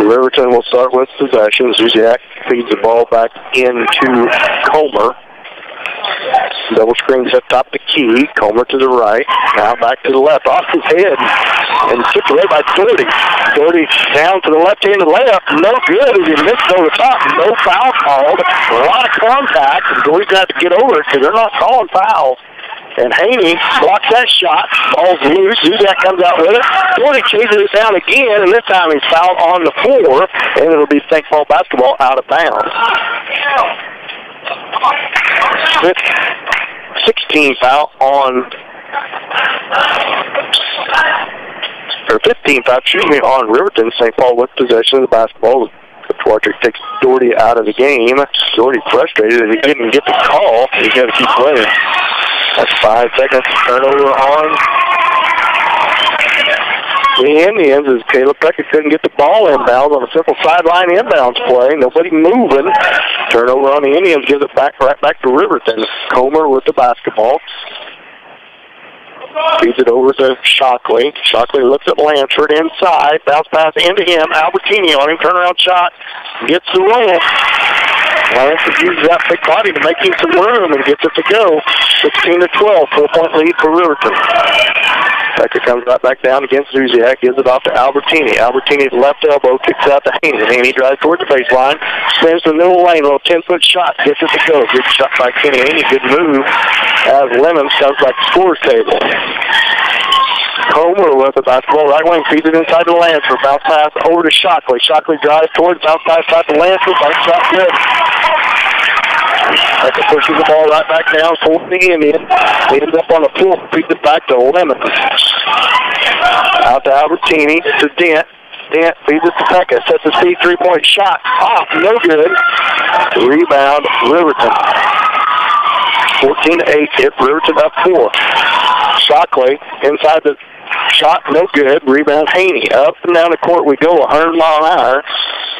Riverton will start with possession. Zuziak feeds the ball back into Comer. Double screens up top to Key. Comer to the right. Now back to the left. Off his head. And tipped away by Doherty. Doherty down to the left-handed layup. No good as he missed over the top. No foul called. A lot of contact. And Doherty's got to get over it because they're not calling fouls. And Haney blocks that shot. Ball's loose. Zuzak comes out with it. Doherty chases it down again, and this time he's fouled on the floor, and it'll be St. Paul basketball out of bounds. 16 foul on, or 15 foul, on Riverton. St. Paul with possession of the basketball. Wartrick takes Doherty out of the game. Doherty frustrated that he didn't get the call. He's got to keep playing. That's 5 seconds. Turnover on the Indians as Caleb Pekka couldn't get the ball inbounds on a simple sideline inbounds play. Nobody moving. Turnover on the Indians gives it back right back to Riverton. Comer with the basketball. Feeds it over to Shockley. Shockley looks at Lansford inside. Bounce pass into him. Albertini on him. Turnaround shot. Gets the roll. Lansford uses that big body to make him some room and gets it to go. 16-12. 4-point lead for Riverton. Becker comes right back down against Zuziak. Gives it off to Albertini. Albertini's left elbow kicks out to Haney. Haney drives towards the baseline. Spins to the middle lane. A little 10-foot shot. Gets it to go. Good shot by Kenny Haney. Good move as Lemons comes back to scores table. Comer with the basketball. Right wing feeds it inside to Lansford. Bounce pass over to Shockley. Shockley drives towards bounce pass out to Lansford. Bounce shot good. Becker pushes the ball right back down for the Indian. Ends up on the floor. Feeds it back to Lemons. Out to Albertini. To Dent. Dent feeds it to Pekka. Sets a speed 3-point shot. Off. No good. Rebound Riverton. 14-8. Hit Riverton up 4. Shockley inside the shot. No good. Rebound Haney. Up and down the court we go. 100 mile an hour.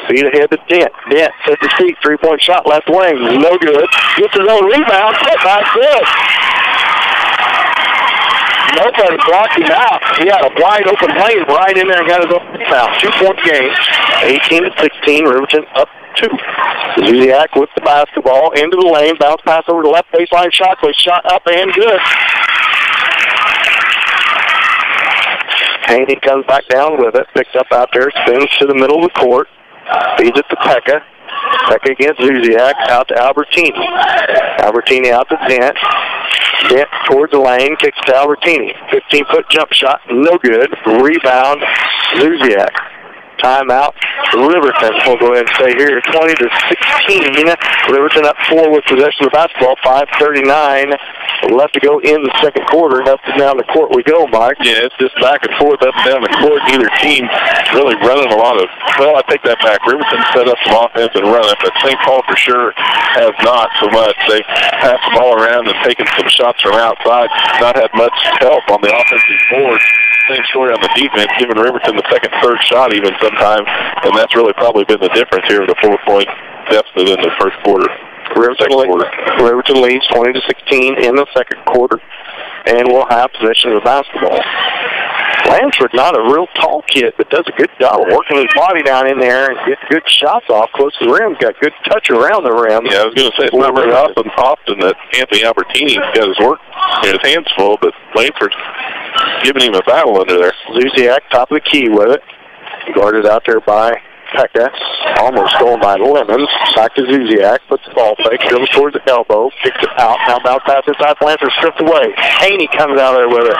Feed ahead to Dent. Dent sets his feet. 3-point shot. Left wing. No good. Gets his own rebound. Set by good. Nobody blocked him out. He had a wide open lane right in there and got his own rebound. 2-point game. 18-16. Riverton up 2. Zuziak with the basketball into the lane. Bounce pass over to left baseline. Shockley. Shot up and good. Haney comes back down with it. Picked up out there. Spins to the middle of the court. Feeds it to Pekka. Pekka against Zuziak. Out to Albertini. Albertini out to Dent. Dent towards the lane. Kicks to Albertini. 15-foot jump shot. No good. Rebound Zuziak. Timeout. Riverton will go ahead and stay here. 20-16. Riverton up 4 with possession of the basketball. 5:39 left to go in the second quarter. Up and down the court we go, Mike. Yeah, it's just back and forth, up and down the court. Neither team really running a lot of, well, I take that back. Riverton set up some offense and run it, but St. Paul for sure has not so much. They passed the ball around and taken some shots from outside. Not had much help on the offensive board. Same story on the defense, giving Riverton the second, third shot even sometimes, and that's really probably been the difference here with a 4-point deficit in the first quarter. Riverton leads 20-16 in the second quarter, and we'll have possession of the basketball. Lansford, not a real tall kid, but does a good job of working his body down in there and getting good shots off close to the rim. Got good touch around the rim. Yeah, I was going to say, it's not very often that Anthony Albertini's got his work and his hands full, but Lansford's giving him a battle under there. Zuziak, top of the key with it. Guarded out there by Pekka. Almost stolen by Lemons. Back to Zuziak. Puts the ball fake. Dribbles towards the elbow. Kicks it out. Now bounce pass inside. Lansford stripped away. Haney comes out there with it.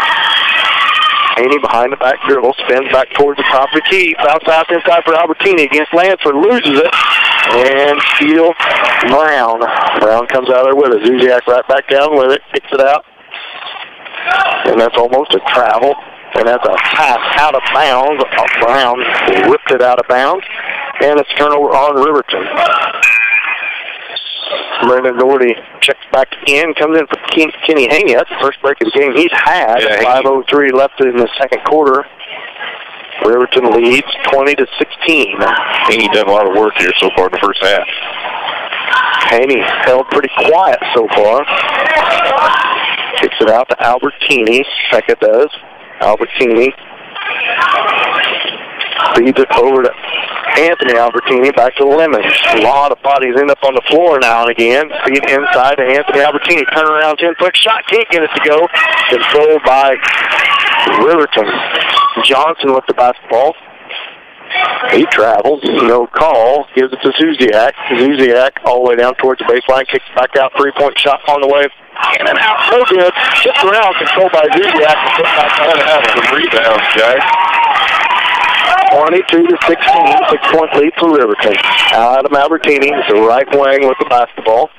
Haney behind the back dribble. Spins back towards the top of the key. Bounce pass inside for Albertini against Lansford. Loses it. And steal Brown. Brown comes out there with it. Zuziak right back down with it. Kicks it out. And that's almost a travel. And that's a pass out of bounds. Brown whipped it out of bounds. And it's turnover on Riverton. Brendan Doherty checks back in, comes in for Kenny Haney. That's the first break of the game he's had. 5:03 left in the second quarter. Riverton leads 20-16. Haney done a lot of work here so far in the first half. Haney held pretty quiet so far. Kicks it out to Albertini. Pekka does. Albertini feeds it over to Anthony Albertini. Back to Lemons. A lot of bodies end up on the floor now and again. Feed inside to Anthony Albertini. Turn around, 10-foot shot. Can't get it to go. Controlled by Riverton. Johnson with the basketball. He travels. No call. Gives it to Zuziak. Zuziak all the way down towards the baseline. Kicks back out. 3-point shot on the way. In and out. No good. Tipped around. Controlled by Zuziak. Trying to have some rebounds, guys. 22-16. 6-point lead for Riverton. Adam Albertini is the right wing with the basketball.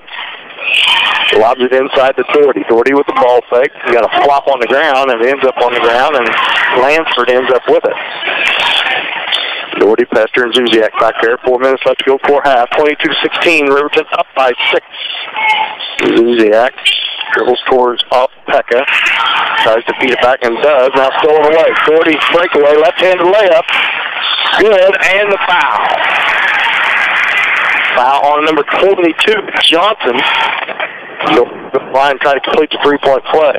Lobs it inside to Doherty. Doherty with the ball fake. He got a flop on the ground and ends up on the ground, and Lansford ends up with it. Doherty, Pester, and Zuziak back there. 4 minutes left to go for half. 22-16. Riverton up by 6. Zuziak dribbles towards off Pekka. Tries to feed it back and does. Now stolen away. Doherty breakaway. Left-handed layup. Good. And the foul. Foul on number 22, Johnson. He'll line try to complete the 3-point play.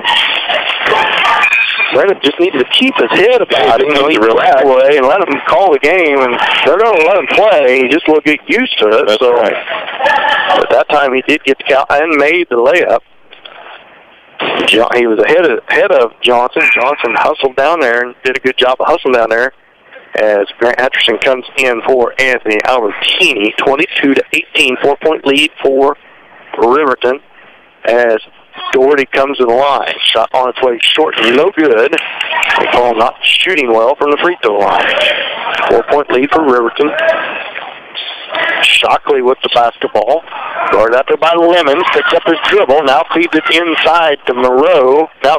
Brennan just needed to keep his head about it. He's relaxed away and let him call the game, and they're going to let him play. He just will get used to it. That's right. At that time, he did get the count and made the layup. He was ahead of Johnson. Johnson hustled down there and did a good job of hustling down there as Grant Hutcherson comes in for Anthony Albertini. 22-18, 4-point lead for Riverton as Doherty comes to the line. Shot on its way short, no good. They call him not shooting well from the free throw line. 4-point lead for Riverton. Shockley with the basketball. Guarded out there by Lemons. Picks up his dribble. Now feeds it inside to Moreau. Now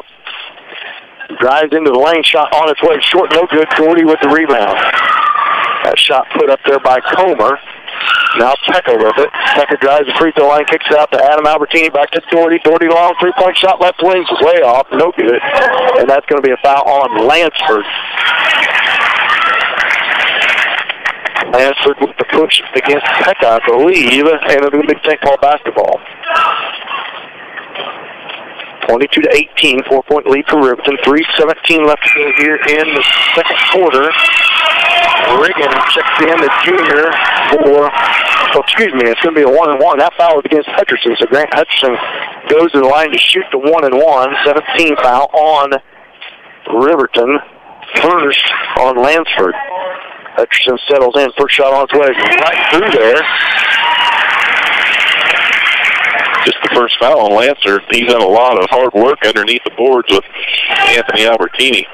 drives into the lane. Shot on its way short, no good. Doherty with the rebound. That shot put up there by Comer. Now Pekka with it. Pekka drives the free throw line, kicks it out to Adam Albertini, back to Doherty. Doherty long three-point shot, left wing's way off, no good. And that's going to be a foul on Lansford. Lansford with the push against Pekka, I believe, and it'll be St. Paul basketball. 22-18, 4-point lead for Riverton. 3:17 left to go here in the second quarter. Riggin checks in the junior for, it's going to be a 1-and-1. That foul is against Hutcherson, so Grant Hutcherson goes to the line to shoot the 1-and-1. 17 foul on Riverton. First on Lansford. Hutcherson settles in. First shot on its way right through there. Just the first foul on Lancer. He's done a lot of hard work underneath the boards with Anthony Albertini.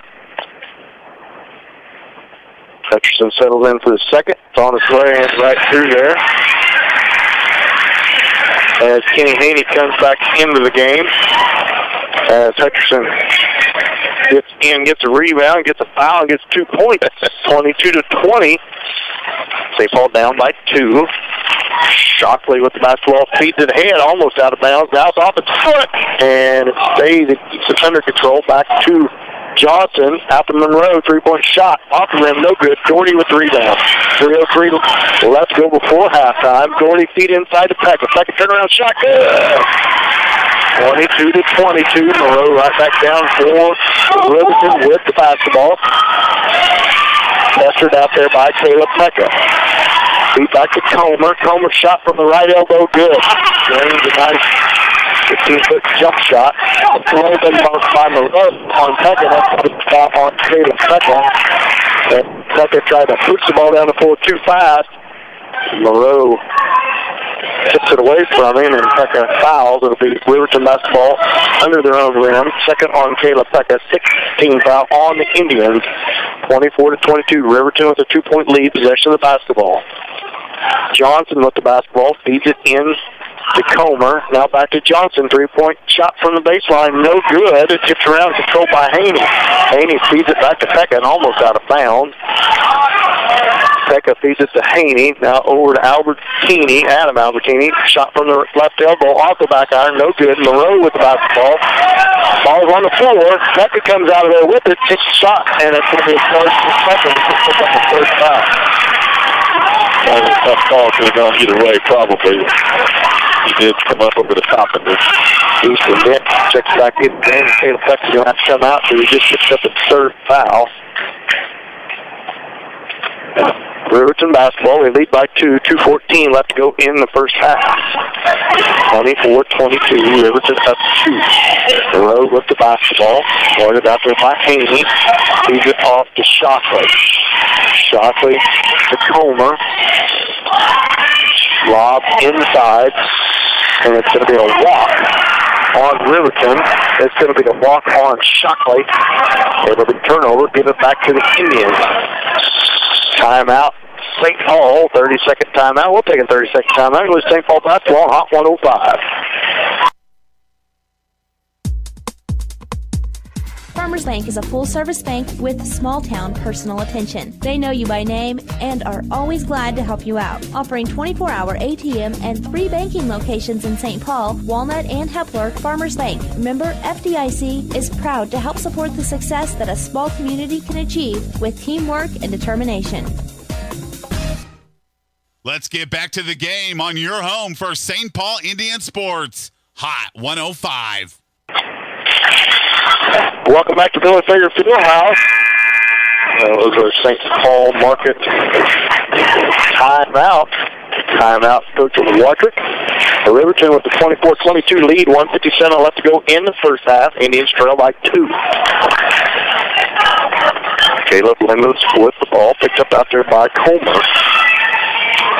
Hutcherson settles in for the second. It's on its way and right through there. As Kenny Haney comes back into the game. As Hutcherson gets in, gets a rebound, gets a foul, and gets 2 points. 22-20. St. Paul down by 2. Shockley with the basketball, feeds it ahead, almost out of bounds. Now it's off its foot, and it stays. It keeps it under control. Back to Johnson. Out to Monroe, three-point shot. Off the rim, no good. Doherty with the rebound. 3:03 left to go before halftime. Doherty feed inside to Pekka. Second turnaround shot, good. 22-22. Monroe right back down for Riverton with the basketball. Tested out there by Caleb Pekka. Feed back to Comer. Comer shot from the right elbow, good. Drains a nice 15-foot jump shot. It's a little bit marked by Moreau on Pekka. That's the stop on Caleb Pekka. And Pekka tried to push the ball down the floor too fast. Moreau tips it away from him, and Pekka fouls. It'll be Riverton basketball under their own rim. Second on Caleb Pekka. 16 foul on the Indians. 24-22. Riverton with a 2-point lead. Possession of the basketball. Johnson with the basketball. Feeds it in to Comer. Now back to Johnson. 3-point shot from the baseline. No good. It tips around, controlled by Haney. Haney feeds it back to Pekka and almost out of bounds. Pekka feeds it to Haney. Now over to Albertini. Adam Albertini. Shot from the left elbow off the back iron. No good. Moreau with the basketball. Ball's on the floor. Pekka comes out of there with it. Takes a shot. And it's going to be a first and second. The first foul. That was a tough call. Could have gone either way, probably. He did come up over the top of this. Houston Dick checks back in. Caleb Pekka's going to have to come out, so he just picks up the third foul. Riverton basketball, they lead by 2. 2:14 left to go in the first half. 24-22, Riverton up 2. Moreau with the basketball. Guarded out there by Haney. Feeds it off to Shockley. Shockley to Comer. Lob inside. And it's going to be a walk on Riverton. It's going to be a walk on Shockley. It'll be turnover. Give it back to the Indians. Timeout. St. Paul, 30-second timeout. We'll take a 30-second timeout. It was St. Paul basketball on Hot 105. Farmers Bank is a full-service bank with small-town personal attention. They know you by name and are always glad to help you out. Offering 24-hour ATM and 3 banking locations in St. Paul, Walnut, and Hepler, Farmers Bank, member FDIC, is proud to help support the success that a small community can achieve with teamwork and determination. Let's get back to the game on your home for St. Paul Indian Sports. Hot 105. Welcome back to Billy Fager Fieldhouse. Those are St. Paul Market timeout. Timeout, Coach Wadrick. Riverton with the 24-22 lead, 1:57 left to go in the first half. Indians trail by 2. Caleb Lemons with the ball, picked up out there by Comer.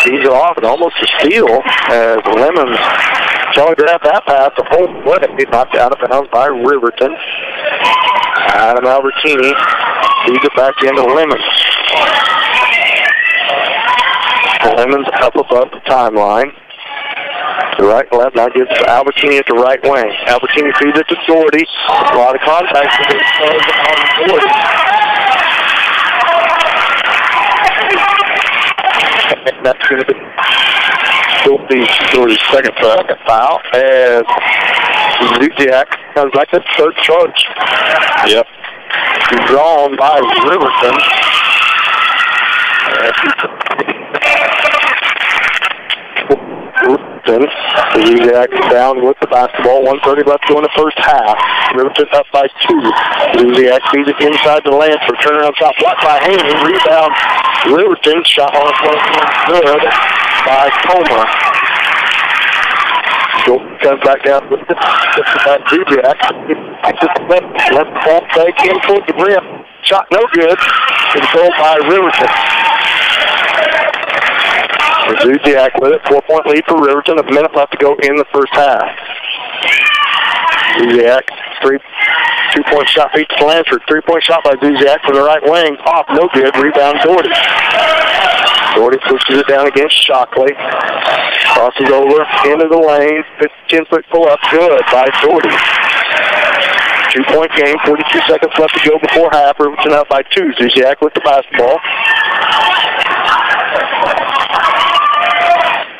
He's off and almost a steal as Lemons telegraphed that pass to home play. Knocked out of bounds by Riverton. Adam Albertini feeds it back into Lemons. Lemons up above the timeline. The right and left now gives Albertini at the right wing. Albertini feeds it to Doherty. A lot of contact with it on Doherty. And that's going to be Doherty's second foul as Zuziak comes back to third charge. Yep. Drawn by Riverton. Zuziak down with the basketball. 1:30 left to go in the first half. Riverton up by 2. Zuziak feeds it inside the Lansford. Turnaround shot blocked by Haney. Rebound Riverton. Shot on the good by Comer. Comes back down with the Zuziak. Left ball fake in towards the rim. Shot no good. Controlled by Riverton. Zuziak with it. 4-point lead for Riverton. A minute left to go in the first half. Zuziak, 2-point shot beats Lansford. 3-point shot by Zuziak from the right wing. Off, no good. Rebound Doherty. Doherty pushes it down against Shockley. Crosses over into the lane. 10-foot pull-up. Good by Doherty. 2-point game. 42 seconds left to go before half. Riverton up by 2. Zuziak with the basketball.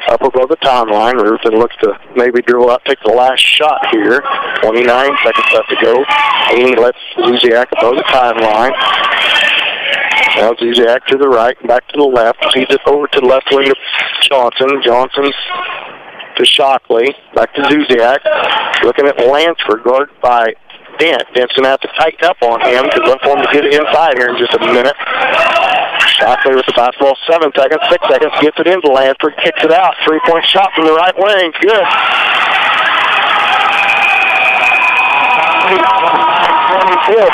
Up above the timeline. Riverton looks to maybe dribble out, take the last shot here. 29 seconds left to go. Haney lets Zuziak above the timeline. Now Zuziak to the right, back to the left. Feeds it over to the left wing to Johnson. Johnson to Shockley. Back to Zuziak. Looking at Lansford, guarded by Dent. Dent's going to have to tighten up on him because look for him to get it inside here in just a minute. Shockley with the basketball. 7 seconds, 6 seconds. Gets it into Lansford. Kicks it out. 3-point shot from the right wing. Good.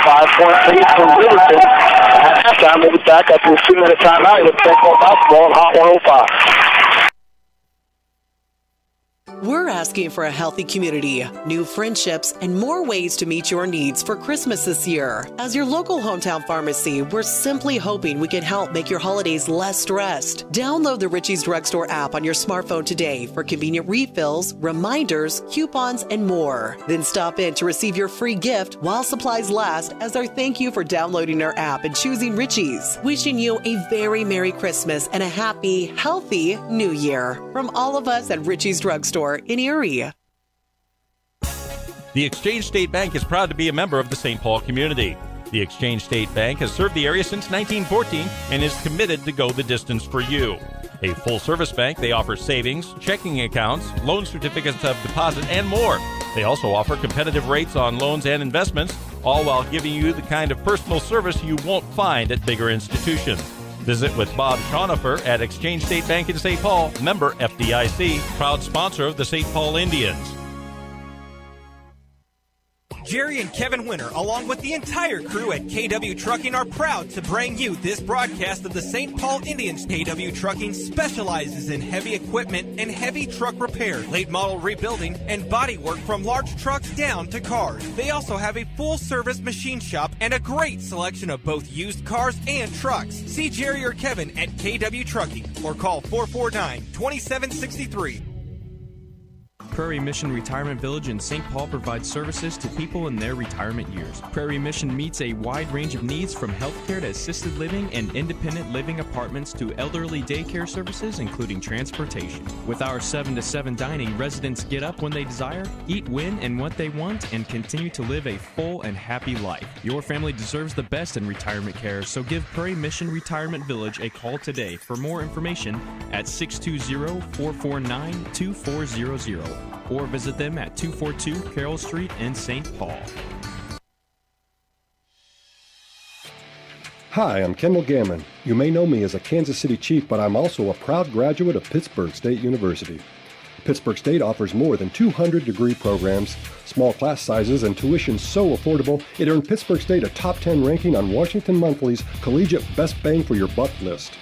5-point lead from Riverton. At halftime, we'll be back after a 2-minute timeout with St. Paul basketball on Hot 105. We're asking for a healthy community, new friendships, and more ways to meet your needs for Christmas this year. As your local hometown pharmacy, we're simply hoping we can help make your holidays less stressed. Download the Richie's Drugstore app on your smartphone today for convenient refills, reminders, coupons, and more. Then stop in to receive your free gift while supplies last as our thank you for downloading our app and choosing Richie's. Wishing you a very Merry Christmas and a happy, healthy New Year from all of us at Richie's Drugstore in Erie. The Exchange State Bank is proud to be a member of the St. Paul community. The Exchange State Bank has served the area since 1914 and is committed to go the distance for you. A full-service bank, they offer savings, checking accounts, loan certificates of deposit, and more. They also offer competitive rates on loans and investments, all while giving you the kind of personal service you won't find at bigger institutions. Visit with Bob Schonifer at Exchange State Bank in St. Paul, member FDIC, proud sponsor of the St. Paul Indians. Jerry and Kevin Winter, along with the entire crew at KW Trucking, are proud to bring you this broadcast of the St. Paul Indians. KW Trucking specializes in heavy equipment and heavy truck repair, late model rebuilding, and body work from large trucks down to cars. They also have a full-service machine shop and a great selection of both used cars and trucks. See Jerry or Kevin at KW Trucking or call 449-2763. Prairie Mission Retirement Village in St. Paul provides services to people in their retirement years. Prairie Mission meets a wide range of needs from healthcare to assisted living and independent living apartments to elderly daycare services, including transportation. With our 7 to 7 dining, residents get up when they desire, eat when and what they want, and continue to live a full and happy life. Your family deserves the best in retirement care, so give Prairie Mission Retirement Village a call today for more information at 620-449-2400. Or visit them at 242 Carroll Street in St. Paul. Hi, I'm Kendall Gammon. You may know me as a Kansas City Chief, but I'm also a proud graduate of Pittsburg State University. Pittsburg State offers more than 200 degree programs, small class sizes, and tuition so affordable it earned Pittsburg State a top 10 ranking on Washington Monthly's Collegiate Best Bang for Your Buck list.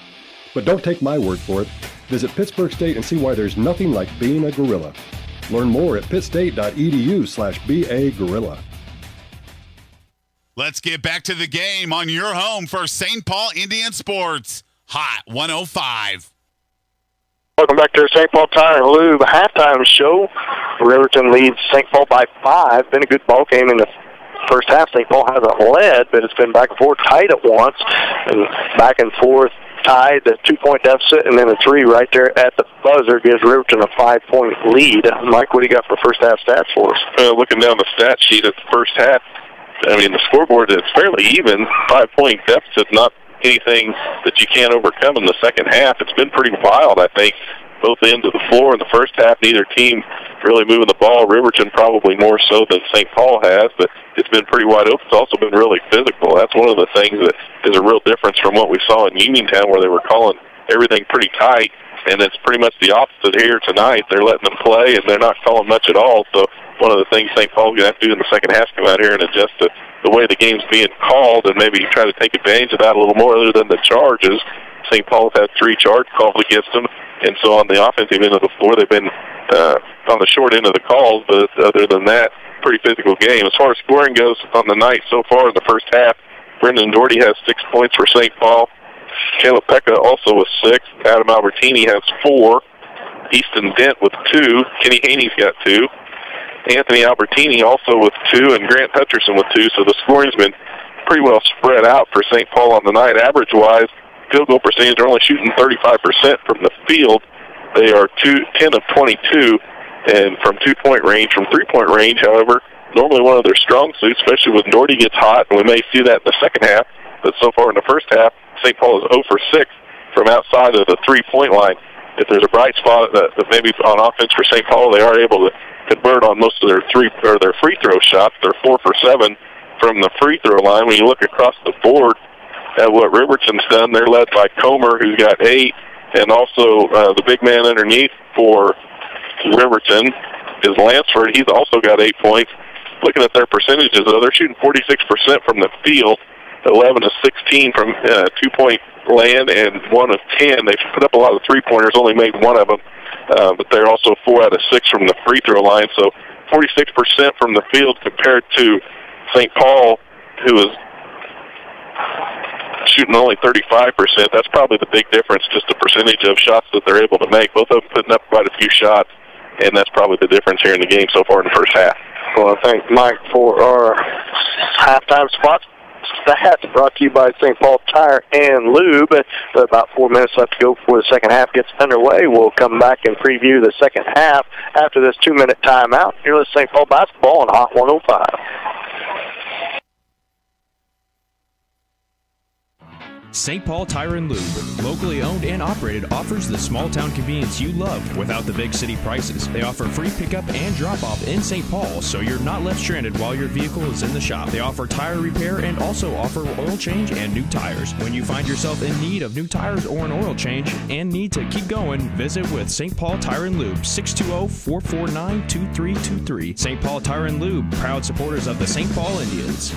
But don't take my word for it. Visit Pittsburg State and see why there's nothing like being a gorilla. Learn more at pittstate.edu/BA-gorilla. Let's get back to the game on your home for St. Paul Indian Sports. Hot 105. Welcome back to our St. Paul Tire and Lube halftime show. Riverton leads St. Paul by 5. Been a good ball game in the first half. St. Paul hasn't led, but it's been back and forth, tied at once, and back and forth, tied, the 2-point deficit, and then a 3 right there at the buzzer gives Riverton a 5-point lead. Mike, what do you got for first half stats for us? Looking down the stat sheet at the first half, I mean, the scoreboard is fairly even, 5-point deficit, not anything that you can't overcome in the second half. It's been pretty wild, I think, both ends of the floor. In the first half, neither team really moving the ball. Riverton probably more so than St. Paul has, but it's been pretty wide open. It's also been really physical. That's one of the things that is a real difference from what we saw in Uniontown, where they were calling everything pretty tight, and it's pretty much the opposite here tonight. They're letting them play, and they're not calling much at all. So one of the things St. Paul's going to have to do in the second half is come out here and adjust to the way the game's being called and maybe try to take advantage of that a little more, other than the charges. St. Paul's had 3 charge calls against them, and so on the offensive end of the floor, they've been on the short end of the calls, but other than that, pretty physical game. As far as scoring goes on the night so far in the first half, Brendan Doherty has 6 points for St. Paul. Caleb Pekka also with 6. Adam Albertini has 4. Easton Dent with 2. Kenny Haney's got 2. Anthony Albertini also with 2, and Grant Hutcherson with 2. So the scoring's been pretty well spread out for St. Paul on the night. Average-wise, field goal percentage, they're only shooting 35% from the field. They are 10 of 22, and from 2-point range, from 3-point range, however, normally one of their strong suits, especially when Doherty gets hot, and we may see that in the second half. But so far in the first half, St. Paul is 0 for 6 from outside of the 3-point line. If there's a bright spot that maybe on offense for St. Paul, they are able to convert on most of their free throw shots. They're 4 for 7 from the free throw line. When you look across the board at what Riverton's done, they're led by Comer, who's got 8, and also the big man underneath for Riverton is Lansford. He's also got 8 points. Looking at their percentages, though, they're shooting 46% from the field, 11 of 16 from 2-point land, and 1 of 10. They've put up a lot of 3-pointers, only made 1 of them, but they're also 4 out of 6 from the free throw line. So 46% from the field compared to St. Paul, who is shooting only 35%. That's probably the big difference, just the percentage of shots that they're able to make. Both of them putting up quite a few shots, and that's probably the difference here in the game so far in the first half. Well, I thank Mike for our halftime spots. Stats brought to you by St. Paul Tire and Lube. About 4 minutes left to go before the second half gets underway. We'll come back and preview the second half after this 2-minute timeout. Here is St. Paul basketball on Hot 105. St. Paul Tire and Lube, locally owned and operated, offers the small town convenience you love without the big city prices. They offer free pickup and drop off in St. Paul, so you're not left stranded while your vehicle is in the shop. They offer tire repair and also offer oil change and new tires. When you find yourself in need of new tires or an oil change and need to keep going, visit with St. Paul Tire and Lube, 620-449-2323. St. Paul Tire and Lube, proud supporters of the St. Paul Indians.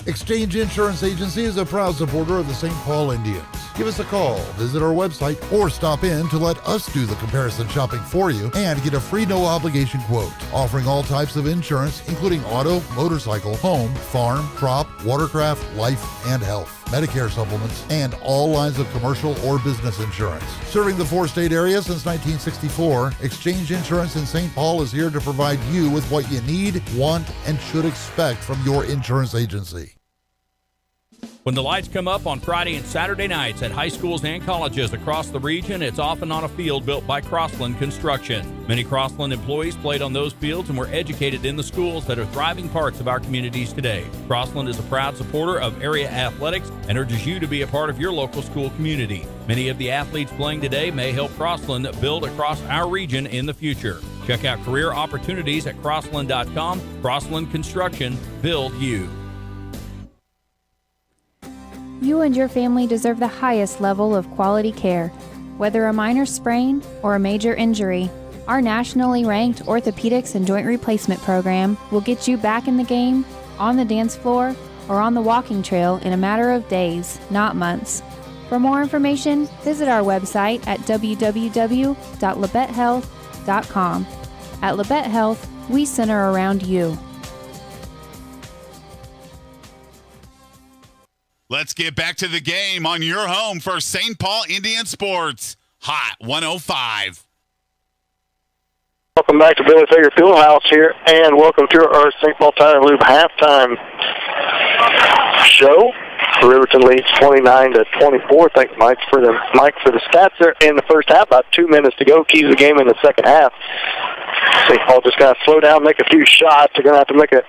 Exchange Insurance Agency is a proud supporter of the St. Paul Indians. Give us a call, visit our website, or stop in to let us do the comparison shopping for you and get a free no-obligation quote. Offering all types of insurance, including auto, motorcycle, home, farm, crop, watercraft, life, and health, Medicare supplements, and all lines of commercial or business insurance. Serving the 4-state area since 1964, Exchange Insurance in St. Paul is here to provide you with what you need, want, and should expect from your insurance agency. When the lights come up on Friday and Saturday nights at high schools and colleges across the region, it's often on a field built by Crossland Construction. Many Crossland employees played on those fields and were educated in the schools that are thriving parts of our communities today. Crossland is a proud supporter of area athletics and urges you to be a part of your local school community. Many of the athletes playing today may help Crossland build across our region in the future. Check out career opportunities at Crossland.com. Crossland Construction, build you. You and your family deserve the highest level of quality care. Whether a minor sprain or a major injury, our nationally ranked orthopedics and joint replacement program will get you back in the game, on the dance floor, or on the walking trail in a matter of days, not months. For more information, visit our website at www.labettehealth.com. At Labette Health, we center around you. Let's get back to the game on your home for St. Paul Indian Sports. Hot 105. Welcome back to Billy Fager Fieldhouse here, and welcome to our St. Paul Tire and Lube halftime show. Riverton leads 29-24. Thank Mike for the stats there in the first half. About 2 minutes to go. Keys the game in the second half. St. Paul just got to slow down, make a few shots. They're going to have to make their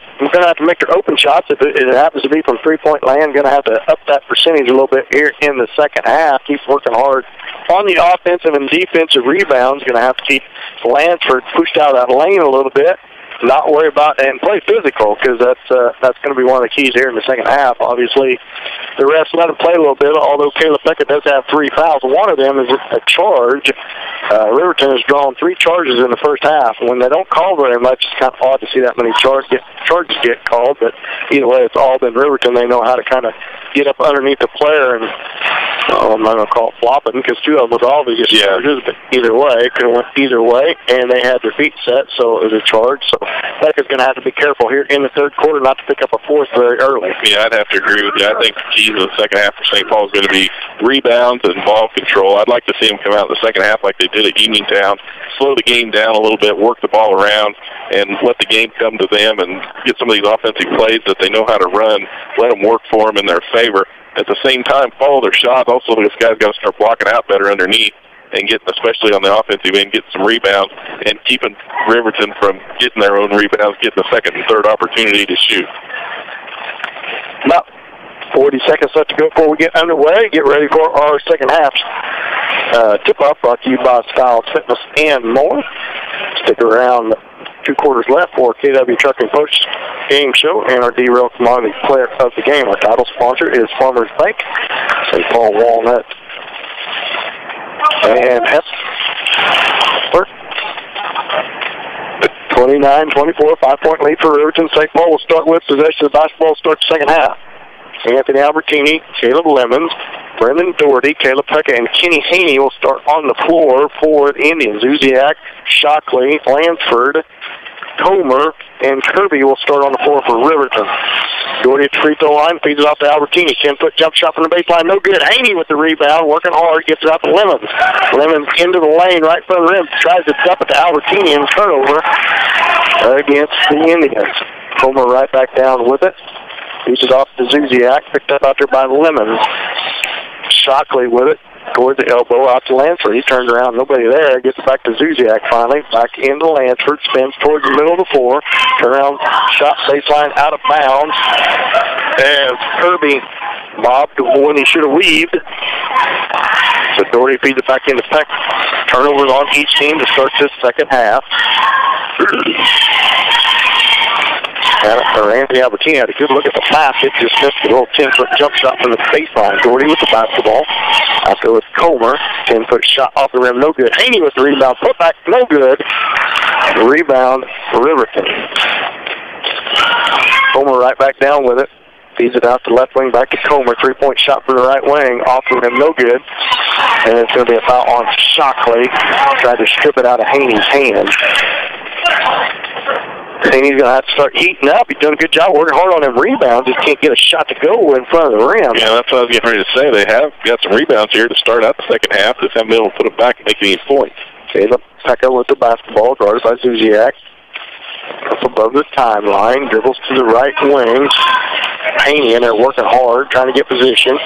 open shots. If it happens to be from three-point land, going to have to up that percentage a little bit here in the second half. Keep working hard on the offensive and defensive rebounds. Going to have to keep Lansford pushed out of that lane a little bit. Not worry about and play physical, because that's going to be one of the keys here in the second half. Obviously, the refs let him play a little bit, although Caleb Peckett does have 3 fouls. One of them is a charge. Riverton has drawn 3 charges in the first half. When they don't call very much, it's kind of odd to see that many charges get called, but either way, it's all been Riverton. They know how to kind of get up underneath the player, and I'm not going to call it flopping, because 2 of them was obvious charges, but either way, it could have went either way, and they had their feet set, so it was a charge. So Beckett's going to have to be careful here in the third quarter not to pick up a fourth very early. Yeah, I'd have to agree with you. I think the key to the second half for St. Paul is going to be rebounds and ball control. I'd like to see them come out in the second half like they did at Uniontown, slow the game down a little bit, work the ball around, and let the game come to them and get some of these offensive plays that they know how to run, let them work for them in their favor. At the same time, follow their shots. Also, this guy's got to start blocking out better underneath and getting, especially on the offensive end, getting some rebounds and keeping Riverton from getting their own rebounds, getting the second and third opportunity to shoot. About 40 seconds left to go before we get underway. Get ready for our second half. Tip-off brought to you by Styles Fitness and more. Stick around. 2 quarters left for KW Trucking Post Game Show and our D-Rail Commodity Player of the Game. Our title sponsor is Farmers Bank, St. Paul Walnut, and Hess. 29-24, 5-point lead for Riverton. St. Paul will start with possession of the basketball, start the second half. Anthony Albertini, Caleb Lemons, Brendan Doherty, Caleb Peckett, and Kenny Haney will start on the floor for the Indians. Zuziak, Shockley, Lansford, Comer, and Kirby will start on the floor for Riverton. Doherty at the free throw line, feeds it off to Albertini. 10-foot jump shot from the baseline, no good. Haney with the rebound, working hard, gets it out to Lemons. Lemons into the lane, right front of the rim, tries to dump it to Albertini, and turnover against the Indians. Comer right back down with it. Feeds it off to Zuziak, picked up out there by Lemons. Shockley with it, towards the elbow, out to Lansford. He turns around, nobody there, gets it back to Zuziak finally, back into Lansford, spins towards the middle of the floor, turn around, shot baseline out of bounds, as Kirby mobbed when he should have weaved. So Doherty feeds it back into Peck. Turnovers on each team to start this second half. Anthony Albertini had a good look at the basket, just missed the little 10-foot jump shot from the baseline. Doherty with the basketball. After with Comer, 10-foot shot off the rim, no good. Haney with the rebound, put back, no good. Rebound, Riverton. Comer right back down with it. Feeds it out to left wing, back to Comer. 3-point shot for the right wing, off the rim, no good. And it's going to be a foul on Shockley. Tried to strip it out of Haney's hand. Haney's going to have to start heating up. He's done a good job working hard on them rebounds. Just can't get a shot to go in front of the rim. Yeah, that's what I was getting ready to say. They have got some rebounds here to start out the second half. Just haven't been able to put them back and make any points. Caleb Peckett with the basketball, guarded by Zuziak. Up above the timeline, dribbles to the right wing. Haney in there working hard, trying to get position.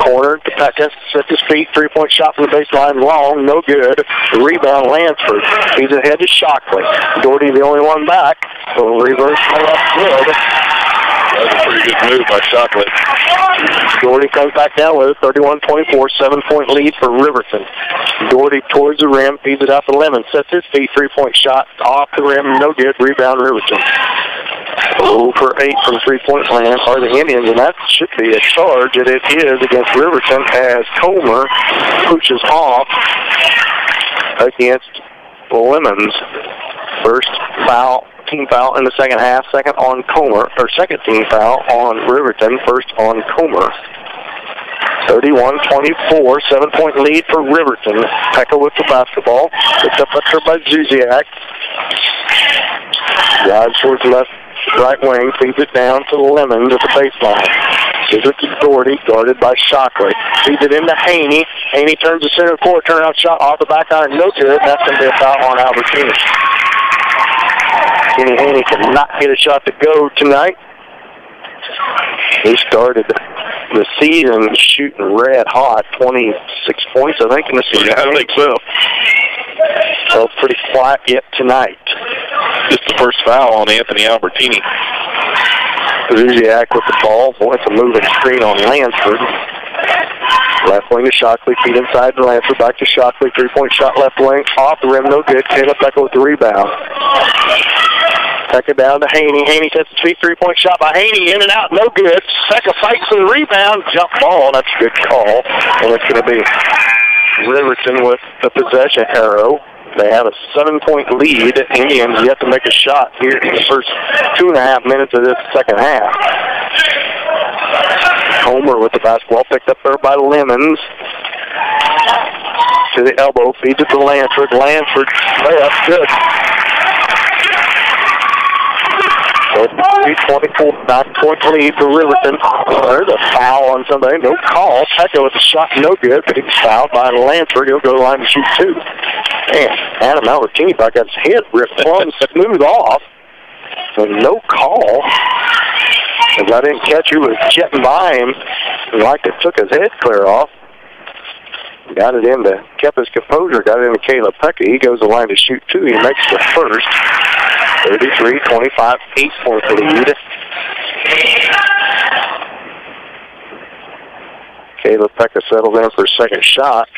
Corner to Peckett, set his feet, 3-point shot from the baseline, long, no good. The rebound, Lansford. He's ahead to Shockley. Doherty the only one back. So reverse left good. That was a pretty good move by Shockley. Doherty comes back down with it, 31-24, 7-point lead for Riverton. Doherty towards the rim, feeds it out to Lemon, sets his feet, three-point shot off the rim, no good, rebound Riverton. 0 for 8 from three-point land are the Indians, and that should be a charge, and it is against Riverton as Comer pushes off against Lemons. First foul, team foul in the second half, second on Comer, or second team foul on Riverton, first on Comer. 31-24, 7-point lead for Riverton. Pekka with the basketball. Picked up pressure by Zuziak. Drives towards left, right wing, feeds it down to Lemons at the baseline. Gives it to Doherty, guarded by Shockley. Feeds it into Haney. Haney turns the center court, turnaround shot off the back iron, no good. That's going to be a foul on Albertini. Kenny Haney cannot get a shot to go tonight. He started the season shooting red hot, 26 points, I think, in the season. Yeah, I think so. So pretty quiet yet tonight. Just the first foul on Anthony Albertini. Zuziak with the ball. Boy, it's a moving screen on Lansford. Left wing to Shockley, feet inside to Lansford, back to Shockley, three-point shot left wing, off the rim, no good. Caleb Pekka with the rebound. Pekka down to Haney. Haney sets his feet, three-point shot by Haney, in and out, no good. Pekka fights for the rebound, jump ball, that's a good call. And it's going to be Riverton with the possession arrow. They have a 7-point lead. Indians yet to make a shot here in the first 2.5 minutes of this second half. Homer with the basketball, picked up there by Lemons. To the elbow, feeds it to Lansford. Lansford, layup, good. 24, 9-point lead for Riverton. There's a foul on somebody, no call. Pekka with the shot, no good, but he's fouled by Lansford. He'll go to the line to shoot two. Man, Adam Albertini got his head ripped plumb smooth off. So no call. As I didn't catch who was jetting by him, like it took his head clear off. Got it into, kept his composure, got it into Caleb Pekka. He goes to the line to shoot two. He makes the first. 33-25, 8-point lead. Caleb Pekka settles in for a second shot.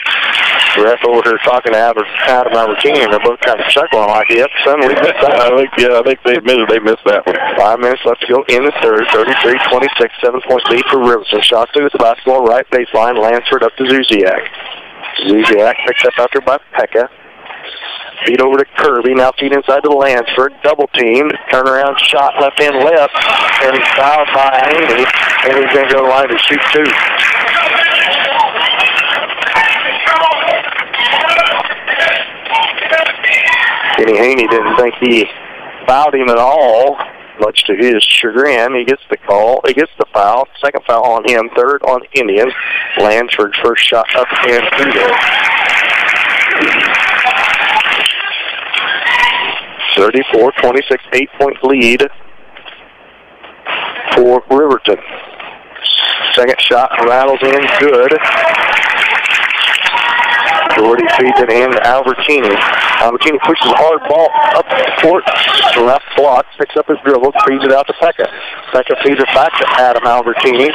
The ref over here talking to Adam Albertini, and they're both kind of chuckling like, yep, son, we missed that. I think they admitted they missed that one. 5 minutes left to go in the third. 33-26, 7-point lead for Riverton. Shockley with the basketball, right baseline. Lansford up to Zuziak. Zuziak picked up after by Pekka. Feed over to Kirby. Now feed inside to Lansford. Double team. Turnaround shot left hand left. And he's fouled by Haney. And he's going to go to the line to shoot two. Kenny Haney didn't think he fouled him at all, much to his chagrin. He gets the call. He gets the foul. Second foul on him. Third on Indians. Lansford's first shot up and through there. 34-26, 8-point lead for Riverton. Second shot rattles in good. Doherty feeds it in to Albertini. Albertini pushes a hard ball up the court. The left block, picks up his dribble, feeds it out to Pekka. Pekka feeds it back to Adam Albertini.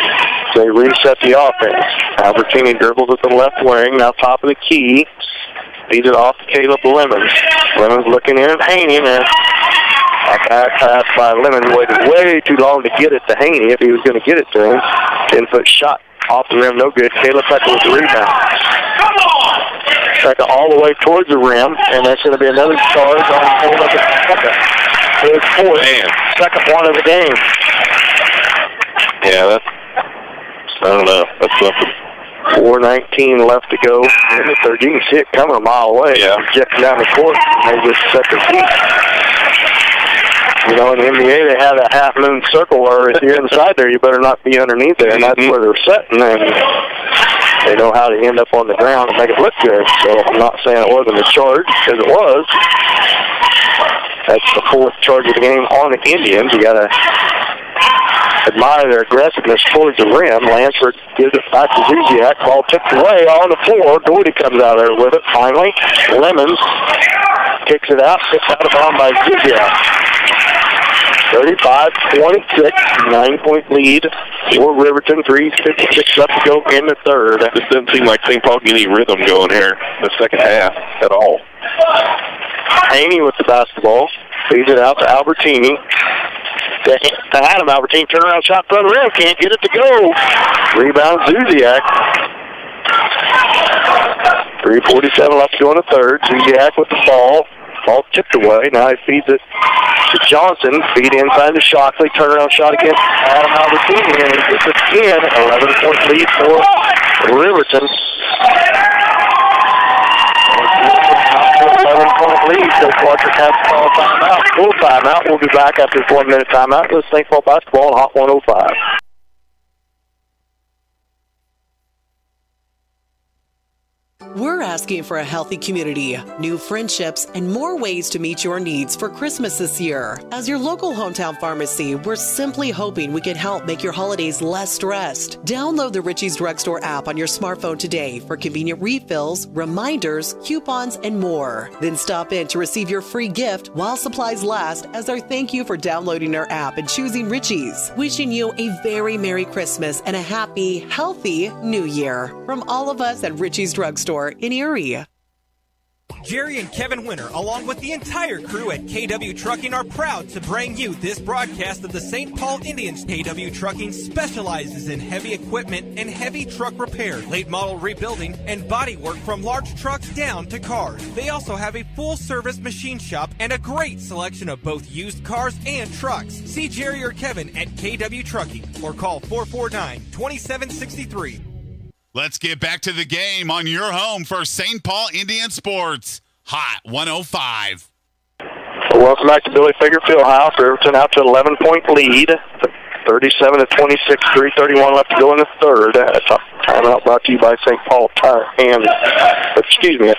They reset the offense. Albertini dribbles at the left wing, now top of the key. Feeds it off to Caleb Lemons. Lemons looking in at Haney, and a back pass by Lemons. Waited way too long to get it to Haney if he was going to get it to him. 10-foot shot off the rim, no good. Caleb Pekka with the rebound. Pekka all the way towards the rim, and that's going to be another charge on Caleb Pekka. His fourth, second one of the game. Yeah, that's, I don't know, that's something. 4:19 left to go in the third. You can see it coming a mile away. Yeah. Projecting down the court, and they just set their feet. You know, in the NBA, they have a half-moon circle where if you're inside there, you better not be underneath there, and that's where they're setting, and they know how to end up on the ground and make it look good. So I'm not saying it wasn't a charge, because it was. That's the fourth charge of the game on the Indians. You got to admire their aggressiveness towards the rim. Lansford gives it back to Zuziak. Ball tipped away on the floor. Doherty comes out there with it finally. Lemons kicks it out. Gets out of bounds by Zuziak. 35-26, 9-point lead for Riverton. 3:56 left to go in the third. This doesn't seem like St. Paul can get any rhythm going here in the second half at all. Haney with the basketball. Feeds it out to Albertini. To Adam. Albertini, turnaround shot front rim. Can't get it to go. Rebound Zuziak. 3:47 left to go in the third. Zuziak with the ball. Ball tipped away. Now he feeds it to Johnson. Feed inside to Shockley. Turnaround shot against Adam Albertini. And he gets it again. 11-point lead for Riverton. 11-point lead. So Quadric has to call a timeout. Full timeout. We'll be back after this 1-minute timeout with St. Paul basketball on Hot 105. We're asking for a healthy community, new friendships, and more ways to meet your needs for Christmas this year. As your local hometown pharmacy, we're simply hoping we can help make your holidays less stressed. Download the Richie's Drugstore app on your smartphone today for convenient refills, reminders, coupons, and more. Then stop in to receive your free gift while supplies last as our thank you for downloading our app and choosing Richie's. Wishing you a very Merry Christmas and a happy, healthy New Year from all of us at Richie's Drugstore in Erie. Jerry and Kevin Winter, along with the entire crew at KW Trucking, are proud to bring you this broadcast of the St. Paul Indians. KW Trucking specializes in heavy equipment and heavy truck repair, late model rebuilding, and body work from large trucks down to cars. They also have a full-service machine shop and a great selection of both used cars and trucks. See Jerry or Kevin at KW Trucking or call 449-2763. Let's get back to the game on your home for St. Paul Indian Sports. Hot 105. Welcome back to Billy Figure Fieldhouse. Riverton out to an 11-point lead. 37-26, 3:31 left to go in the third. A timeout brought to you by St. Paul a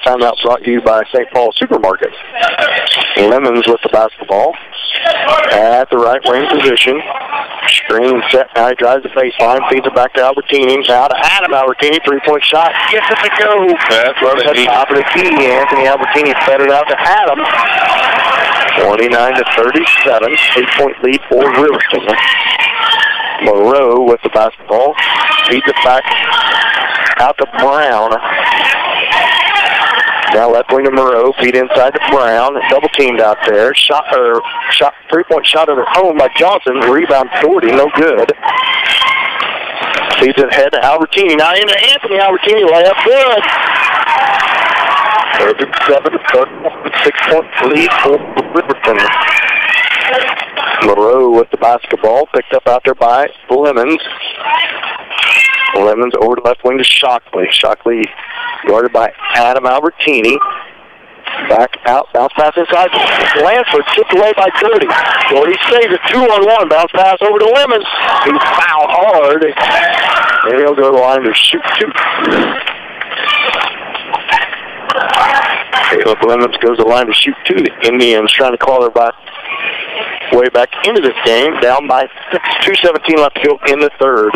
timeout brought to you by St. Paul Supermarket. Lemons with the basketball at the right wing position. Screen set. Now he drives the baseline, feeds it back to Albertini. Now to Adam Albertini. 3-point shot. Gets it to go. That's what at the top of the key. Anthony Albertini fed it out to Adam. 29-37. 8-point lead for Riverton. Moreau with the basketball. Feeds it back out to Brown. Now left wing to Moreau. Feed inside to Brown. Double teamed out there. Three-point shot at home by Johnson. Rebound 40. No good. Feeds it ahead to Albertini. Now into Anthony Albertini. Layup good. 6-point lead for Riverton. Moreau with the basketball, picked up out there by Lemons. Lemons over to left wing to Shockley. Shockley guarded by Adam Albertini. Back out, bounce pass inside. Lansford tipped away by Doty. Doty saves it, 2-on-1. Bounce pass over to Lemons. He's fouled hard. And he'll go to the line to shoot two. Caleb Lemons goes to the line to shoot two. The Indians trying to call her way back into this game, down by 2:17 left to go in the third.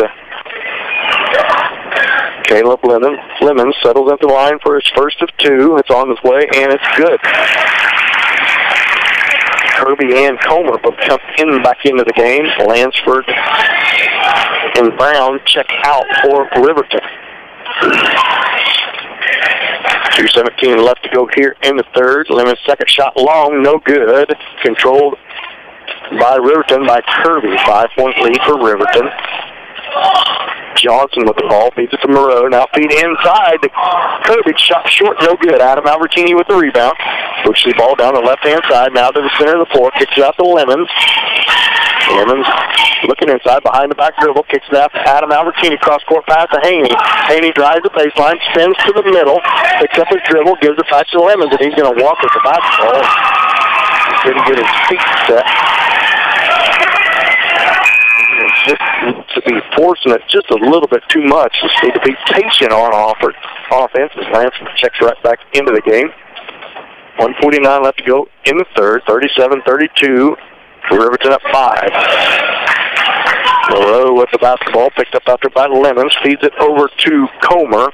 Caleb Lemons settles at the line for his first of two. It's on his way, and it's good. Kirby and Comer both come back into the game. Lansford and Brown check out for Riverton. 2:17 left to go here in the third. Lemons' second shot long, no good. Controlled by Riverton by Kirby. 5-point lead for Riverton. Johnson with the ball, feeds it to Moreau. Now feed inside. Kirby shot short, no good. Adam Albertini with the rebound. Pushes the ball down the left-hand side. Now to the center of the floor. Kicks it out to Lemons. Lemons looking inside behind the back dribble. Kicks it out to Adam Albertini. Cross-court pass to Haney. Haney drives the baseline, spins to the middle, picks up his dribble, gives it back to Lemons, and he's going to walk with the basketball. He didn't get his feet set. Just to be forcing it just a little bit too much. Just need to be patient on offense. Lansford checks right back into the game. 1:49 left to go in the third. 37-32. Riverton up 5. Moreau with the basketball, picked up after by Lemons, feeds it over to Comer.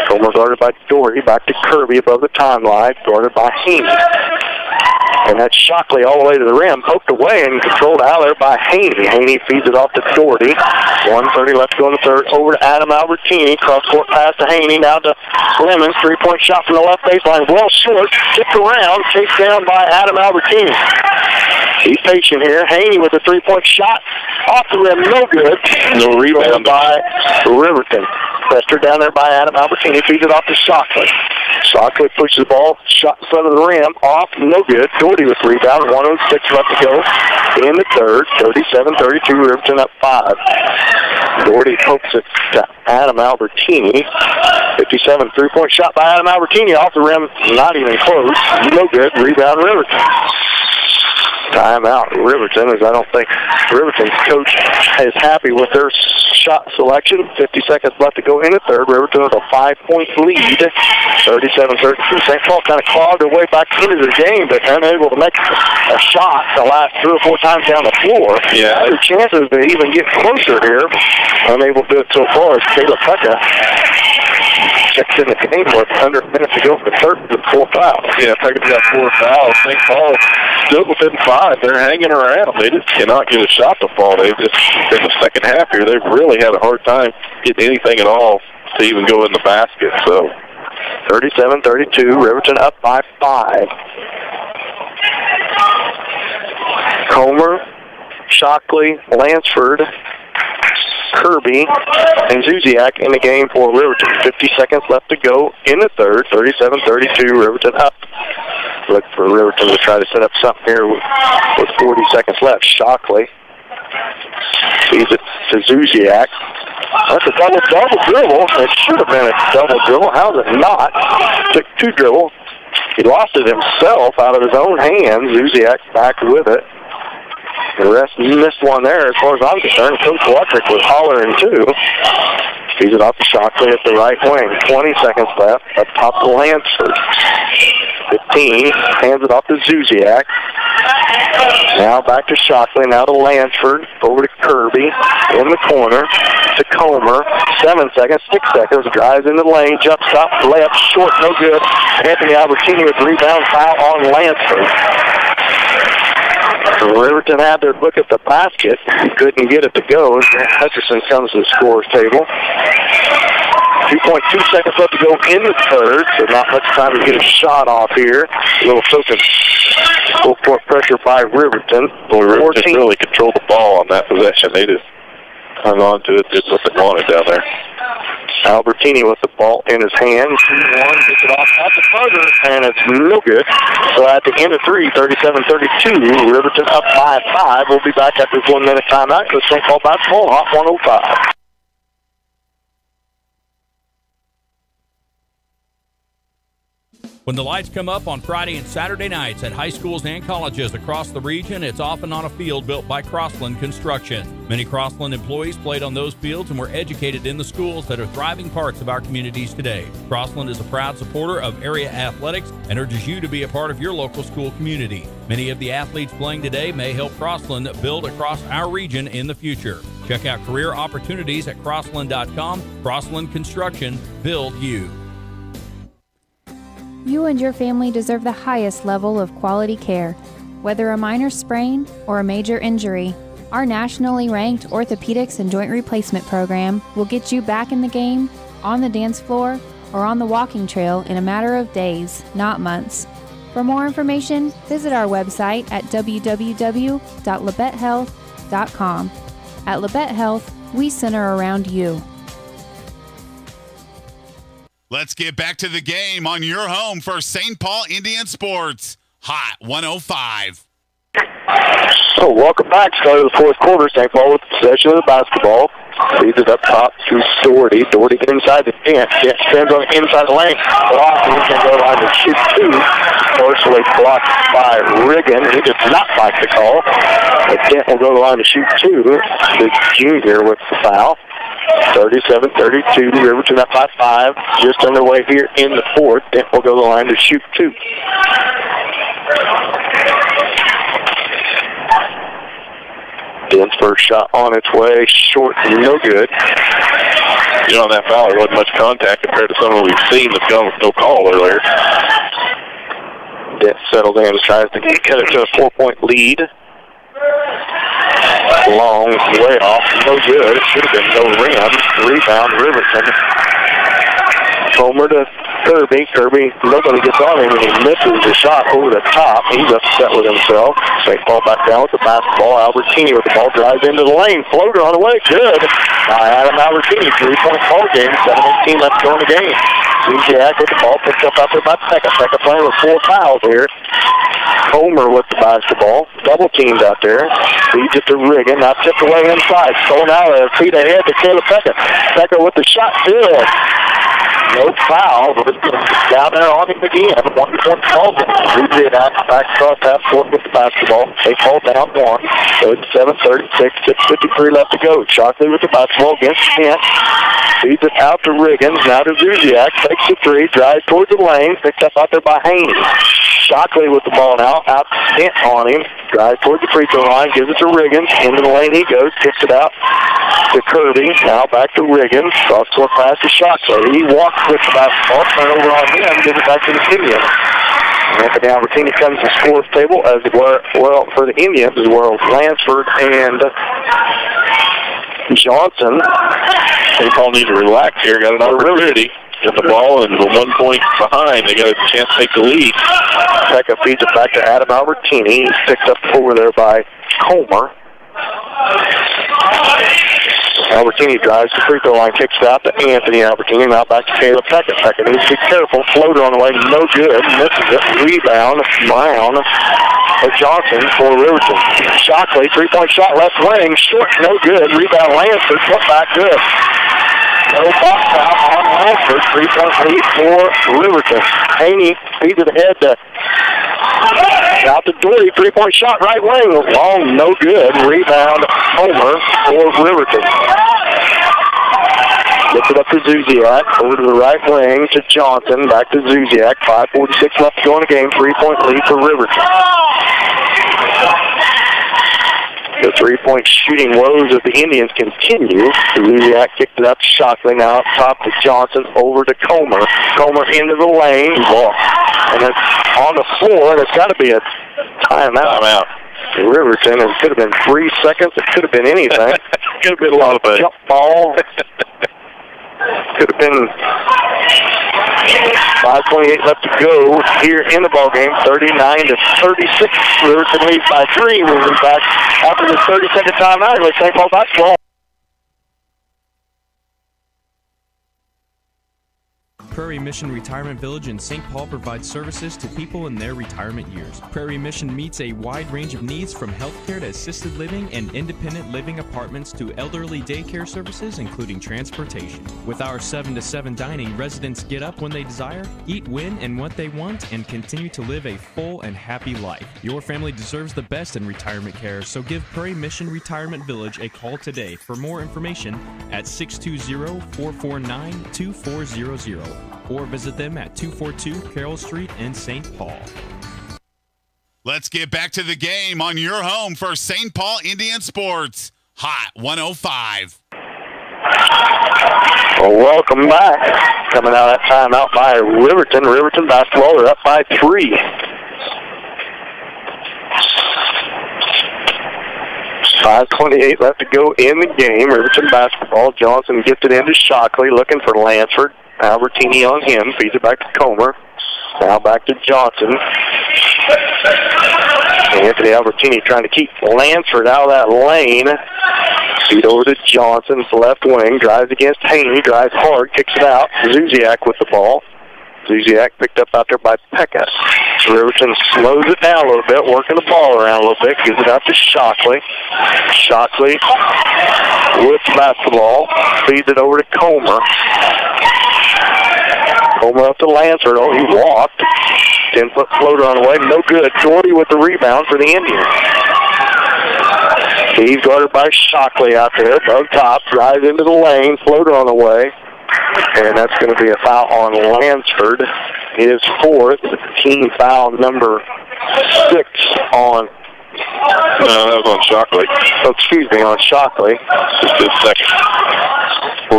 Comer guarded by Doherty, back to Kirby above the timeline, guarded by Haney. And that's Shockley all the way to the rim, poked away and controlled out there by Haney. Haney feeds it off to Doherty. 1:30 left to go in the third. Over to Adam Albertini. Cross-court pass to Haney. Now to Lemons. Three-point shot from the left baseline. Well short. Tipped around. Chased down by Adam Albertini. He's patient here. Haney with a three-point shot. Off the rim. No good. No rebound by Riverton. Pressed down there by Adam Albertini. Feeds it off to Shockley. Shockley pushes the ball. Shot in front of the rim. Off. No good. Doherty with rebound. 1:06 left to go in the third. 37-32. Riverton up 5. Doherty pokes it to Adam Albertini. 57 three-point shot by Adam Albertini. Off the rim. Not even close. No good. Rebound Riverton. Timeout Riverton, as I don't think Riverton's coach is happy with their shot selection. 50 seconds left to go in the third. Riverton with a 5-point lead. 37-32. St. Paul kind of clawed their way back into the game, but unable to make a shot the last 3 or 4 times down the floor. Yeah. Their chances to even get closer here. Unable to do it so far as Kayla Pekka checks in the game with under a minute to go for the third with 4 fouls. Yeah, Pekka's got 4 fouls. St. Paul still within 5. They're hanging around. They just cannot get a shot to fall. They've just, in the second half here, they've really had a hard time getting anything at all to even go in the basket. So 37-32, Riverton up by 5. Comer, Shockley, Lansford, Kirby, and Zuziak in the game for Riverton. 50 seconds left to go in the third. 37-32, Riverton up. Look for Riverton to try to set up something here with 40 seconds left. Shockley feeds it to Zuziak. That's a double dribble. It should have been a double dribble. How is it not? Took 2 dribbles. He lost it himself out of his own hands. Zuziak back with it. The rest missed one there as far as I'm concerned. Coach Electric was hollering too. Feeds it off to Shockley at the right wing. 20 seconds left. Up top to Lansford. 15. Hands it off to Zuziak. Now back to Shockley. Now to Lansford. Over to Kirby. In the corner to Comer. 7 seconds. 6 seconds. Drives into the lane. Jump stop. Layup short. No good. Anthony Albertini with rebound foul on Lansford. Riverton had their look at the basket. Couldn't get it to go. Hutcherson comes to the scorer's table. 2.2 seconds left to go in the third, so not much time to get a shot off here. A little focus, full court pressure by Riverton. Well, Riverton really controlled the ball on that possession. They just hung on to it, just what they wanted down there. Albertini with the ball in his hand. 2-1, gets it off at the buzzer, and it's no good. So at the end of 3, 37-32, Riverton up by 5. We'll be back after this 1-minute timeout with St. Paul basketball, Hot 105. When the lights come up on Friday and Saturday nights at high schools and colleges across the region, it's often on a field built by Crossland Construction. Many Crossland employees played on those fields and were educated in the schools that are thriving parts of our communities today. Crossland is a proud supporter of area athletics and urges you to be a part of your local school community. Many of the athletes playing today may help Crossland build across our region in the future. Check out career opportunities at crossland.com. Crossland Construction, build you. You and your family deserve the highest level of quality care. Whether a minor sprain or a major injury, our nationally ranked orthopedics and joint replacement program will get you back in the game, on the dance floor, or on the walking trail in a matter of days, not months. For more information, visit our website at www.labettehealth.com. At Labette Health, we center around you. Let's get back to the game on your home for St. Paul Indian Sports. Hot 105. So welcome back. Start of the fourth quarter. St. Paul with possession of the basketball. Leads it up top to Doherty. Doherty get inside the fence. Stands on the inside the lane. Blocked. He can go line to shoot 2. Partially blocked by Riggin. He does not like the call. But Dent will go to the line to shoot 2. The junior with the foul. 37-32, Riverton up by 5. Just underway here in the fourth. Dent will go to the line to shoot 2. Dent's first shot on its way, short, no good. You know, on that foul, there wasn't much contact compared to some of we've seen that's gone with no call earlier. settles in, tries to get it to a 4-point lead. Long, way off, no good. It should have been no rim. Rebound, Riverton. Comer to Kirby. Kirby, nobody gets on him, and he misses the shot over the top. He's upset with himself. St. Paul back down with the basketball. Albertini with the ball, drives into the lane. Floater on the way, good. Adam Albertini, 3-point ball game. 7:18 left to go in the game. Zuziak with the ball, picked up out there by Pekka. Pekka playing with 4 fouls here. Comer with the basketball. Double teamed out there. Feeds it to Riggin. Now tipped away inside. Stolen out of feet ahead to Caleb Pekka. Pekka with the shot, good. No foul, but it's down there on him again. 1-point ball game. Zuziak back across half court with the basketball. They fall down 1. So it's 7:36, 6:53 left to go. Shockley with the basketball against Kent. Feeds it out to Riggins. Now to Zuziak. Takes the 3. Drives towards the lane. Picked up out there by Haney. Shockley with the ball now. Out Kent on him. Drives towards the free throw line. Gives it to Riggins. Into the lane he goes. Kicks it out to Kirby. Now back to Riggins. Cross-court pass to Shockley. He walks with the basketball. Turnover on him. Gives it back to the Indians. Anthony Albertini comes to the scores table as well for the Indians as well as Lansford and Johnson. St. Paul needs to relax here. Got an opportunity. Get the ball and 1 point behind. They got a chance to take the lead. Pekka feeds it back to Adam Albertini. He's picked up over there by Comer. Albertini drives the free throw line, kicks it out to Anthony Albertini. Now back to Caleb Pekka. Pekka needs to be careful. Floater on the way, no good. Misses it. Rebound, Brown. Johnson for Riverton. Shockley, 3-point shot, left wing. Short, no good. Rebound, Lansford. Put back, good. No box out on Lansford. 3-point lead for Riverton. Haney feeds it ahead to out to Dory. 3-point shot, right wing. Long, no good. Rebound, Homer for Riverton. Gets it up to Zuziak. Over to the right wing to Johnson. Back to Zuziak. 5:46 left to go in the game. 3-point lead for Riverton. The 3-point shooting woes of the Indians continue. Zuziak kicked it up to Shockley. Now up top to Johnson. Over to Comer. Comer into the lane. And it's on the floor, and it's got to be a timeout. Riverton, it could have been 3 seconds. It could have been anything. Could have been a lot of things. Jump ball. Could have been 5:28 left to go here in the ball game. 39-36. Riverton leads by 3. We'll be back after this 30-second timeout with St. Paul basketball. Prairie Mission Retirement Village in St. Paul provides services to people in their retirement years. Prairie Mission meets a wide range of needs from healthcare to assisted living and independent living apartments to elderly daycare services, including transportation. With our 7 to 7 dining, residents get up when they desire, eat when and what they want, and continue to live a full and happy life. Your family deserves the best in retirement care, so give Prairie Mission Retirement Village a call today for more information at 620-449-2400. Or visit them at 242 Carroll Street in St. Paul. Let's get back to the game on your home for St. Paul Indian Sports. Hot 105. Well, welcome back. Coming out of that timeout by Riverton. Riverton basketball, they're up by 3. .5:28 left to go in the game. Riverton basketball. Johnson gets it into Shockley, looking for Lansford. Albertini on him, feeds it back to Comer. Now back to Johnson. Anthony Albertini trying to keep Lansford out of that lane. Feed over to Johnson's left wing. Drives against Haney. Drives hard. Kicks it out. Zuziak with the ball. Zuziak picked up out there by Pekka. Riverton slows it down a little bit, working the ball around a little bit. Gives it out to Shockley. Shockley with the basketball. Feeds it over to Comer. Comer up to Lansford. Oh, he walked. 10-foot floater on the way. No good. Doherty with the rebound for the Indians. He's guarded by Shockley out there. Above top. Drives into the lane. Floater on the way. And that's going to be a foul on Lansford. His 4th. Team foul number 6 on... No, that was on Shockley. Oh, excuse me, on Shockley. Just a second.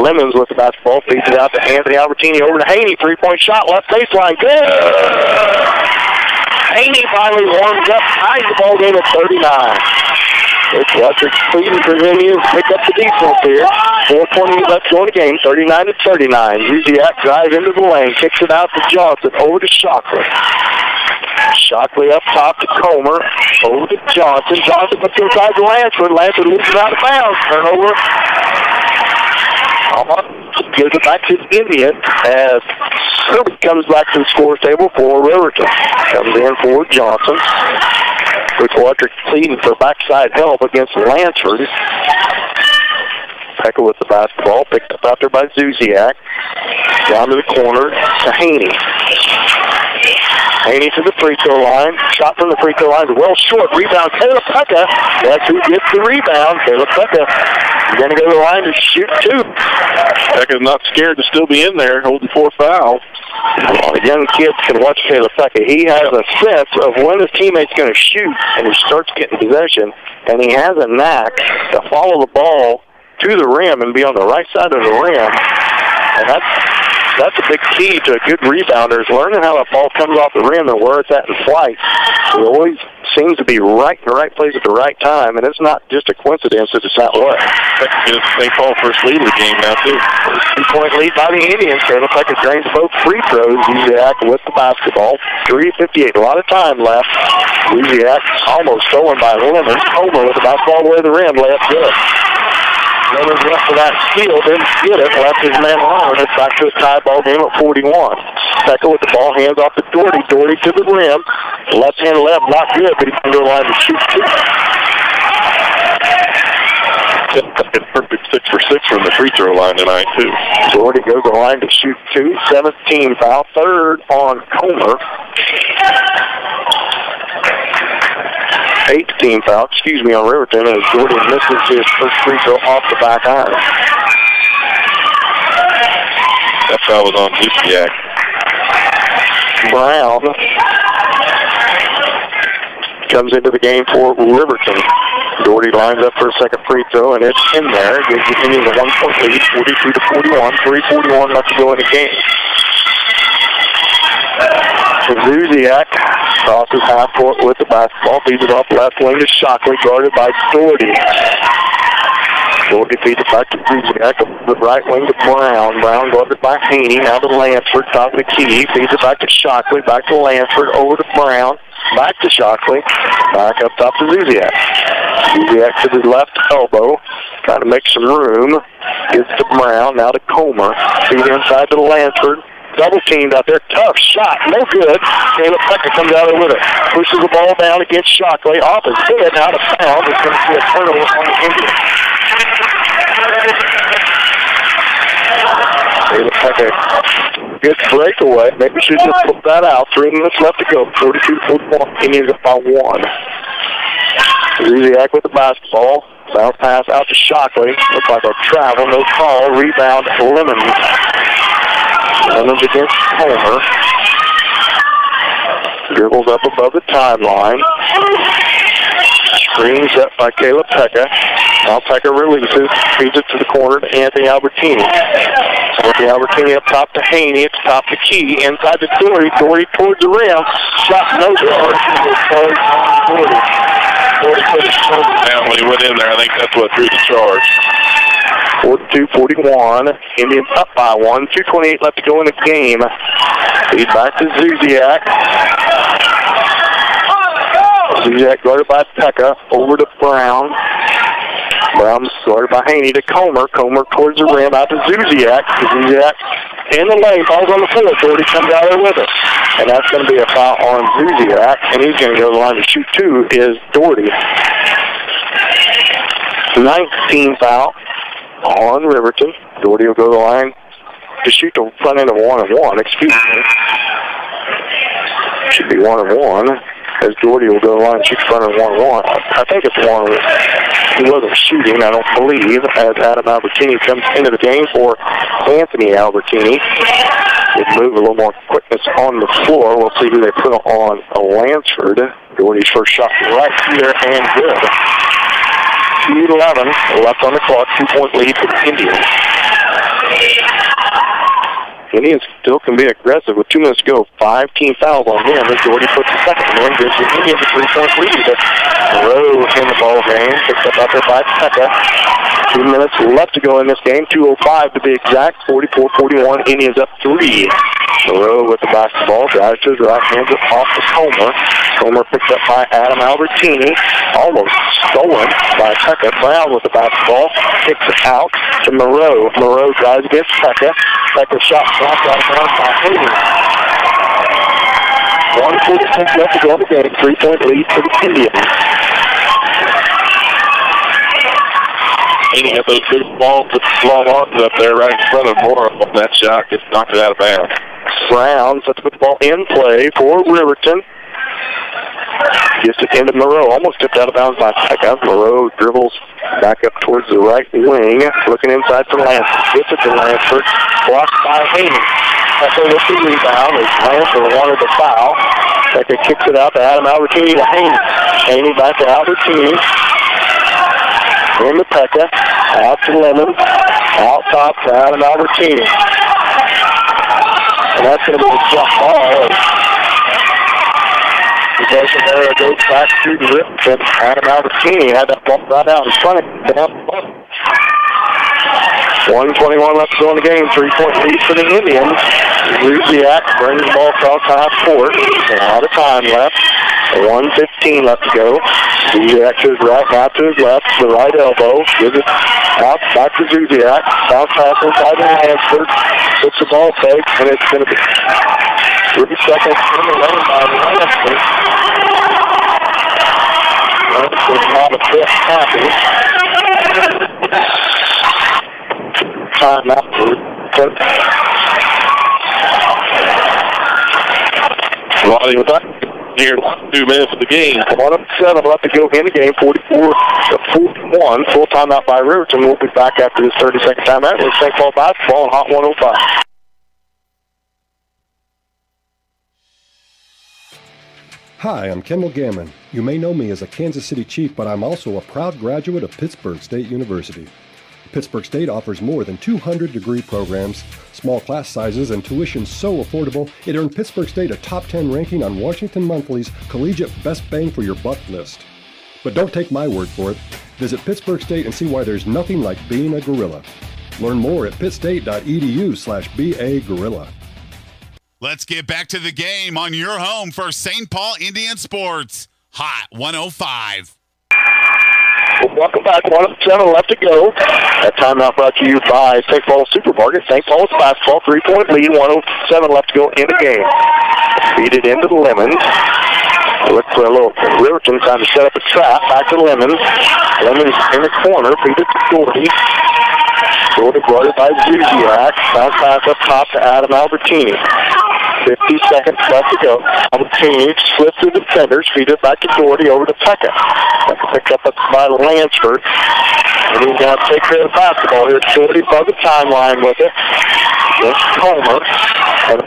Lemons with the basketball. Feeds it out to Anthony Albertini. Over to Haney. 3-point shot. Left baseline. Good. Haney finally warms up, ties the ball game at 39. It's Western Cleveland Indians pick up the defense here. 4:20 left to go in the game, 39-39. Zuziak drives into the lane, kicks it out to Johnson, over to Shockley. Shockley up top to Comer, over to Johnson. Johnson puts it inside to Lansford. Lansford loses out of bounds. Turnover. Gives it back to the Indians as Kirby comes back to the score table for Riverton. Comes in for Johnson. Quick electric pleading for backside help against Lansford. Pekka with the basketball, picked up out there by Zuziak. Down to the corner to Haney. Haney to the free throw line. Shot from the free throw line is well short. Rebound, Caleb Pekka. That's who gets the rebound. Caleb Pekka is going to go to the line to shoot two. Pekka's not scared to still be in there, holding 4 fouls. A lot of young kids can watch Caleb Pekka. He has a sense of when his teammate's going to shoot, and he starts getting possession, and he has a knack to follow the ball to the rim and be on the right side of the rim. And that's a big key to a good rebounder, is learning how the ball comes off the rim and where it's at in flight. He always seems to be right in the right place at the right time, and it's not just a coincidence that it's that way. St. Paul first lead of the game now, too. 2-point lead by the Indians. Caleb Pekka drains both free throws. Zuziak with the basketball. 3:58, a lot of time left. Zuziak almost stolen by Lemon. Comer with the basketball all the way to the rim. Layup good. Leonard went for that steal, didn't get it, left his man alone. It's back to a tie ball game at 41. Pekka with the ball, hands off to Doherty. Doherty to the rim. Left-hand left, not good, but he can go to the line to shoot two. Perfect 6 for 6 from the free throw line tonight, too. Doherty goes to the line to shoot two. 17 foul. Third on Comer. 18 foul, on Riverton, as Jordan misses his first free throw off the back iron. That foul was on Zuziak. Brown comes into the game for Riverton. Doherty lines up for a second free throw, and it's in there. Gives the Indians a 1-point lead, 42-41. 3:41 left to go in the game. Zuziak crosses half court with the basketball, feeds it off left wing to Shockley, guarded by Doherty. Doherty feeds it back to Zuziak, the right wing to Brown. Brown guarded by Haney, now to Lansford, top of the key, feeds it back to Shockley, back to Lansford, over to Brown, back to Shockley, back up top to Zuziak. Zuziak to his left elbow, trying to make some room, gets to Brown, now to Comer, feed inside to Lansford. Double teamed out there. Tough shot. No good. Caleb Pekka comes out there with it. Pushes the ball down against Shockley. Off his head. Out of bounds. It's going to see a turnover on the Indians. Caleb Pekka. Good breakaway. Maybe should just put that out. 3 minutes left to go. 42-41. Indians up by 1. Zuziak with the basketball. Bounce pass out to Shockley. Looks like a travel. No call. Rebound. Lemons. Lemons against Comer. Dribbles up above the timeline. Screen set by Caleb Pekka. Now Pekka releases. Feeds it to the corner to Anthony Albertini. Anthony Albertini up top to Haney. It's top to Key. Inside to Doherty. Doherty towards the rim. Shot no good. And when he went in there, I think that's what drew the charge. 42-41. Indians up by 1. 2:28 left to go in the game. Feed back to Zuziak. Zuziak guarded by Pekka. Over to Brown. Brown guarded by Haney to Comer. Comer towards the rim out to Zuziak. Zuziak in the lane. Falls on the floor. Doherty comes out there with it. And that's going to be a foul on Zuziak. And he's going to go to the line to shoot two is Doherty. 19 foul on Riverton. Doherty will go to the line to shoot the front end of 1-1. Excuse me. Should be 1-1. As Doherty will go to the line and shoot the front end of 1-1. I think it's 1. He wasn't shooting, I don't believe, as Adam Albertini comes into the game for Anthony Albertini. He'll move a little more quickness on the floor. We'll see who they put on Lansford. Doherty's first shot right here and good. 2:11 left on the clock. 2-point lead for the Indians. Indians still can be aggressive with 2 minutes to go. 5-team fouls on him as Doherty puts the second one. Gives the Indians a 3-point lead. Moreau in the ball game. Picked up out there by Pekka. 2 minutes left to go in this game. 2:05 to be exact. 44-41. Indians up 3. Moreau with the basketball. Drives to his right. Hands it off to Comer. Comer picked up by Adam Albertini. Almost stolen by Pekka. Brown with the basketball. Kicks it out to Moreau. Moreau drives against Pekka. Pekka shot blocked out of bounds by Hayden. 1:46 left to go in the game. 3-point lead for the Indians. Hayden got those big balls with long arms up there right in front of Moore on that shot. Gets knocked it out of bounds. Brown sets the ball in play for Riverton. Gets it into Moreau. Almost tipped out of bounds by Pekka. Moreau dribbles back up towards the right wing. Looking inside for Lansford. Gets it to Lansford. Blocked by Hayden. Pekka with the rebound as Lansford wanted the foul. Pekka kicks it out to Adam Albertini to Hayden. Hayden back to Albertini. Into Pekka. Out to Lemon. Out top to Adam Albertini. And that's going to be a jump ball. Possession there goes back to Riverton. Adam Albertini had that ball right out in front of him. Down 1:21 left to go in the game. 3-point lead for the Indians. Ruziak brings the ball across half court. A lot of time left. 1:15 left to go. Zuziak to his right, now to his left, to the right elbow. Gives it out, back to Zuziak. Bounce pass inside to Lansford. Puts the ball fake, and it's going to be 3 seconds in the lane by Lansford. Lansford's not a bit happy. Time out for Roddy with that. Here, 2 minutes of the game. 1:07 left to go in the game. 44-41. Full timeout by Riverton. We'll be back after this 30-second timeout with St. Paul basketball on Hot 105. Hi, I'm Kendall Gammon. You may know me as a Kansas City Chief, but I'm also a proud graduate of Pittsburg State University. Pittsburg State offers more than 200 degree programs, small class sizes, and tuition so affordable, it earned Pittsburg State a top 10 ranking on Washington Monthly's Collegiate Best Bang for Your Buck list. But don't take my word for it. Visit Pittsburg State and see why there's nothing like being a gorilla. Learn more at pittstate.edu/BAGorilla. Let's get back to the game on your home for St. Paul Indian Sports. Hot 105. Welcome back. 1:07 left to go. That timeout brought to you by St. Paul Supermarket. St. Paul's basketball, 3-point lead. 1:07 left to go in the game. Feed it into the Lemons. Look for a little Riverton trying to set up a trap. Back to Lemons. Lemons in the corner. Feed it to Doherty. Doherty brought it by Zuziak. Bounce pass up top to Adam Albertini. 50 seconds left to go. Albertini slips through the defenders. Feed it back to Doherty over to Pekka. Picked up by Lansford. And he's going to take care of the basketball here. Doherty above the timeline with it. Against Comer. And a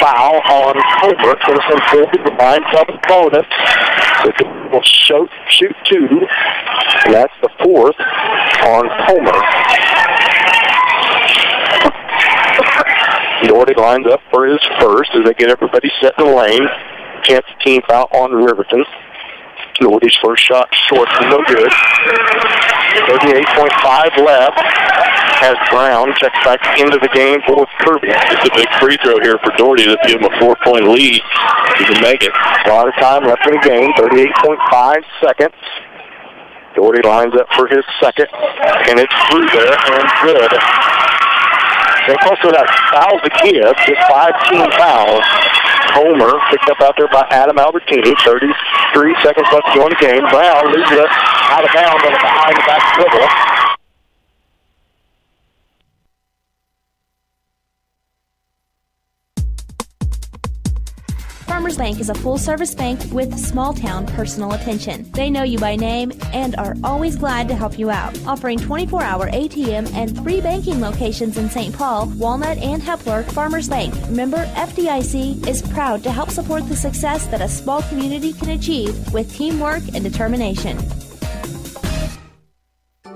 foul on Comer. It's going to send Doherty behind some opponent. So will shoot 2. And that's the 4th on Comer. Doherty lines up for his first as they get everybody set in the lane. 10th team foul on Riverton. Doherty's first shot short, no good. 38.5 left. As Brown checks back into the game for Kirby. It's a big free throw here for Doherty to give him a 4-point lead. He can make it. A lot of time left in the game. 38.5 seconds. Doherty lines up for his second, and it's through there and good. They also got fouls again, just 5-team fouls. Homer picked up out there by Adam Albertini. 33 seconds left to go in the game. Brown leaves it out of bounds on the behind the back dribble. Farmers Bank is a full-service bank with small-town personal attention. They know you by name and are always glad to help you out. Offering 24-hour ATM and 3 banking locations in St. Paul, Walnut, and Hepler, Farmers Bank, member FDIC, is proud to help support the success that a small community can achieve with teamwork and determination.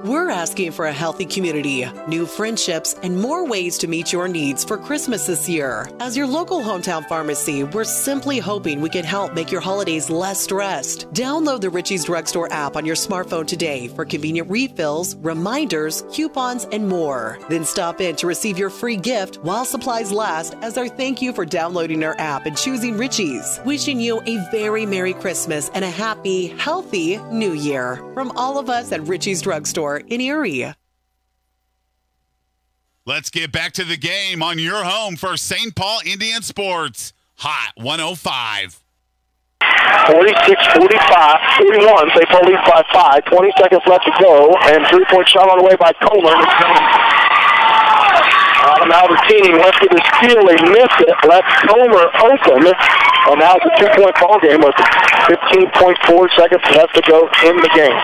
We're asking for a healthy community, new friendships, and more ways to meet your needs for Christmas this year. As your local hometown pharmacy, we're simply hoping we can help make your holidays less stressed. Download the Richie's Drugstore app on your smartphone today for convenient refills, reminders, coupons, and more. Then stop in to receive your free gift while supplies last as our thank you for downloading our app and choosing Richie's. Wishing you a very Merry Christmas and a happy, healthy New Year from all of us at Richie's Drugstore in Erie. Let's get back to the game on your home for St. Paul Indian Sports. Hot 105. 46-45, 41. St. Paul leads by 5. 20 seconds left to go, and three-point shot on the way by Coleman. Adam Albertini went for the steal. He missed it. Left Comer open. And now it's a two-point ball game with 15.4 seconds left to go in the game.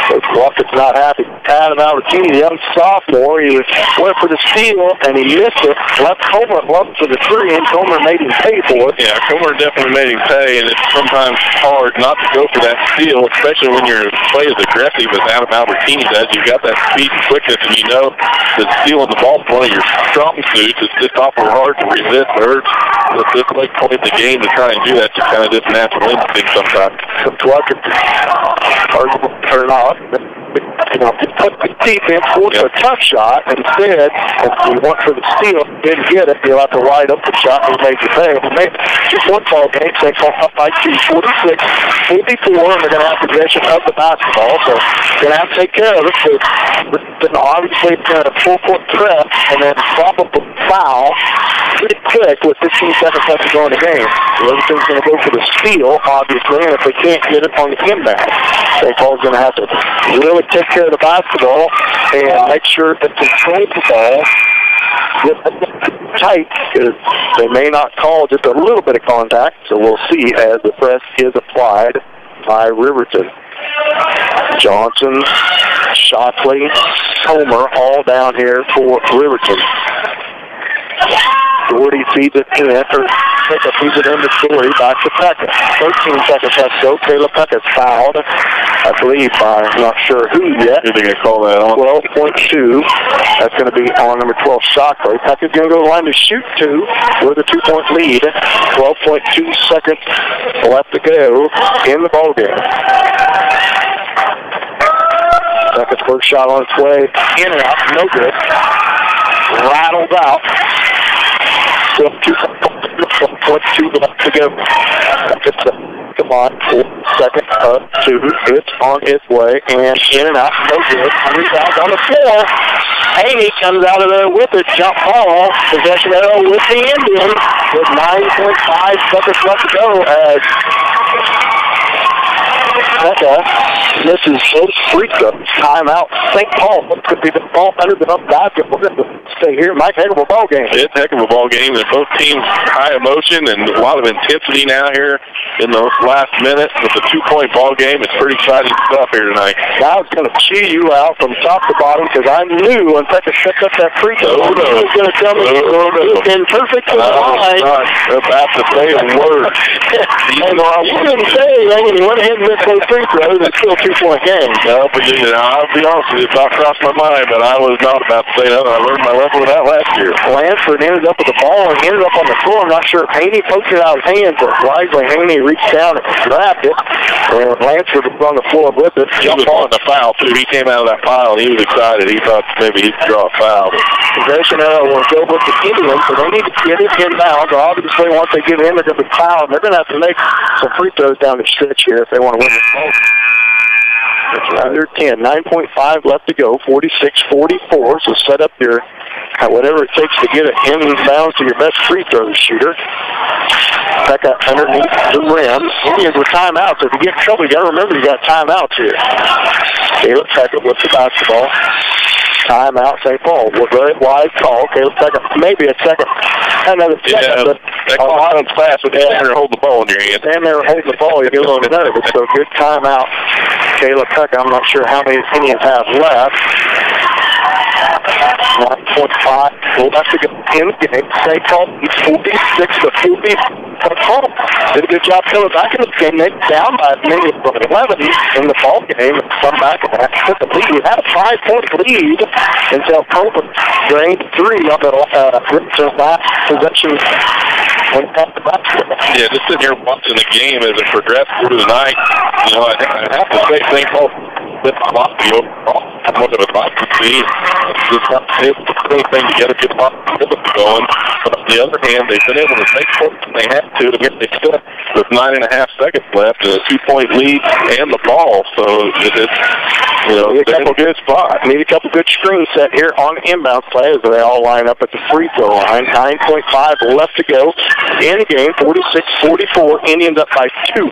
Coach Walker's not happy. Adam Albertini, the young sophomore, he went for the steal, and he missed it. Left Comer up for the three, and Comer made him pay for it. Yeah, Comer definitely made him pay, and it's sometimes hard not to go for that steal, especially when your play is aggressive as Adam Albertini does. You've got that speed and quickness, and you know that stealing the ball is one of your strong suits. It's just awful hard to resist. Hurts with this late point in the game to try and do that. Just kind of just natural instinct sometimes. Coach Walker turn off. The defense forced a tough shot. Instead, he went for the steal, didn't get it. He'll have to wide up the shot and make the pay. Just one ball game, St. Paul up by 2, 46-54, and they're going to have possession of the basketball. So they're going to have to take care of it. So, obviously, it's a full-court press and then probably foul pretty quick with 15 seconds left to go in the game. So everything's going to go for the steal, obviously, and if they can't get it on the inbound, St. Paul's going to have to really take care of the basketball and make sure that they control the ball tight, because they may not call just a little bit of contact. So we'll see as the press is applied by Riverton. Johnson, Shockley, Homer, all down here for Riverton. Doherty feeds it in, or Pekka feeds it into Doherty, back to Pekka. 13 seconds left to go. Caleb Pekka's fouled, I believe, by I'm not sure who yet. Who they going to call that on? 12.2. That's going to be on number 12, Shockley. Pekka's going to go to the line to shoot two with a 2-point lead. 12.2 seconds left to go in the ballgame. Pekka's first shot on its way. In and out, no good. Rattles out. Still 2.2 left to go. Come on, second up, 2. It's on its way, and in and out, no good. Rebound on the floor. Haney comes out of there with it. Jump ball. Possession with the Indians with 9.5 seconds left to go as Pekka misses both free throws. Timeout. St. Paul could be the ball under the basket. We're going to stay here. Mike, heck of a ball game. It's a heck of a ball game. They're both teams high emotion and a lot of intensity now here in the last minute with a 2-point ball game. It's pretty exciting stuff here tonight. I was going to chew you out from top to bottom because I knew when Pekka stepped up that free throw, he was going to tell me in perfect line. I'm about to say a word. You didn't say anything, and he went ahead and missed those free throws. It's still a 2-point game. No, but I'll be honest with you, it's not crossed my mind, but I was not about to say that. I learned my lesson with that last year. Lansford ended up with the ball and ended up on the floor. I'm not sure if Haney poked it out of his hands, but wisely Haney reached down and grabbed it. And Lansford was on the floor with it. He was on the foul, too. He came out of that pile, and he was excited. He thought maybe he could draw a foul. Possession will go with the Indians, so they need to get it inbound. Obviously, once they get in, they're going to be fouled. They're going to have to make some free throws down the stretch here if they want to win this ball. It's under 10. 9.5 left to go. 46-44. So set up your whatever it takes to get it inbounds to your best free throw shooter. Pekka underneath the rim. Indians with timeouts. So if you get in trouble, you got to remember you got timeouts here. Caleb Pekka with the basketball. Timeout, St. Paul. Very wide call. Caleb Pekka, maybe a second. Another second. Yeah, that call on class would stand there and hold the ball in your hand. Stand there holding the ball. You get on another. So good timeout. Caleb Pekka, I'm not sure how many Indians have left. 1.5 left to go in the game. St. Paul 46-40. Home. Did a good job coming back in the game. They down by as many as 11 in the ball game and come back and took the lead. We had a 5-point lead until Copeland drained 3 on the Richard's last possession when at the basketball. Yeah, just sitting here watching the game as it progressed through the night. You know, I have to say St. Paul flipped the overall. I'm looking at the see. Just not able to put anything together, get the going. But on the other hand, they've been able to make points when they have to get they stood with 9.5 seconds left and a 2-point lead and the ball. So it's they're in a good spot. Need a couple good screens set here on the inbound play as they all line up at the free throw line. 9.5 left to go in the game. 46-44. Indians up by 2.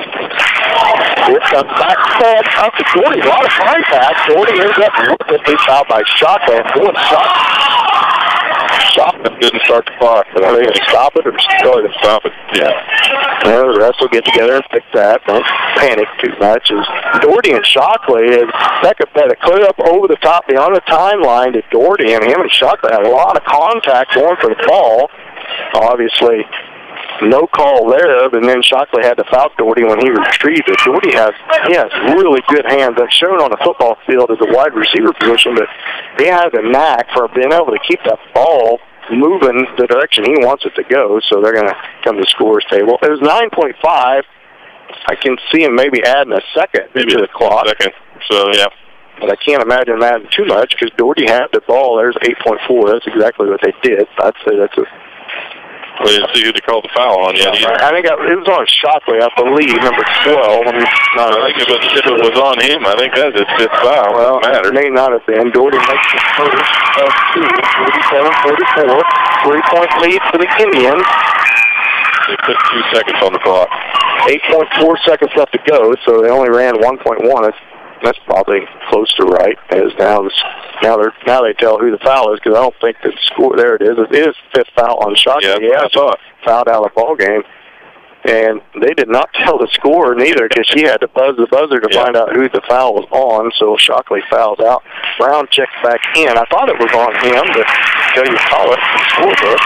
Here comes back set up to Gordy. A lot of fine pass. Gordy ends up perfectly fouled by Shotgun. Good shot. Shotgun didn't start the clock, but I think they stop it or stop it. Yeah. Well, the rest will get together and fix that. Don't panic too much. As Doherty and Shockley had second bet clear up over the top beyond the timeline to Doherty, and him and Shockley had a lot of contact going for the ball. Obviously, no call there, and then Shockley had to foul Doherty when he retrieved it. Doherty has really good hands. That's shown on the football field as a wide receiver position, but he has a knack for being able to keep that ball moving the direction he wants it to go, so they're going to come to the scorer's table. It was 9.5. I can see him maybe adding a second to the clock. So, yeah. But I can't imagine that too much because Doherty had the ball. There's 8.4. That's exactly what they did. I'd say that's a... We didn't see who to call the foul on yet either. I think it was on Shockley, I believe, number 12. I think if it was on him, I think that's just foul. Well, it may not have been. Doherty makes the first of 2, 47-44. 3-point lead for the Indians. They put 2 seconds on the clock. 8.4 seconds left to go, so they only ran 1.1. That's probably close to right. As now they tell who the foul is because I don't think the score. There it is. It is fifth foul on Shockley. Yeah, I saw it. Fouled out of the ball game, and they did not tell the scorer neither because she had to buzz the buzzer to find out who the foul was on. So Shockley fouls out. Brown checks back in. I thought it was on him, but until you call it, the scorebook.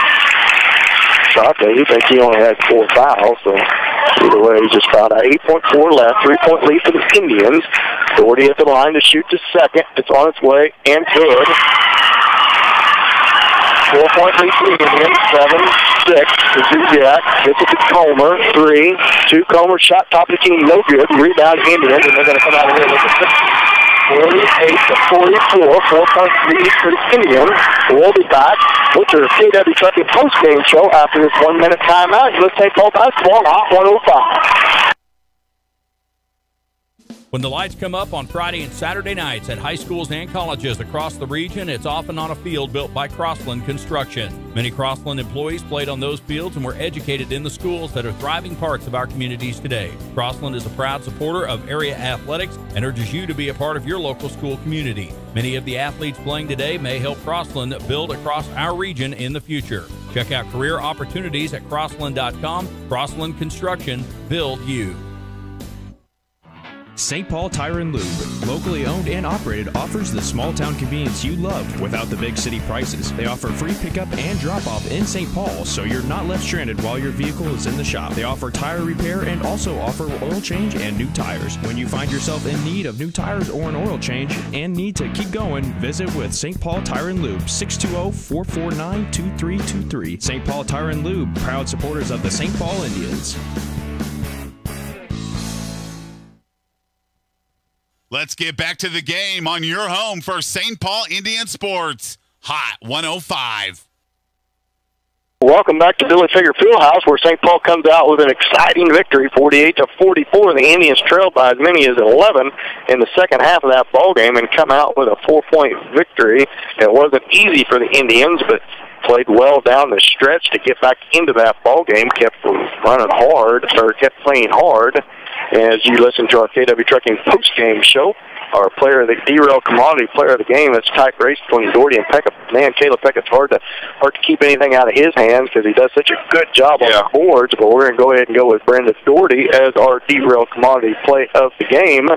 Shockley, you think he only had 4 fouls, so either way, he just fouled out. 8.4 left, 3-point lead for the Indians. Doherty at the line to shoot to second. It's on its way and good. 4-point lead for the Indians. 7-6 to Zuziak. Gets it to Comer. 3. 2 Comer shot top of the team. No good. Rebound Indians, and they're going to come out of here with a 48-44, 4-point lead for the Indians. We'll be back with your KW Trucking post-game show after this 1-minute timeout. Let's take Paul basketball on 105. When the lights come up on Friday and Saturday nights at high schools and colleges across the region, it's often on a field built by Crossland Construction. Many Crossland employees played on those fields and were educated in the schools that are thriving parts of our communities today. Crossland is a proud supporter of area athletics and urges you to be a part of your local school community. Many of the athletes playing today may help Crossland build across our region in the future. Check out career opportunities at crossland.com. Crossland Construction, build you. St. Paul Tire and Lube, locally owned and operated, offers the small town convenience you love without the big city prices. They offer free pickup and drop off in St. Paul, so you're not left stranded while your vehicle is in the shop. They offer tire repair and also offer oil change and new tires. When you find yourself in need of new tires or an oil change and need to keep going, visit with St. Paul Tire and Lube, 620-449-2323. St. Paul Tire and Lube, proud supporters of the St. Paul Indians. Let's get back to the game on your home for St. Paul Indian Sports. Hot 105. Welcome back to Billy Figure Fieldhouse, where St. Paul comes out with an exciting victory, 48-44. The Indians trailed by as many as 11 in the second half of that ball game and come out with a 4-point victory. It wasn't easy for the Indians, but played well down the stretch to get back into that ball game. Kept running hard, or kept playing hard. As you listen to our KW Trucking post-game show, our player of the derail commodity player of the game, it's a tight race between Doherty and Peckup. Man, Caleb Peckupp's hard to keep anything out of his hands because he does such a good job on the boards. But we're going to go ahead and go with Brandon Doherty as our derail commodity play of the game.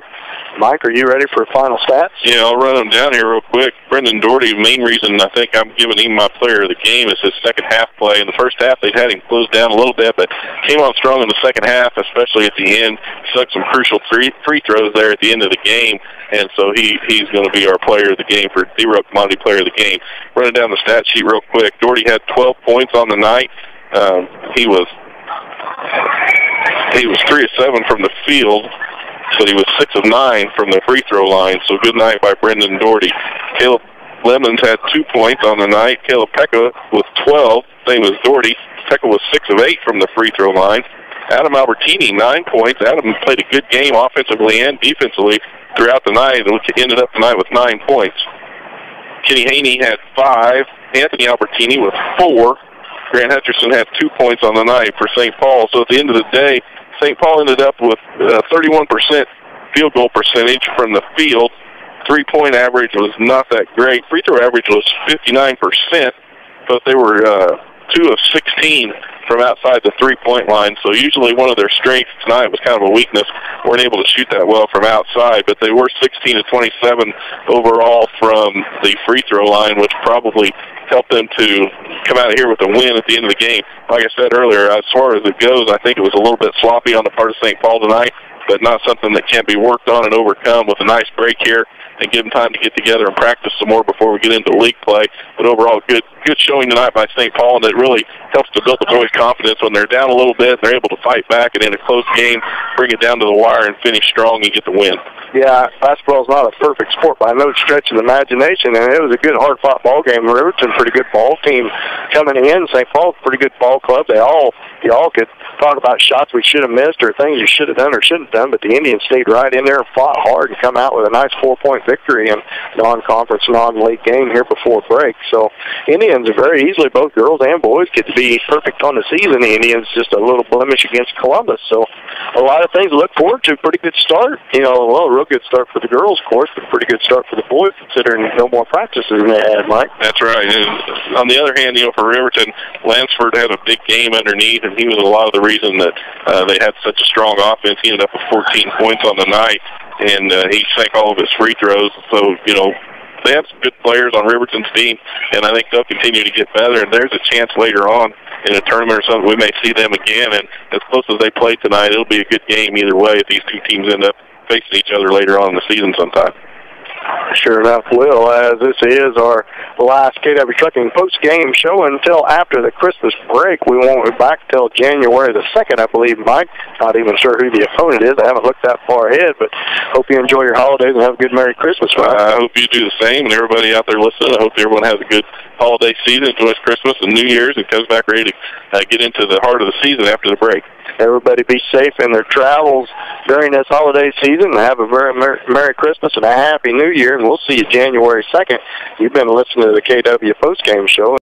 Mike, are you ready for final stats? Yeah, I'll run them down here real quick. Brendan Doherty, main reason I think I'm giving him my player of the game is his second half play. In the first half, they'd had him closed down a little bit, but came on strong in the second half, especially at the end. Stuck some crucial free throws there at the end of the game, and so he's going to be our player of the game for D-Row Commodity Player of the Game. Running down the stat sheet real quick, Doherty had 12 points on the night. He was 3 of 7 from the field, but he was 6 of 9 from the free throw line. So good night by Brendan Doherty. Caleb Lemons had 2 points on the night. Caleb Pekka with 12, same as Doherty. Pekka was 6 of 8 from the free throw line. Adam Albertini, 9 points. Adam played a good game offensively and defensively throughout the night, and ended up the night with 9 points. Kenny Haney had 5. Anthony Albertini with 4. Grant Hutcherson had 2 points on the night for St. Paul. So at the end of the day, St. Paul ended up with 31% field goal percentage from the field. 3-point average was not that great. Free throw average was 59%, but they were 2 of 16 from outside the 3-point line. So usually one of their strengths tonight was kind of a weakness. Weren't able to shoot that well from outside, but they were 16 of 27 overall from the free throw line, which probably helped them to come out of here with a win at the end of the game. Like I said earlier, as far as it goes, I think it was a little bit sloppy on the part of St. Paul tonight, but not something that can't be worked on and overcome with a nice break here and give them time to get together and practice some more before we get into league play. But overall, good showing tonight by St. Paul, and it really helps to build the boys' confidence when they're down a little bit. They're able to fight back and in a close game, bring it down to the wire and finish strong and get the win. Yeah, basketball's not a perfect sport by no stretch of the imagination, and it was a good, hard-fought ball game. Riverton, pretty good ball team coming in. St. Paul, pretty good ball club. Y'all could talk about shots we should have missed or things you should have done or shouldn't have done, but the Indians stayed right in there and fought hard and come out with a nice 4-point victory in non-conference, non-league game here before break. So Indians are very easily, both girls and boys, could be perfect on the season. The Indians just a little blemish against Columbus. So a lot of things to look forward to. Pretty good start. Well, a real good start for the girls, of course, but a pretty good start for the boys considering no more practices than they had, Mike. That's right. And on the other hand, for Riverton, Lansford had a big game underneath, and he was a lot of the reason that they had such a strong offense. He ended up with 14 points on the night, and he sank all of his free throws. So, they have some good players on Riverton's team, and I think they'll continue to get better. And there's a chance later on in a tournament or something we may see them again. And as close as they play tonight, it'll be a good game either way if these two teams end up facing each other later on in the season sometime. Sure enough, will, as this is our last KW Trucking post-game show until after the Christmas break. We won't be back till January the 2nd, I believe, Mike. Not even sure who the opponent is. I haven't looked that far ahead, but hope you enjoy your holidays and have a good Merry Christmas. I hope you do the same, and everybody out there listening, I hope everyone has a good holiday season, enjoys Christmas and New Year's, and comes back ready to get into the heart of the season after the break. Everybody be safe in their travels during this holiday season. Have a very Merry Christmas and a Happy New Year, and we'll see you January 2nd. You've been listening to the KW Postgame Show.